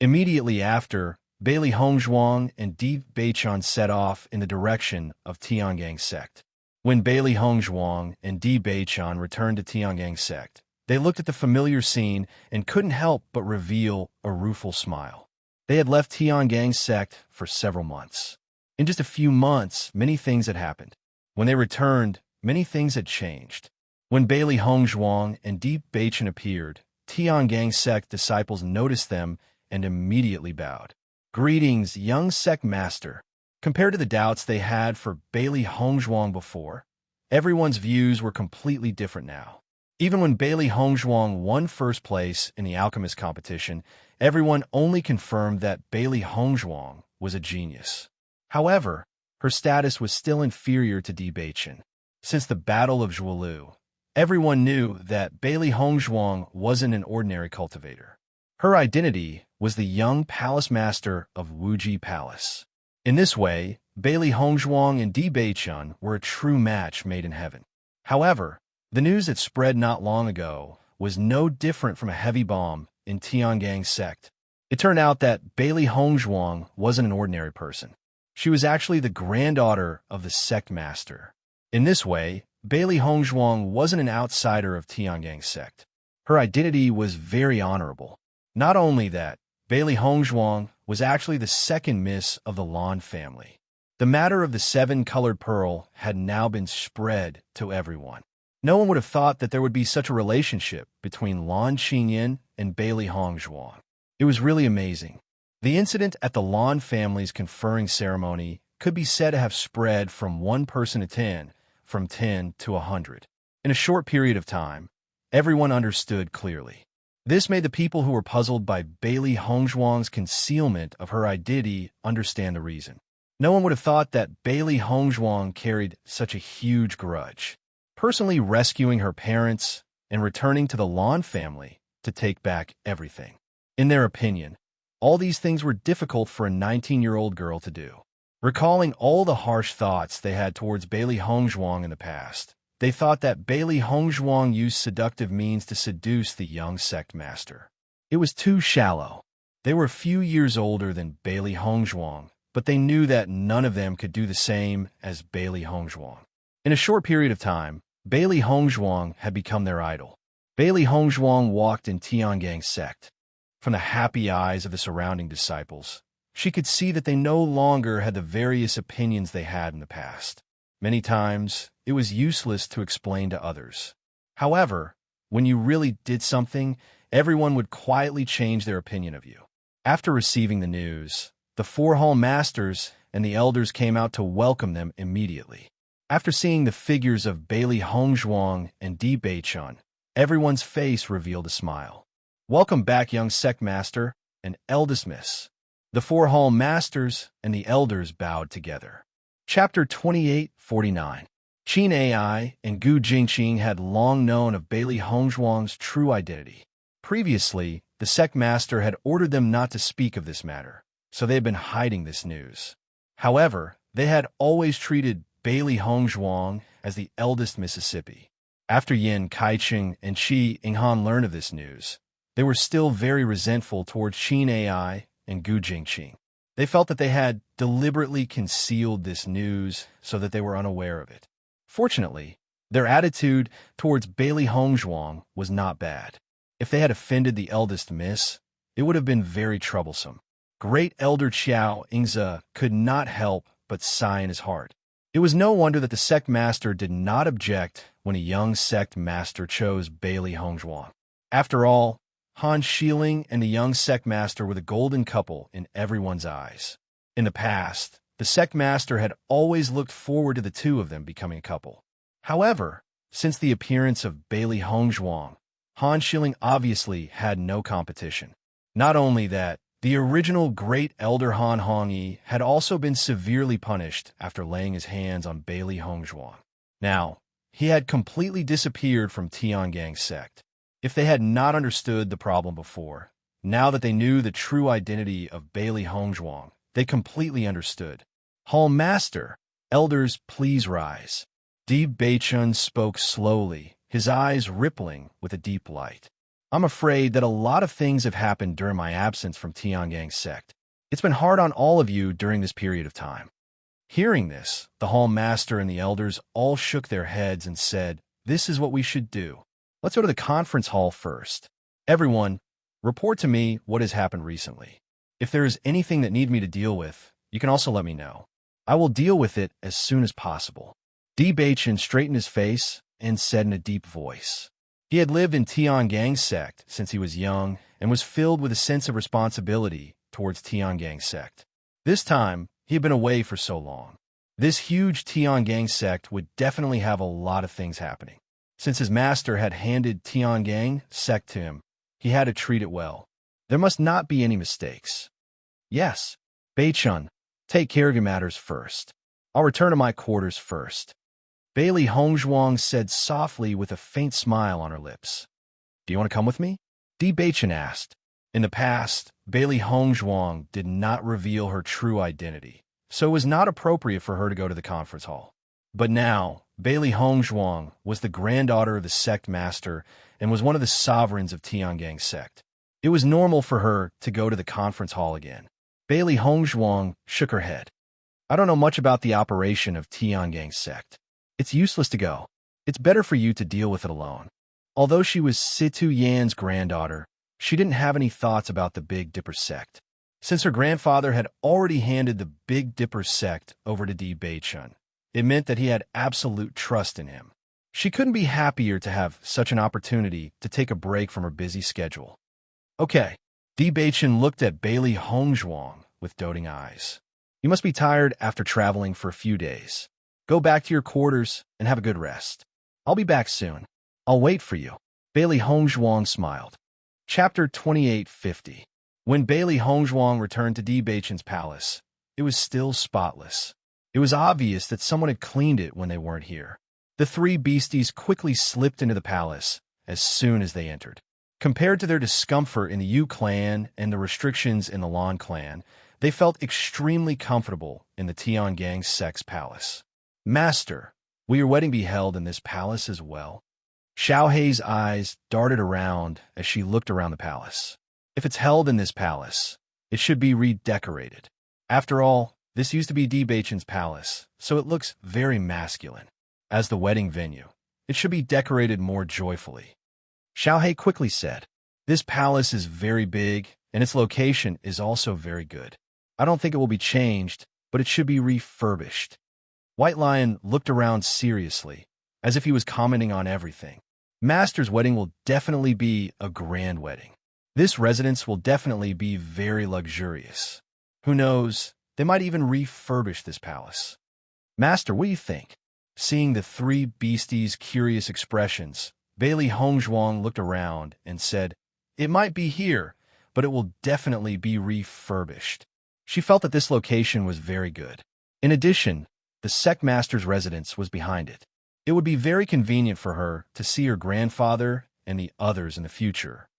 Immediately after, Bailey Hongzhuang and Di Beichen set off in the direction of Tiangang sect. When Bailey Hongzhuang and Di Beichen returned to Tiangang sect, they looked at the familiar scene and couldn't help but reveal a rueful smile. They had left Tiangang sect for several months. In just a few months, many things had happened. When they returned, many things had changed. When Bailey Hongzhuang and Di Beichen appeared, Tiangang sect disciples noticed them and immediately bowed. "Greetings, young sect master." Compared to the doubts they had for Bailey Hongzhuang before, everyone's views were completely different now. Even when Bailey Hongzhuang won first place in the alchemist competition, everyone only confirmed that Bailey Hongzhuang was a genius. However, her status was still inferior to Di Beichen. Since the Battle of Zhuolu, everyone knew that Bailey Hongzhuang wasn't an ordinary cultivator. Her identity was the young palace master of Wuji Palace. In this way, Bailey Hongzhuang and Di Beichen were a true match made in heaven. However, the news that spread not long ago was no different from a heavy bomb in Tiangang sect. It turned out that Bailey Hongzhuang wasn't an ordinary person. She was actually the granddaughter of the sect master. In this way, Bailey Hongzhuang wasn't an outsider of Tiangang sect. Her identity was very honorable. Not only that, Bailey Hongzhuang was actually the second miss of the Lan family. The matter of the 7-colored pearl had now been spread to everyone. No one would have thought that there would be such a relationship between Lan Qingyan and Bailey Hongzhuang. It was really amazing. The incident at the Lan family's conferring ceremony could be said to have spread from 1 person to 10, from 10 to 100. In a short period of time, everyone understood clearly. This made the people who were puzzled by Bailey Hongzhuang's concealment of her identity understand the reason. No one would have thought that Bailey Hongzhuang carried such a huge grudge, personally rescuing her parents and returning to the Lan family to take back everything. In their opinion, all these things were difficult for a 19-year-old girl to do. Recalling all the harsh thoughts they had towards Bailey Hongzhuang in the past, they thought that Bailey Hongzhuang used seductive means to seduce the young sect master. It was too shallow. They were a few years older than Bailey Hongzhuang, but they knew that none of them could do the same as Bailey Hongzhuang. In a short period of time, Bailey Hongzhuang had become their idol. Bailey Hongzhuang walked in Tiangang sect. From the happy eyes of the surrounding disciples, she could see that they no longer had the various opinions they had in the past. Many times, it was useless to explain to others. However, when you really did something, everyone would quietly change their opinion of you. After receiving the news, the 4 hall masters and the elders came out to welcome them immediately. After seeing the figures of Bailey Hongzhuang and Di Beichen, everyone's face revealed a smile. "Welcome back, young sect master and eldest miss." The 4 hall masters and the elders bowed together. Chapter 2849. Qin Ai and Gu Jingqing had long known of Bailey Hongzhuang's true identity. Previously, the sect master had ordered them not to speak of this matter, so they had been hiding this news. However, they had always treated Bailey Hongzhuang as the eldest Mississippi. After Yin Kaicheng and Qi Inghan learned of this news, they were still very resentful towards Qin Ai and Gu Jingqing. They felt that they had deliberately concealed this news so that they were unaware of it. Fortunately, their attitude towards Bailey Hongzhuang was not bad. If they had offended the eldest miss, it would have been very troublesome. Great Elder Qiao Ingze could not help but sigh in his heart. It was no wonder that the sect master did not object when a young sect master chose Bailey Hongzhuang. After all, Han Shiling and the young sect master were the golden couple in everyone's eyes. In the past, the sect master had always looked forward to the two of them becoming a couple. However, since the appearance of Bailey Hongzhuang, Han Shiling obviously had no competition. Not only that, the original Great Elder Han Hongyi had also been severely punished after laying his hands on Bailey Hongzhuang. Now, he had completely disappeared from Tiangang's sect. If they had not understood the problem before, now that they knew the true identity of Bailey Hongzhuang, they completely understood. Hall Master, elders, please rise. Di Beichun spoke slowly, his eyes rippling with a deep light. I'm afraid that a lot of things have happened during my absence from Tiangang's sect. It's been hard on all of you during this period of time. Hearing this, the Hall Master and the elders all shook their heads and said, "This is what we should do. Let's go to the conference hall first. Everyone, report to me what has happened recently. If there is anything that needs me to deal with, you can also let me know. I will deal with it as soon as possible." Di Beichun straightened his face and said in a deep voice. He had lived in Tiangang's sect since he was young and was filled with a sense of responsibility towards Tiangang's sect. This time, he had been away for so long. This huge Tiangang sect would definitely have a lot of things happening. Since his master had handed Tiangang sect to him, he had to treat it well. There must not be any mistakes. Yes, Beichun, take care of your matters first. I'll return to my quarters first. Bailey Hongzhuang said softly with a faint smile on her lips. Do you want to come with me? Di Beichun asked. In the past, Bailey Hongzhuang did not reveal her true identity, so it was not appropriate for her to go to the conference hall. But now, Bailey Hongzhuang was the granddaughter of the sect master and was one of the sovereigns of Tiangang's sect. It was normal for her to go to the conference hall again. Bailey Hongzhuang shook her head. I don't know much about the operation of Tiangang's sect. It's useless to go. It's better for you to deal with it alone. Although she was Situ Yan's granddaughter, she didn't have any thoughts about the Big Dipper sect. Since her grandfather had already handed the Big Dipper sect over to Di Beichun, it meant that he had absolute trust in him. She couldn't be happier to have such an opportunity to take a break from her busy schedule. Okay, Di Beichun looked at Bailey Hongzhuang with doting eyes. You must be tired after traveling for a few days. Go back to your quarters and have a good rest. I'll be back soon. I'll wait for you. Bailey Hongzhuang smiled. Chapter 2850. When Bailey Hongzhuang returned to Di Beichun's palace, it was still spotless. It was obvious that someone had cleaned it when they weren't here. The three beasties quickly slipped into the palace as soon as they entered. Compared to their discomfort in the Yu clan and the restrictions in the Lan clan, they felt extremely comfortable in the Tiangang sect's palace. Master, will your wedding be held in this palace as well? Xiao Hei's eyes darted around as she looked around the palace. If it's held in this palace, it should be redecorated. After all, this used to be Di Beichun's palace, so it looks very masculine. As the wedding venue, it should be decorated more joyfully. Xiao Hei quickly said, This palace is very big, and its location is also very good. I don't think it will be changed, but it should be refurbished. White Lion looked around seriously, as if he was commenting on everything. Master's wedding will definitely be a grand wedding. This residence will definitely be very luxurious. Who knows, they might even refurbish this palace. Master, what do you think? Seeing the three beasties' curious expressions, Bailey Hongzhuang looked around and said, It might be here, but it will definitely be refurbished. She felt that this location was very good. In addition, the sect master's residence was behind it. It would be very convenient for her to see her grandfather and the others in the future.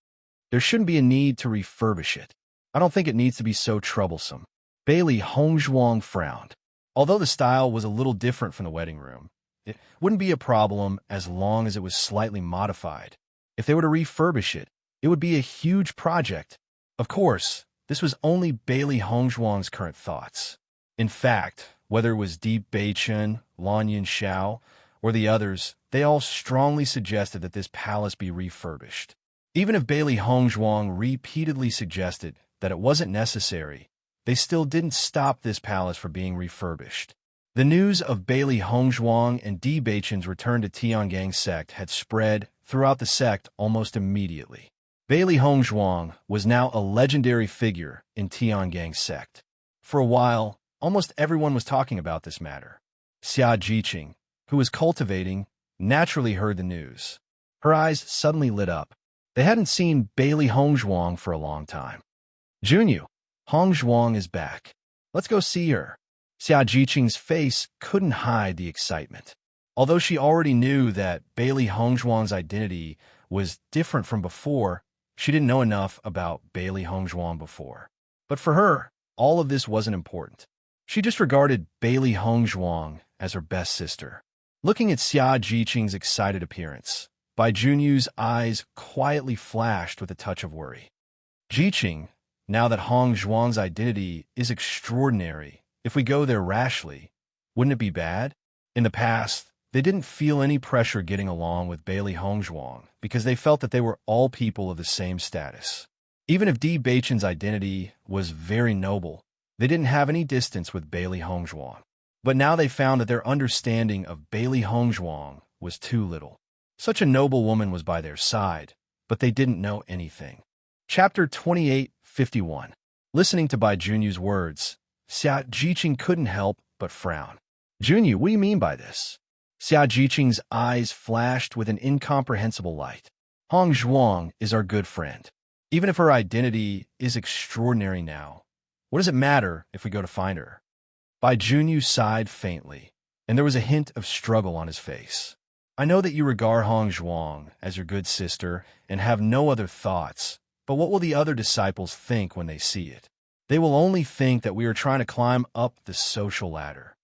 There shouldn't be a need to refurbish it. I don't think it needs to be so troublesome. Bailey Hongzhuang frowned. Although the style was a little different from the wedding room, it wouldn't be a problem as long as it was slightly modified. If they were to refurbish it, it would be a huge project. Of course, this was only Bailey Hongzhuang's current thoughts. In fact, whether it was Deep Beichen, Lan Yin or the others, they all strongly suggested that this palace be refurbished. Even if Bailey Hongzhuang repeatedly suggested that it wasn't necessary, they still didn't stop this palace from being refurbished. The news of Bailey Hongzhuang and Di Beichen's return to Tiangang sect had spread throughout the sect almost immediately. Bailey Hongzhuang was now a legendary figure in Tiangang sect. For a while, almost everyone was talking about this matter. Xia Jiqing, who was cultivating, naturally heard the news. Her eyes suddenly lit up. They hadn't seen Bailey Hongzhuang for a long time. Junyu, Hongzhuang is back. Let's go see her. Xia Jiqing's face couldn't hide the excitement. Although she already knew that Bailey Hongzhuang's identity was different from before, she didn't know enough about Bailey Hongzhuang before. But for her, all of this wasn't important. She just regarded Bailey Hongzhuang as her best sister. Looking at Xia Jiqing's excited appearance, Bai Junyu's eyes quietly flashed with a touch of worry. Jiqing, now that Hongzhuang's identity is extraordinary, if we go there rashly, wouldn't it be bad? In the past, they didn't feel any pressure getting along with Bailey Hongzhuang because they felt that they were all people of the same status. Even if Di Beichen's identity was very noble, they didn't have any distance with Bailey Hongzhuang. But now they found that their understanding of Bailey Hongzhuang was too little. Such a noble woman was by their side, but they didn't know anything. Chapter 28:51. Listening to Bai Junyu's words, Xia Jiqing couldn't help but frown. Junyu, what do you mean by this? Xia Jiqing's eyes flashed with an incomprehensible light. Hongzhuang is our good friend. Even if her identity is extraordinary now, what does it matter if we go to find her? Bai Junyu sighed faintly, and there was a hint of struggle on his face. I know that you regard Hongzhuang as your good sister and have no other thoughts, but what will the other disciples think when they see it? They will only think that we are trying to climb up the social ladder.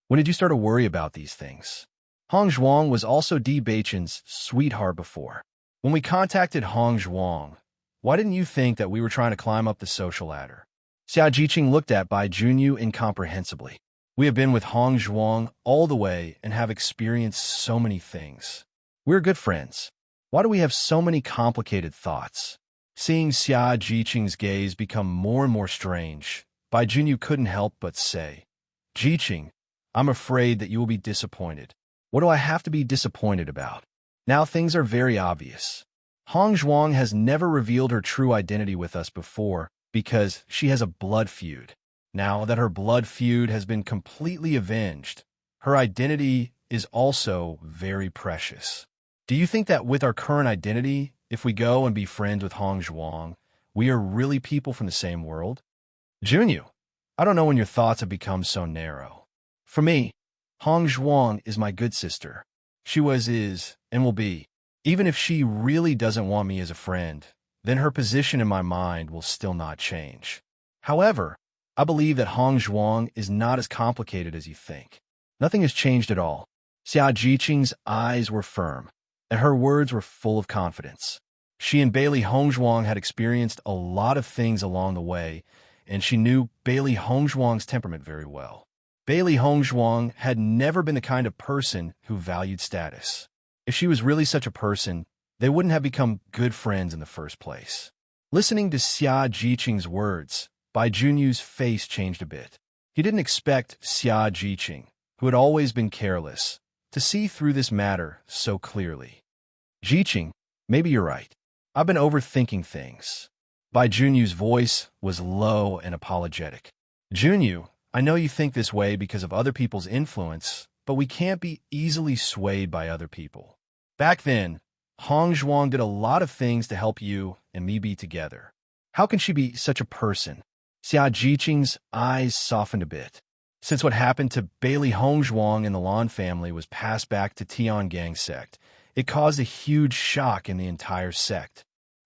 When did you start to worry about these things? Hongzhuang was also Di Beichen's sweetheart before. When we contacted Hongzhuang, why didn't you think that we were trying to climb up the social ladder? Xia Jiqing looked at Bai Junyu incomprehensibly. We have been with Hongzhuang all the way and have experienced so many things. We're good friends. Why do we have so many complicated thoughts? Seeing Xia Jiqing's gaze become more and more strange, Bai Junyu couldn't help but say, Jiqing, I'm afraid that you will be disappointed. What do I have to be disappointed about? Now things are very obvious. Hongzhuang has never revealed her true identity with us before because she has a blood feud. Now that her blood feud has been completely avenged, her identity is also very precious. Do you think that with our current identity, if we go and be friends with Hongzhuang, we are really people from the same world? Junyu, I don't know when your thoughts have become so narrow. For me, Hongzhuang is my good sister. She was, is, and will be. Even if she really doesn't want me as a friend, then her position in my mind will still not change. However, I believe that Hongzhuang is not as complicated as you think. Nothing has changed at all. Xia Jiqing's eyes were firm, and her words were full of confidence. She and Bailey Hongzhuang had experienced a lot of things along the way, and she knew Bailey Hongzhuang's temperament very well. Bailey Hongzhuang had never been the kind of person who valued status. If she was really such a person, they wouldn't have become good friends in the first place. Listening to Xia Jiqing's words, Bai Junyu's face changed a bit. He didn't expect Xia Jiqing, who had always been careless, to see through this matter so clearly. Jiqing, maybe you're right. I've been overthinking things. Bai Junyu's voice was low and apologetic. Junyu, I know you think this way because of other people's influence, but we can't be easily swayed by other people. Back then, Hongzhuang did a lot of things to help you and me be together. How can she be such a person? Xia Jiqing's eyes softened a bit. Since what happened to Bailey Hongzhuang and the Lan family was passed back to Tiangang sect, it caused a huge shock in the entire sect.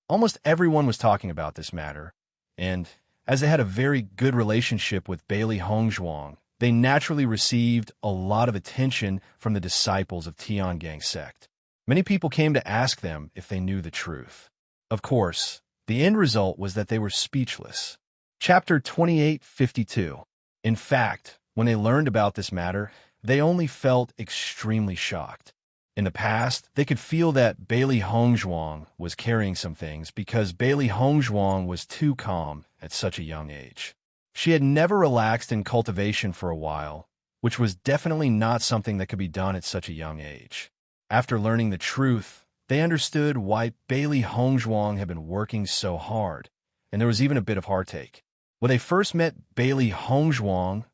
Almost everyone was talking about this matter, and as they had a very good relationship with Bailey Hongzhuang, they naturally received a lot of attention from the disciples of Tiangang sect. Many people came to ask them if they knew the truth. Of course, the end result was that they were speechless. Chapter 28:52. In fact, when they learned about this matter, they only felt extremely shocked. In the past, they could feel that Bailey Hongzhuang was carrying some things because Bailey Hongzhuang was too calm at such a young age. She had never relaxed in cultivation for a while, which was definitely not something that could be done at such a young age. After learning the truth, they understood why Bailey Hongzhuang had been working so hard, and there was even a bit of heartache. When they first met Bailey Hongzhuang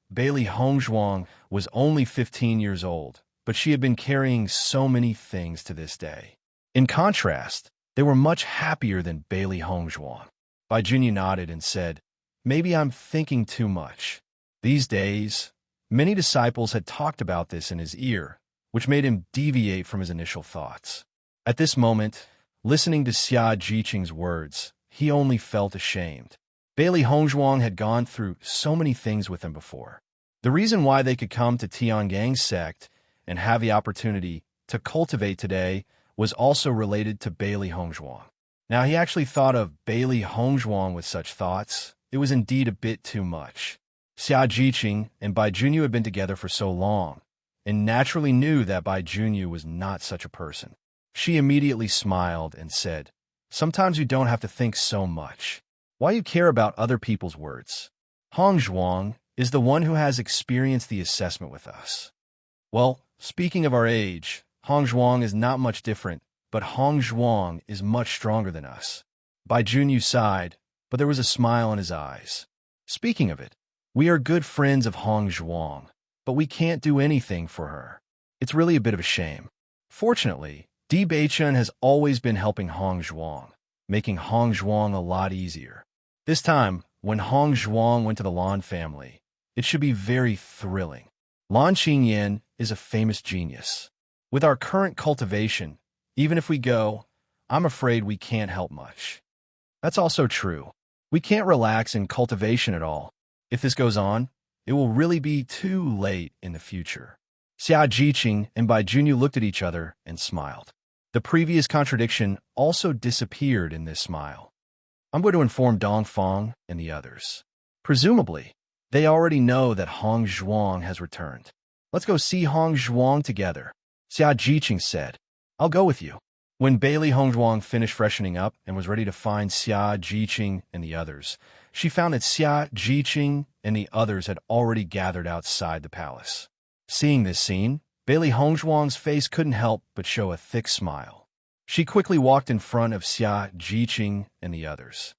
was only 15 years old, but she had been carrying so many things to this day. In contrast, they were much happier than Bailey Hongzhuang. Bai Junyu nodded and said, "Maybe I'm thinking too much." These days, many disciples had talked about this in his ear, which made him deviate from his initial thoughts. At this moment, listening to Xia Jiqing's words, he only felt ashamed. Bailey Hongzhuang had gone through so many things with him before. The reason why they could come to Tiangang sect and have the opportunity to cultivate today was also related to Bailey Hongzhuang. Now, he actually thought of Bailey Hongzhuang with such thoughts. It was indeed a bit too much. Xia Jiqing and Bai Junyu had been together for so long, and naturally knew that Bai Junyu was not such a person. She immediately smiled and said, "Sometimes you don't have to think so much. Why you care about other people's words? Hongzhuang is the one who has experienced the assessment with us." Well, speaking of our age, Hongzhuang is not much different, but Hongzhuang is much stronger than us. Bai Junyu sighed, but there was a smile in his eyes. "Speaking of it, we are good friends of Hongzhuang, but we can't do anything for her. It's really a bit of a shame. Fortunately, Di Beichun has always been helping Hongzhuang, making Hongzhuang a lot easier. This time, when Hongzhuang went to the Lan family, it should be very thrilling. Lan Qingyan is a famous genius. With our current cultivation, even if we go, I'm afraid we can't help much." That's also true. We can't relax in cultivation at all. If this goes on, it will really be too late in the future. Xia Jiqing and Bai Junyu looked at each other and smiled. The previous contradiction also disappeared in this smile. "I'm going to inform Dongfang and the others. Presumably, they already know that Hongzhuang has returned. Let's go see Hongzhuang together," Xia Jiqing said. "I'll go with you." When Bailey Hongzhuang finished freshening up and was ready to find Xia Jiqing and the others, she found that Xia Jiqing and the others had already gathered outside the palace. Seeing this scene, Bailey Hongzhuang's face couldn't help but show a thick smile. She quickly walked in front of Xia Jiqing and the others.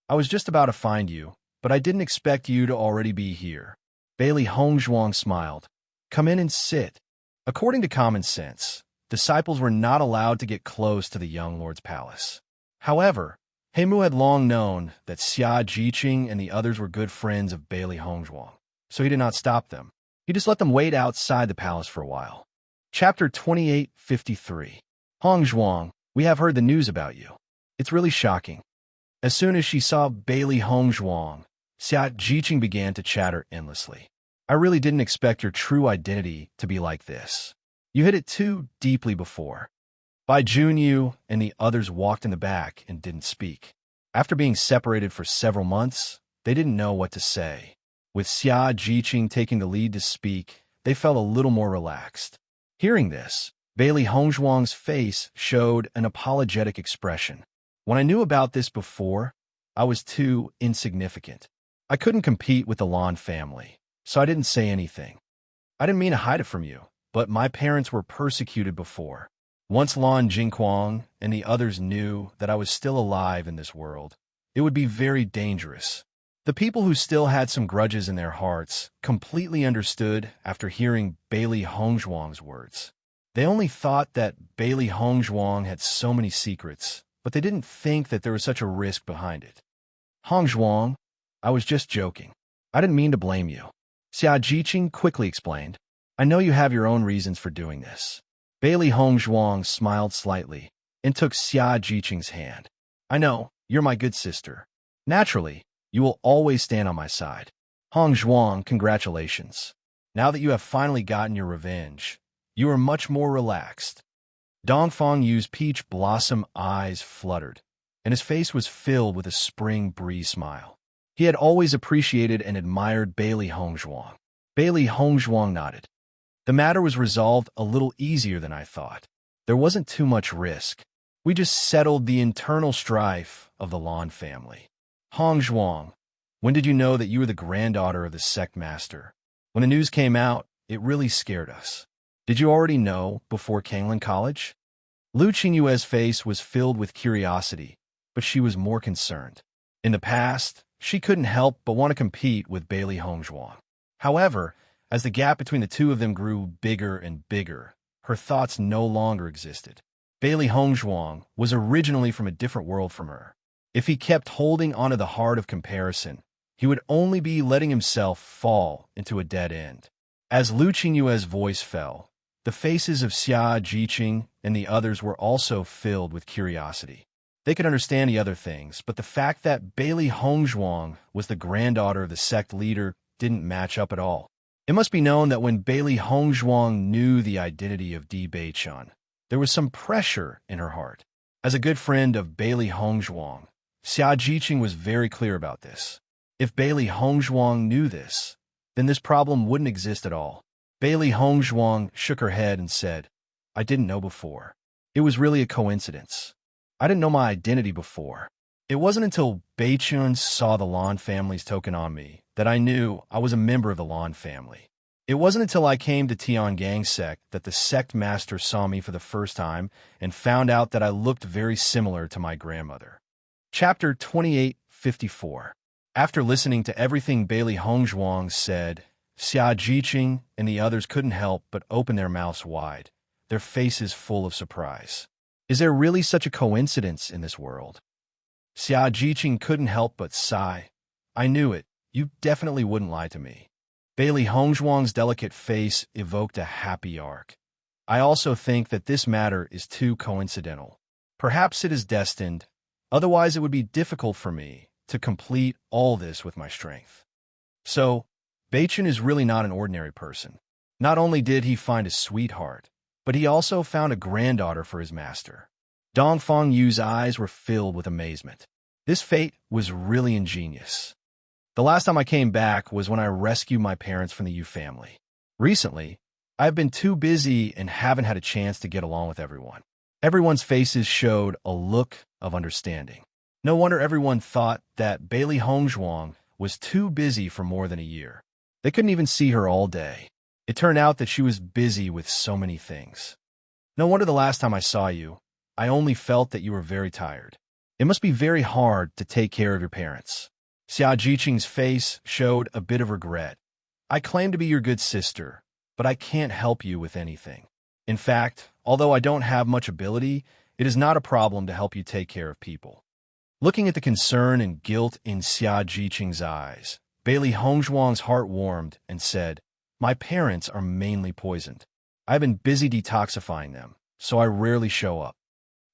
"I was just about to find you, but I didn't expect you to already be here." Bailey Hongzhuang smiled. "Come in and sit." According to common sense, disciples were not allowed to get close to the young lord's palace. However, Heimu had long known that Xia Jiqing and the others were good friends of Bailey Hongzhuang, so he did not stop them. He just let them wait outside the palace for a while. Chapter 28:53. "Hongzhuang, we have heard the news about you. It's really shocking." As soon as she saw Bailey Hongzhuang, Xia Jiqing began to chatter endlessly. "I really didn't expect your true identity to be like this. You hit it too deeply before." Bai Junyu and the others walked in the back and didn't speak. After being separated for several months, they didn't know what to say. With Xia Jiqing taking the lead to speak, they felt a little more relaxed. Hearing this, Bailey Hongzhuang's face showed an apologetic expression. "When I knew about this before, I was too insignificant. I couldn't compete with the Lan family, so I didn't say anything. I didn't mean to hide it from you, but my parents were persecuted before. Once Lan Jingquang and the others knew that I was still alive in this world, it would be very dangerous." The people who still had some grudges in their hearts completely understood after hearing Bailey Hongzhuang's words. They only thought that Bailey Hongzhuang had so many secrets, but they didn't think that there was such a risk behind it. "Hongzhuang, I was just joking. I didn't mean to blame you." Xia Jiqing quickly explained. I know you have your own reasons for doing this. Bailey Hongzhuang smiled slightly and took Xia Jiqing's hand. I know, you're my good sister. Naturally, you will always stand on my side. Hongzhuang, congratulations. Now that you have finally gotten your revenge, you are much more relaxed. Dongfang Yu's peach blossom eyes fluttered, and his face was filled with a spring breeze smile. He had always appreciated and admired Bailey Hongzhuang. Bailey Hongzhuang nodded. The matter was resolved a little easier than I thought. There wasn't too much risk. We just settled the internal strife of the Lan family. Hongzhuang, when did you know that you were the granddaughter of the sect master? When the news came out, it really scared us. Did you already know before Kanglan College? Lu Qingyue's face was filled with curiosity, but she was more concerned. In the past, she couldn't help but want to compete with Bailey Hongzhuang. However, as the gap between the two of them grew bigger and bigger, her thoughts no longer existed. Bailey Hongzhuang was originally from a different world from her. If he kept holding onto the heart of comparison, he would only be letting himself fall into a dead end. As Lu Qingyue's voice fell, the faces of Xia Jiqing and the others were also filled with curiosity. They could understand the other things, but the fact that Bailey Hongzhuang was the granddaughter of the sect leader didn't match up at all. It must be known that when Bailey Hongzhuang knew the identity of Di Beichun, there was some pressure in her heart. As a good friend of Bailey Hongzhuang, Xia Jiqing was very clear about this. If Bailey Hongzhuang knew this, then this problem wouldn't exist at all. Bailey Hongzhuang shook her head and said, I didn't know before. It was really a coincidence. I didn't know my identity before. It wasn't until Beichun saw the Lan family's token on me that I knew I was a member of the Lan family. It wasn't until I came to Tiangang sect that the sect master saw me for the first time and found out that I looked very similar to my grandmother. Chapter 2854. After listening to everything Bailey Hongzhuang said, Xia Jiqing and the others couldn't help but open their mouths wide, their faces full of surprise. Is there really such a coincidence in this world? Xia Jiqing couldn't help but sigh. I knew it. You definitely wouldn't lie to me. Bailey Hongzhuang's delicate face evoked a happy arc. I also think that this matter is too coincidental. Perhaps it is destined, otherwise it would be difficult for me to complete all this with my strength. So, Beichun is really not an ordinary person. Not only did he find a sweetheart, but he also found a granddaughter for his master. Dongfang Yu's eyes were filled with amazement. This fate was really ingenious. The last time I came back was when I rescued my parents from the Yu family. Recently, I've been too busy and haven't had a chance to get along with everyone. Everyone's faces showed a look of understanding. No wonder everyone thought that Bailey Hongzhuang was too busy for more than a year. They couldn't even see her all day. It turned out that she was busy with so many things. No wonder the last time I saw you, I only felt that you were very tired. It must be very hard to take care of your parents. Xia Jiqing's face showed a bit of regret. I claim to be your good sister, but I can't help you with anything. In fact, although I don't have much ability, it is not a problem to help you take care of people. Looking at the concern and guilt in Xia Jiqing's eyes, Bailey Hongzhuang's heart warmed and said, My parents are mainly poisoned. I've been busy detoxifying them, so I rarely show up.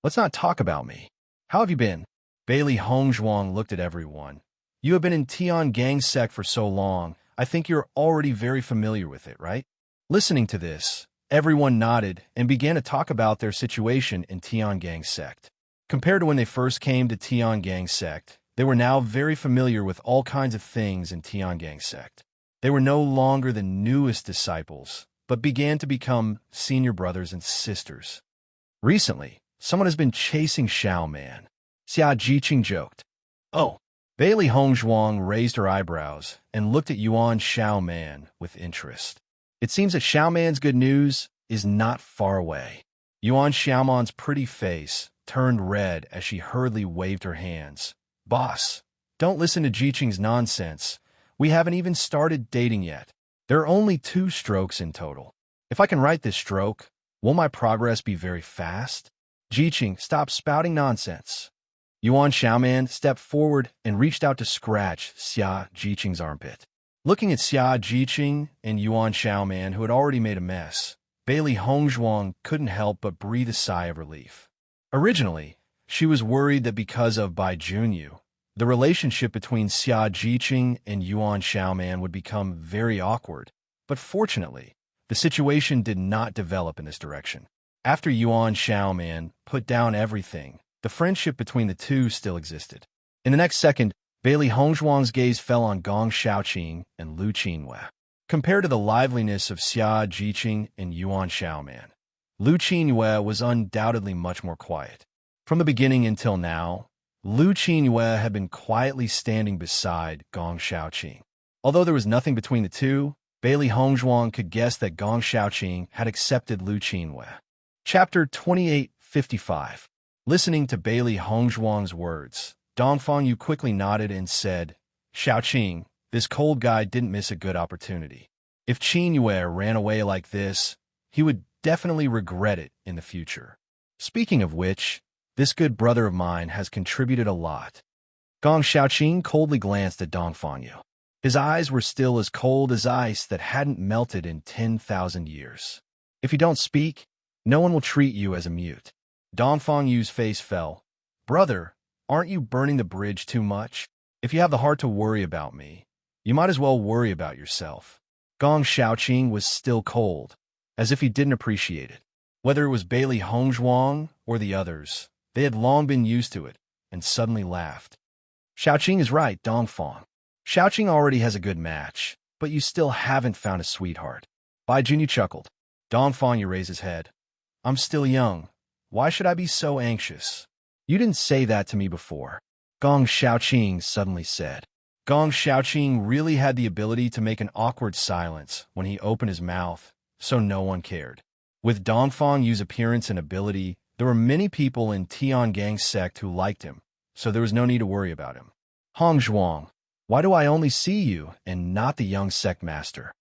Let's not talk about me. How have you been? Bailey Hongzhuang looked at everyone. You have been in Tiangang sect for so long, I think you're already very familiar with it, right? Listening to this, everyone nodded and began to talk about their situation in Tiangang sect. Compared to when they first came to Tiangang sect, they were now very familiar with all kinds of things in Tiangang sect. They were no longer the newest disciples, but began to become senior brothers and sisters. Recently, someone has been chasing Xiao Man. Xia Jiqing joked. Oh. Bailey Hongzhuang raised her eyebrows and looked at Yuan Xiao Man with interest. It seems that Xiao Man's good news is not far away. Yuan Xiaoman's pretty face turned red as she hurriedly waved her hands. Boss, don't listen to Jiqing's nonsense. We haven't even started dating yet. There are only 2 strokes in total. If I can write this stroke, will my progress be very fast? Jiqing, stop spouting nonsense. Yuan Xiaoman stepped forward and reached out to scratch Xia Jiqing's armpit. Looking at Xia Jiqing and Yuan Xiaoman, who had already made a mess, Bailey Hongzhuang couldn't help but breathe a sigh of relief. Originally, she was worried that because of Bai Junyu, the relationship between Xia Jiqing and Yuan Xiaoman would become very awkward, but fortunately, the situation did not develop in this direction. After Yuan Xiaoman put down everything, the friendship between the two still existed. In the next second, Bailey Hongzhuang's gaze fell on Gong Xiaoqing and Lu Qinhua. Compared to the liveliness of Xia Jiqing and Yuan Xiaoman, Lu Qinhua was undoubtedly much more quiet. From the beginning until now, Lu Qinhua had been quietly standing beside Gong Xiaoqing. Although there was nothing between the two, Bailey Hongzhuang could guess that Gong Xiaoqing had accepted Lu Qinhua. Chapter 2855. Listening to Bailey Hongzhuang's words, Dongfang Yu quickly nodded and said, Xiaoqing, this cold guy didn't miss a good opportunity. If Qinhua ran away like this, he would definitely regret it in the future. Speaking of which, this good brother of mine has contributed a lot. Gong Xiaoqing coldly glanced at Dongfang Yu. His eyes were still as cold as ice that hadn't melted in 10,000 years. If you don't speak, no one will treat you as a mute. Dongfang Yu's face fell. Brother, aren't you burning the bridge too much? If you have the heart to worry about me, you might as well worry about yourself. Gong Xiaoqing was still cold, as if he didn't appreciate it. Whether it was Bailey Hongzhuang or the others, they had long been used to it, and suddenly laughed. Xiaoqing is right, Dongfang. Xiaoqing already has a good match, but you still haven't found a sweetheart. Bai Junyu chuckled. Dongfang Yu raised his head. I'm still young. Why should I be so anxious? You didn't say that to me before. Gong Xiaoqing suddenly said. Gong Xiaoqing really had the ability to make an awkward silence when he opened his mouth, so no one cared. With Dongfang Yu's appearance and ability, there were many people in Tiangang's sect who liked him, so there was no need to worry about him. Hongzhuang, why do I only see you and not the young sect master?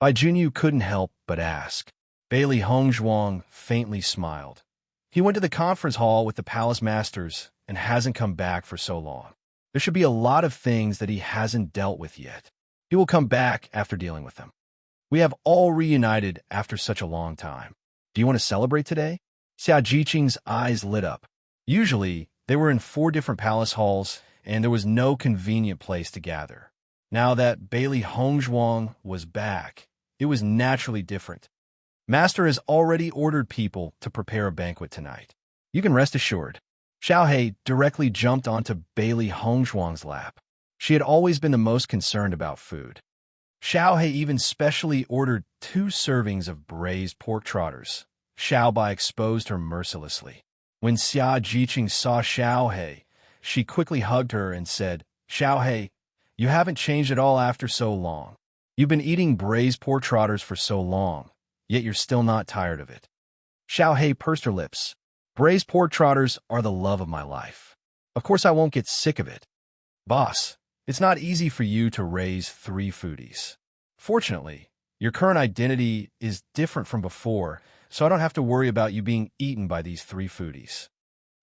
Bai Junyu couldn't help but ask. Bailey Hongzhuang faintly smiled. He went to the conference hall with the palace masters and hasn't come back for so long. There should be a lot of things that he hasn't dealt with yet. He will come back after dealing with them. We have all reunited after such a long time. Do you want to celebrate today? Xia Jiqing's eyes lit up. Usually, they were in 4 different palace halls, and there was no convenient place to gather. Now that Bailey Hongzhuang was back, it was naturally different. Master has already ordered people to prepare a banquet tonight. You can rest assured. Xiaohei directly jumped onto Bailey Hongzhuang's lap. She had always been the most concerned about food. Xiaohei even specially ordered 2 servings of braised pork trotters. Xiaobai exposed her mercilessly. When Xia Jiqing saw Xiaohei, she quickly hugged her and said, Xiaohei, you haven't changed at all after so long. You've been eating braised pork trotters for so long, yet you're still not tired of it. Xiaohei pursed her lips. Braised pork trotters are the love of my life. Of course I won't get sick of it. Boss, it's not easy for you to raise 3 foodies. Fortunately, your current identity is different from before, so I don't have to worry about you being eaten by these 3 foodies.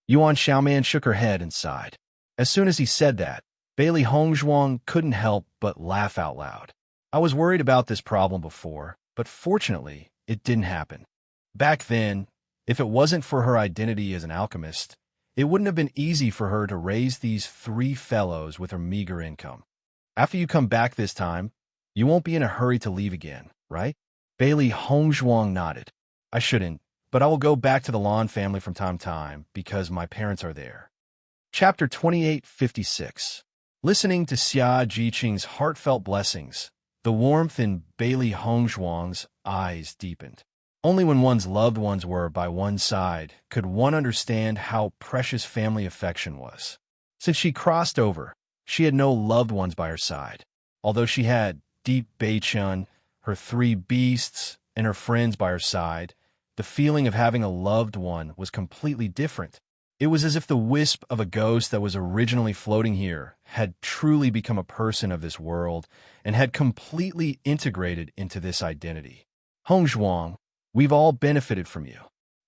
Yuan Xiaoman shook her head and sighed. As soon as he said that, Bailey Hongzhuang couldn't help but laugh out loud. I was worried about this problem before, but fortunately, it didn't happen. Back then, if it wasn't for her identity as an alchemist, it wouldn't have been easy for her to raise these 3 fellows with her meager income. After you come back this time, you won't be in a hurry to leave again, right? Bailey Hongzhuang nodded. I shouldn't, but I will go back to the Lan family from time to time because my parents are there. Chapter 2856. Listening to Xia Jiqing's heartfelt blessings, the warmth in Bailey Hongzhuang's eyes deepened. Only when one's loved ones were by one's side could one understand how precious family affection was. Since she crossed over, she had no loved ones by her side. Although she had Deep Beichun, her 3 beasts, and her friends by her side, the feeling of having a loved one was completely different. It was as if the wisp of a ghost that was originally floating here had truly become a person of this world and had completely integrated into this identity. Hongzhuang, we've all benefited from you.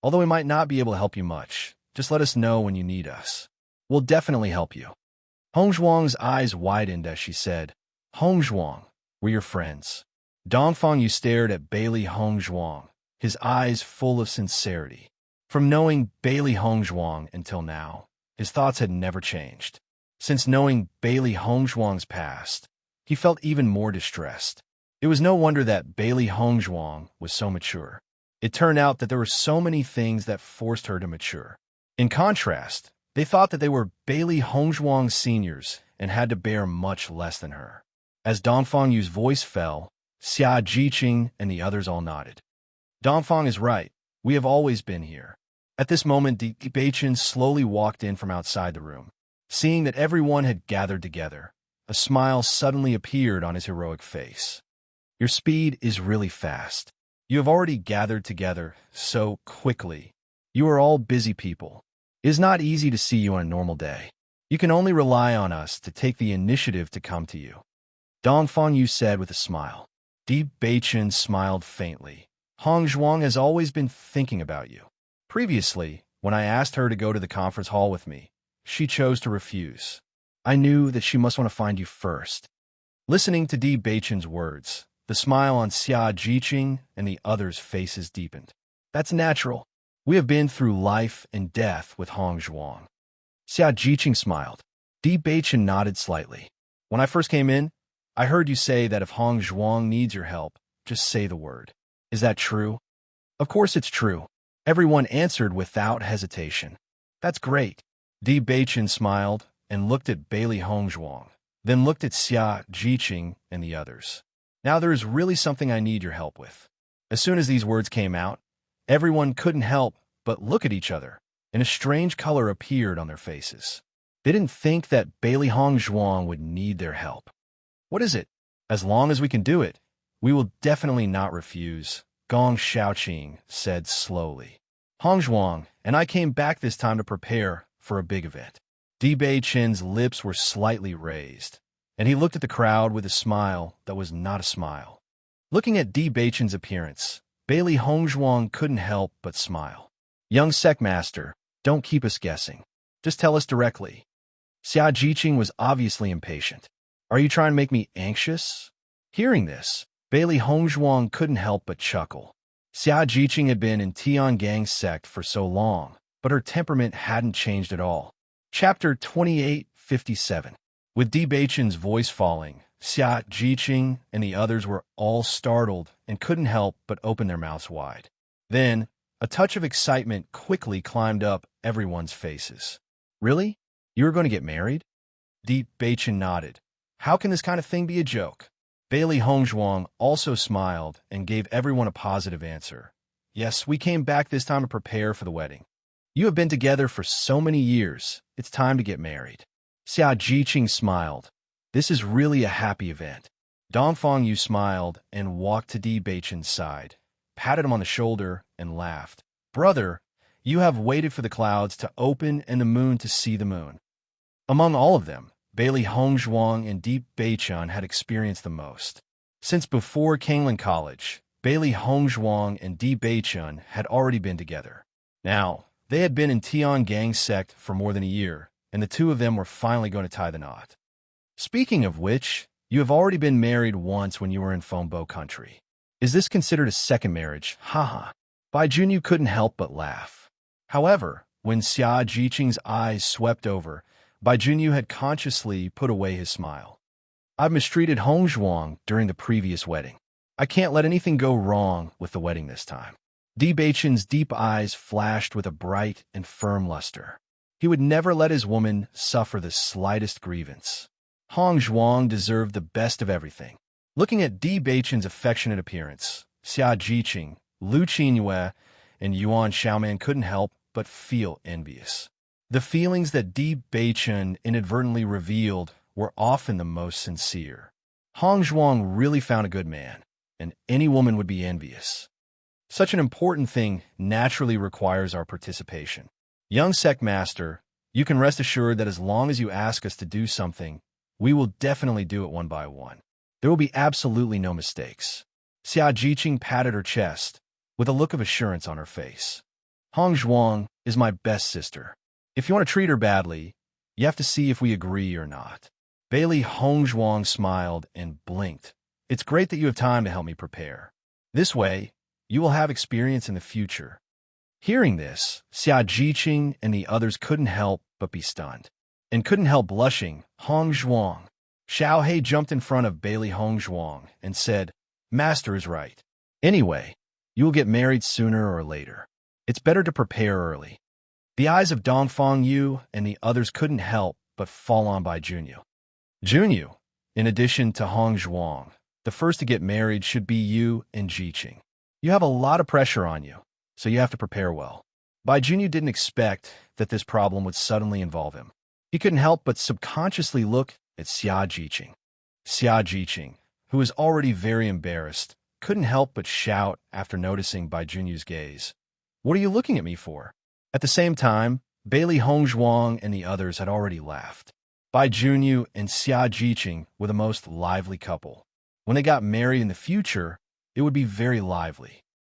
Although we might not be able to help you much, just let us know when you need us. We'll definitely help you. Hongzhuang's eyes widened as she said, Hongzhuang, We're your friends. Dongfang Yu stared at Bailey Hongzhuang, his eyes full of sincerity. From knowing Bailey Hongzhuang until now, his thoughts had never changed. Since knowing Bailey Hongzhuang's past, he felt even more distressed. It was no wonder that Bailey Hongzhuang was so mature. It turned out that there were so many things that forced her to mature. In contrast, they thought that they were Bailey Hongzhuang's seniors and had to bear much less than her. As Dongfang Yu's voice fell, Xia Jiqing and the others all nodded. Dongfang is right. We have always been here. At this moment, Di Beichen slowly walked in from outside the room. Seeing that everyone had gathered together, a smile suddenly appeared on his heroic face. Your speed is really fast. You have already gathered together so quickly. You are all busy people. It is not easy to see you on a normal day. You can only rely on us to take the initiative to come to you. Dongfang Yu said with a smile. Di Beichen smiled faintly. Hongzhuang has always been thinking about you. Previously, when I asked her to go to the conference hall with me, she chose to refuse. I knew that she must want to find you first. Listening to Di Beichen's words, the smile on Xia Jiqing and the others' faces deepened. That's natural. We have been through life and death with Hongzhuang. Xia Jiqing smiled. Di Beichen nodded slightly. When I first came in, I heard you say that if Hongzhuang needs your help, just say the word. Is that true? Of course it's true. Everyone answered without hesitation. That's great. Di Beichen smiled and looked at Bailey Hongzhuang, then looked at Xia Jiqing and the others. Now there is really something I need your help with. As soon as these words came out, everyone couldn't help but look at each other, and a strange color appeared on their faces. They didn't think that Bailey Hongzhuang would need their help. What is it? As long as we can do it, we will definitely not refuse, Gong Shaoqing said slowly. Hongzhuang and I came back this time to prepare for a big event. Di Beichen's lips were slightly raised, and he looked at the crowd with a smile that was not a smile. Looking at Di Beichen's appearance, Bailey Hongzhuang couldn't help but smile. Young Secmaster, don't keep us guessing. Just tell us directly. Xia Jiqing was obviously impatient. Are you trying to make me anxious? Hearing this, Bailey Hongzhuang couldn't help but chuckle. Xia Jiqing had been in Tiangang's sect for so long, but her temperament hadn't changed at all. Chapter 2857. With Di Beichen's voice falling, Xia Jiqing and the others were all startled and couldn't help but open their mouths wide. Then, a touch of excitement quickly climbed up everyone's faces. Really? You are going to get married? Di Beichen nodded. How can this kind of thing be a joke? Bailey Hongzhuang also smiled and gave everyone a positive answer. Yes, we came back this time to prepare for the wedding. You have been together for so many years. It's time to get married. Xia Jiqing smiled. This is really a happy event. Dongfang Yu smiled and walked to Di Beichen's side, patted him on the shoulder, and laughed. Brother, you have waited for the clouds to open and the moon to see the moon. Among all of them, Bailey Hongzhuang and Di Beichen had experienced the most. Since before Kanglan College, Bailey Hongzhuang and Di Beichen had already been together. Now, they had been in Tiangang's sect for more than a year, and the two of them were finally going to tie the knot. Speaking of which, you have already been married once when you were in Fengbo country. Is this considered a second marriage? Haha. Bai Junyu couldn't help but laugh. However, when Xia Jiqing's eyes swept over, Bai Junyu had consciously put away his smile. I've mistreated Hongzhuang during the previous wedding. I can't let anything go wrong with the wedding this time. Di Beichen's deep eyes flashed with a bright and firm luster. He would never let his woman suffer the slightest grievance. Hongzhuang deserved the best of everything. Looking at Di Beichen's affectionate appearance, Xia Jiqing, Lu Qinyue, and Yuan Xiaoman couldn't help but feel envious. The feelings that Di Beichen inadvertently revealed were often the most sincere. Hongzhuang really found a good man, and any woman would be envious. Such an important thing naturally requires our participation. Young Secmaster, you can rest assured that as long as you ask us to do something, we will definitely do it one by one. There will be absolutely no mistakes. Xia Jiqing patted her chest, with a look of assurance on her face. Hongzhuang is my best sister. If you want to treat her badly, you have to see if we agree or not. Bailey Hongzhuang smiled and blinked, It's great that you have time to help me prepare. This way, you will have experience in the future. Hearing this, Xia Jiqing and the others couldn't help but be stunned. And couldn't help blushing. Hong Zhuang. Xiao He jumped in front of Bailey Hong Zhuang and said, Master is right. Anyway, you will get married sooner or later. It's better to prepare early. The eyes of Dongfang Yu and the others couldn't help but fall on by Junyu. Junyu, in addition to Hong Zhuang, the first to get married should be you and Jiqing. You have a lot of pressure on you, so you have to prepare well. Bai Junyu didn't expect that this problem would suddenly involve him. He couldn't help but subconsciously look at Xia Jiqing. Xia Jiqing, who was already very embarrassed, couldn't help but shout after noticing Bai Junyu's gaze. What are you looking at me for? At the same time, Bailey Hong Zhuang and the others had already laughed. Bai Junyu and Xia Jiqing were the most lively couple. When they got married in the future, it would be very lively.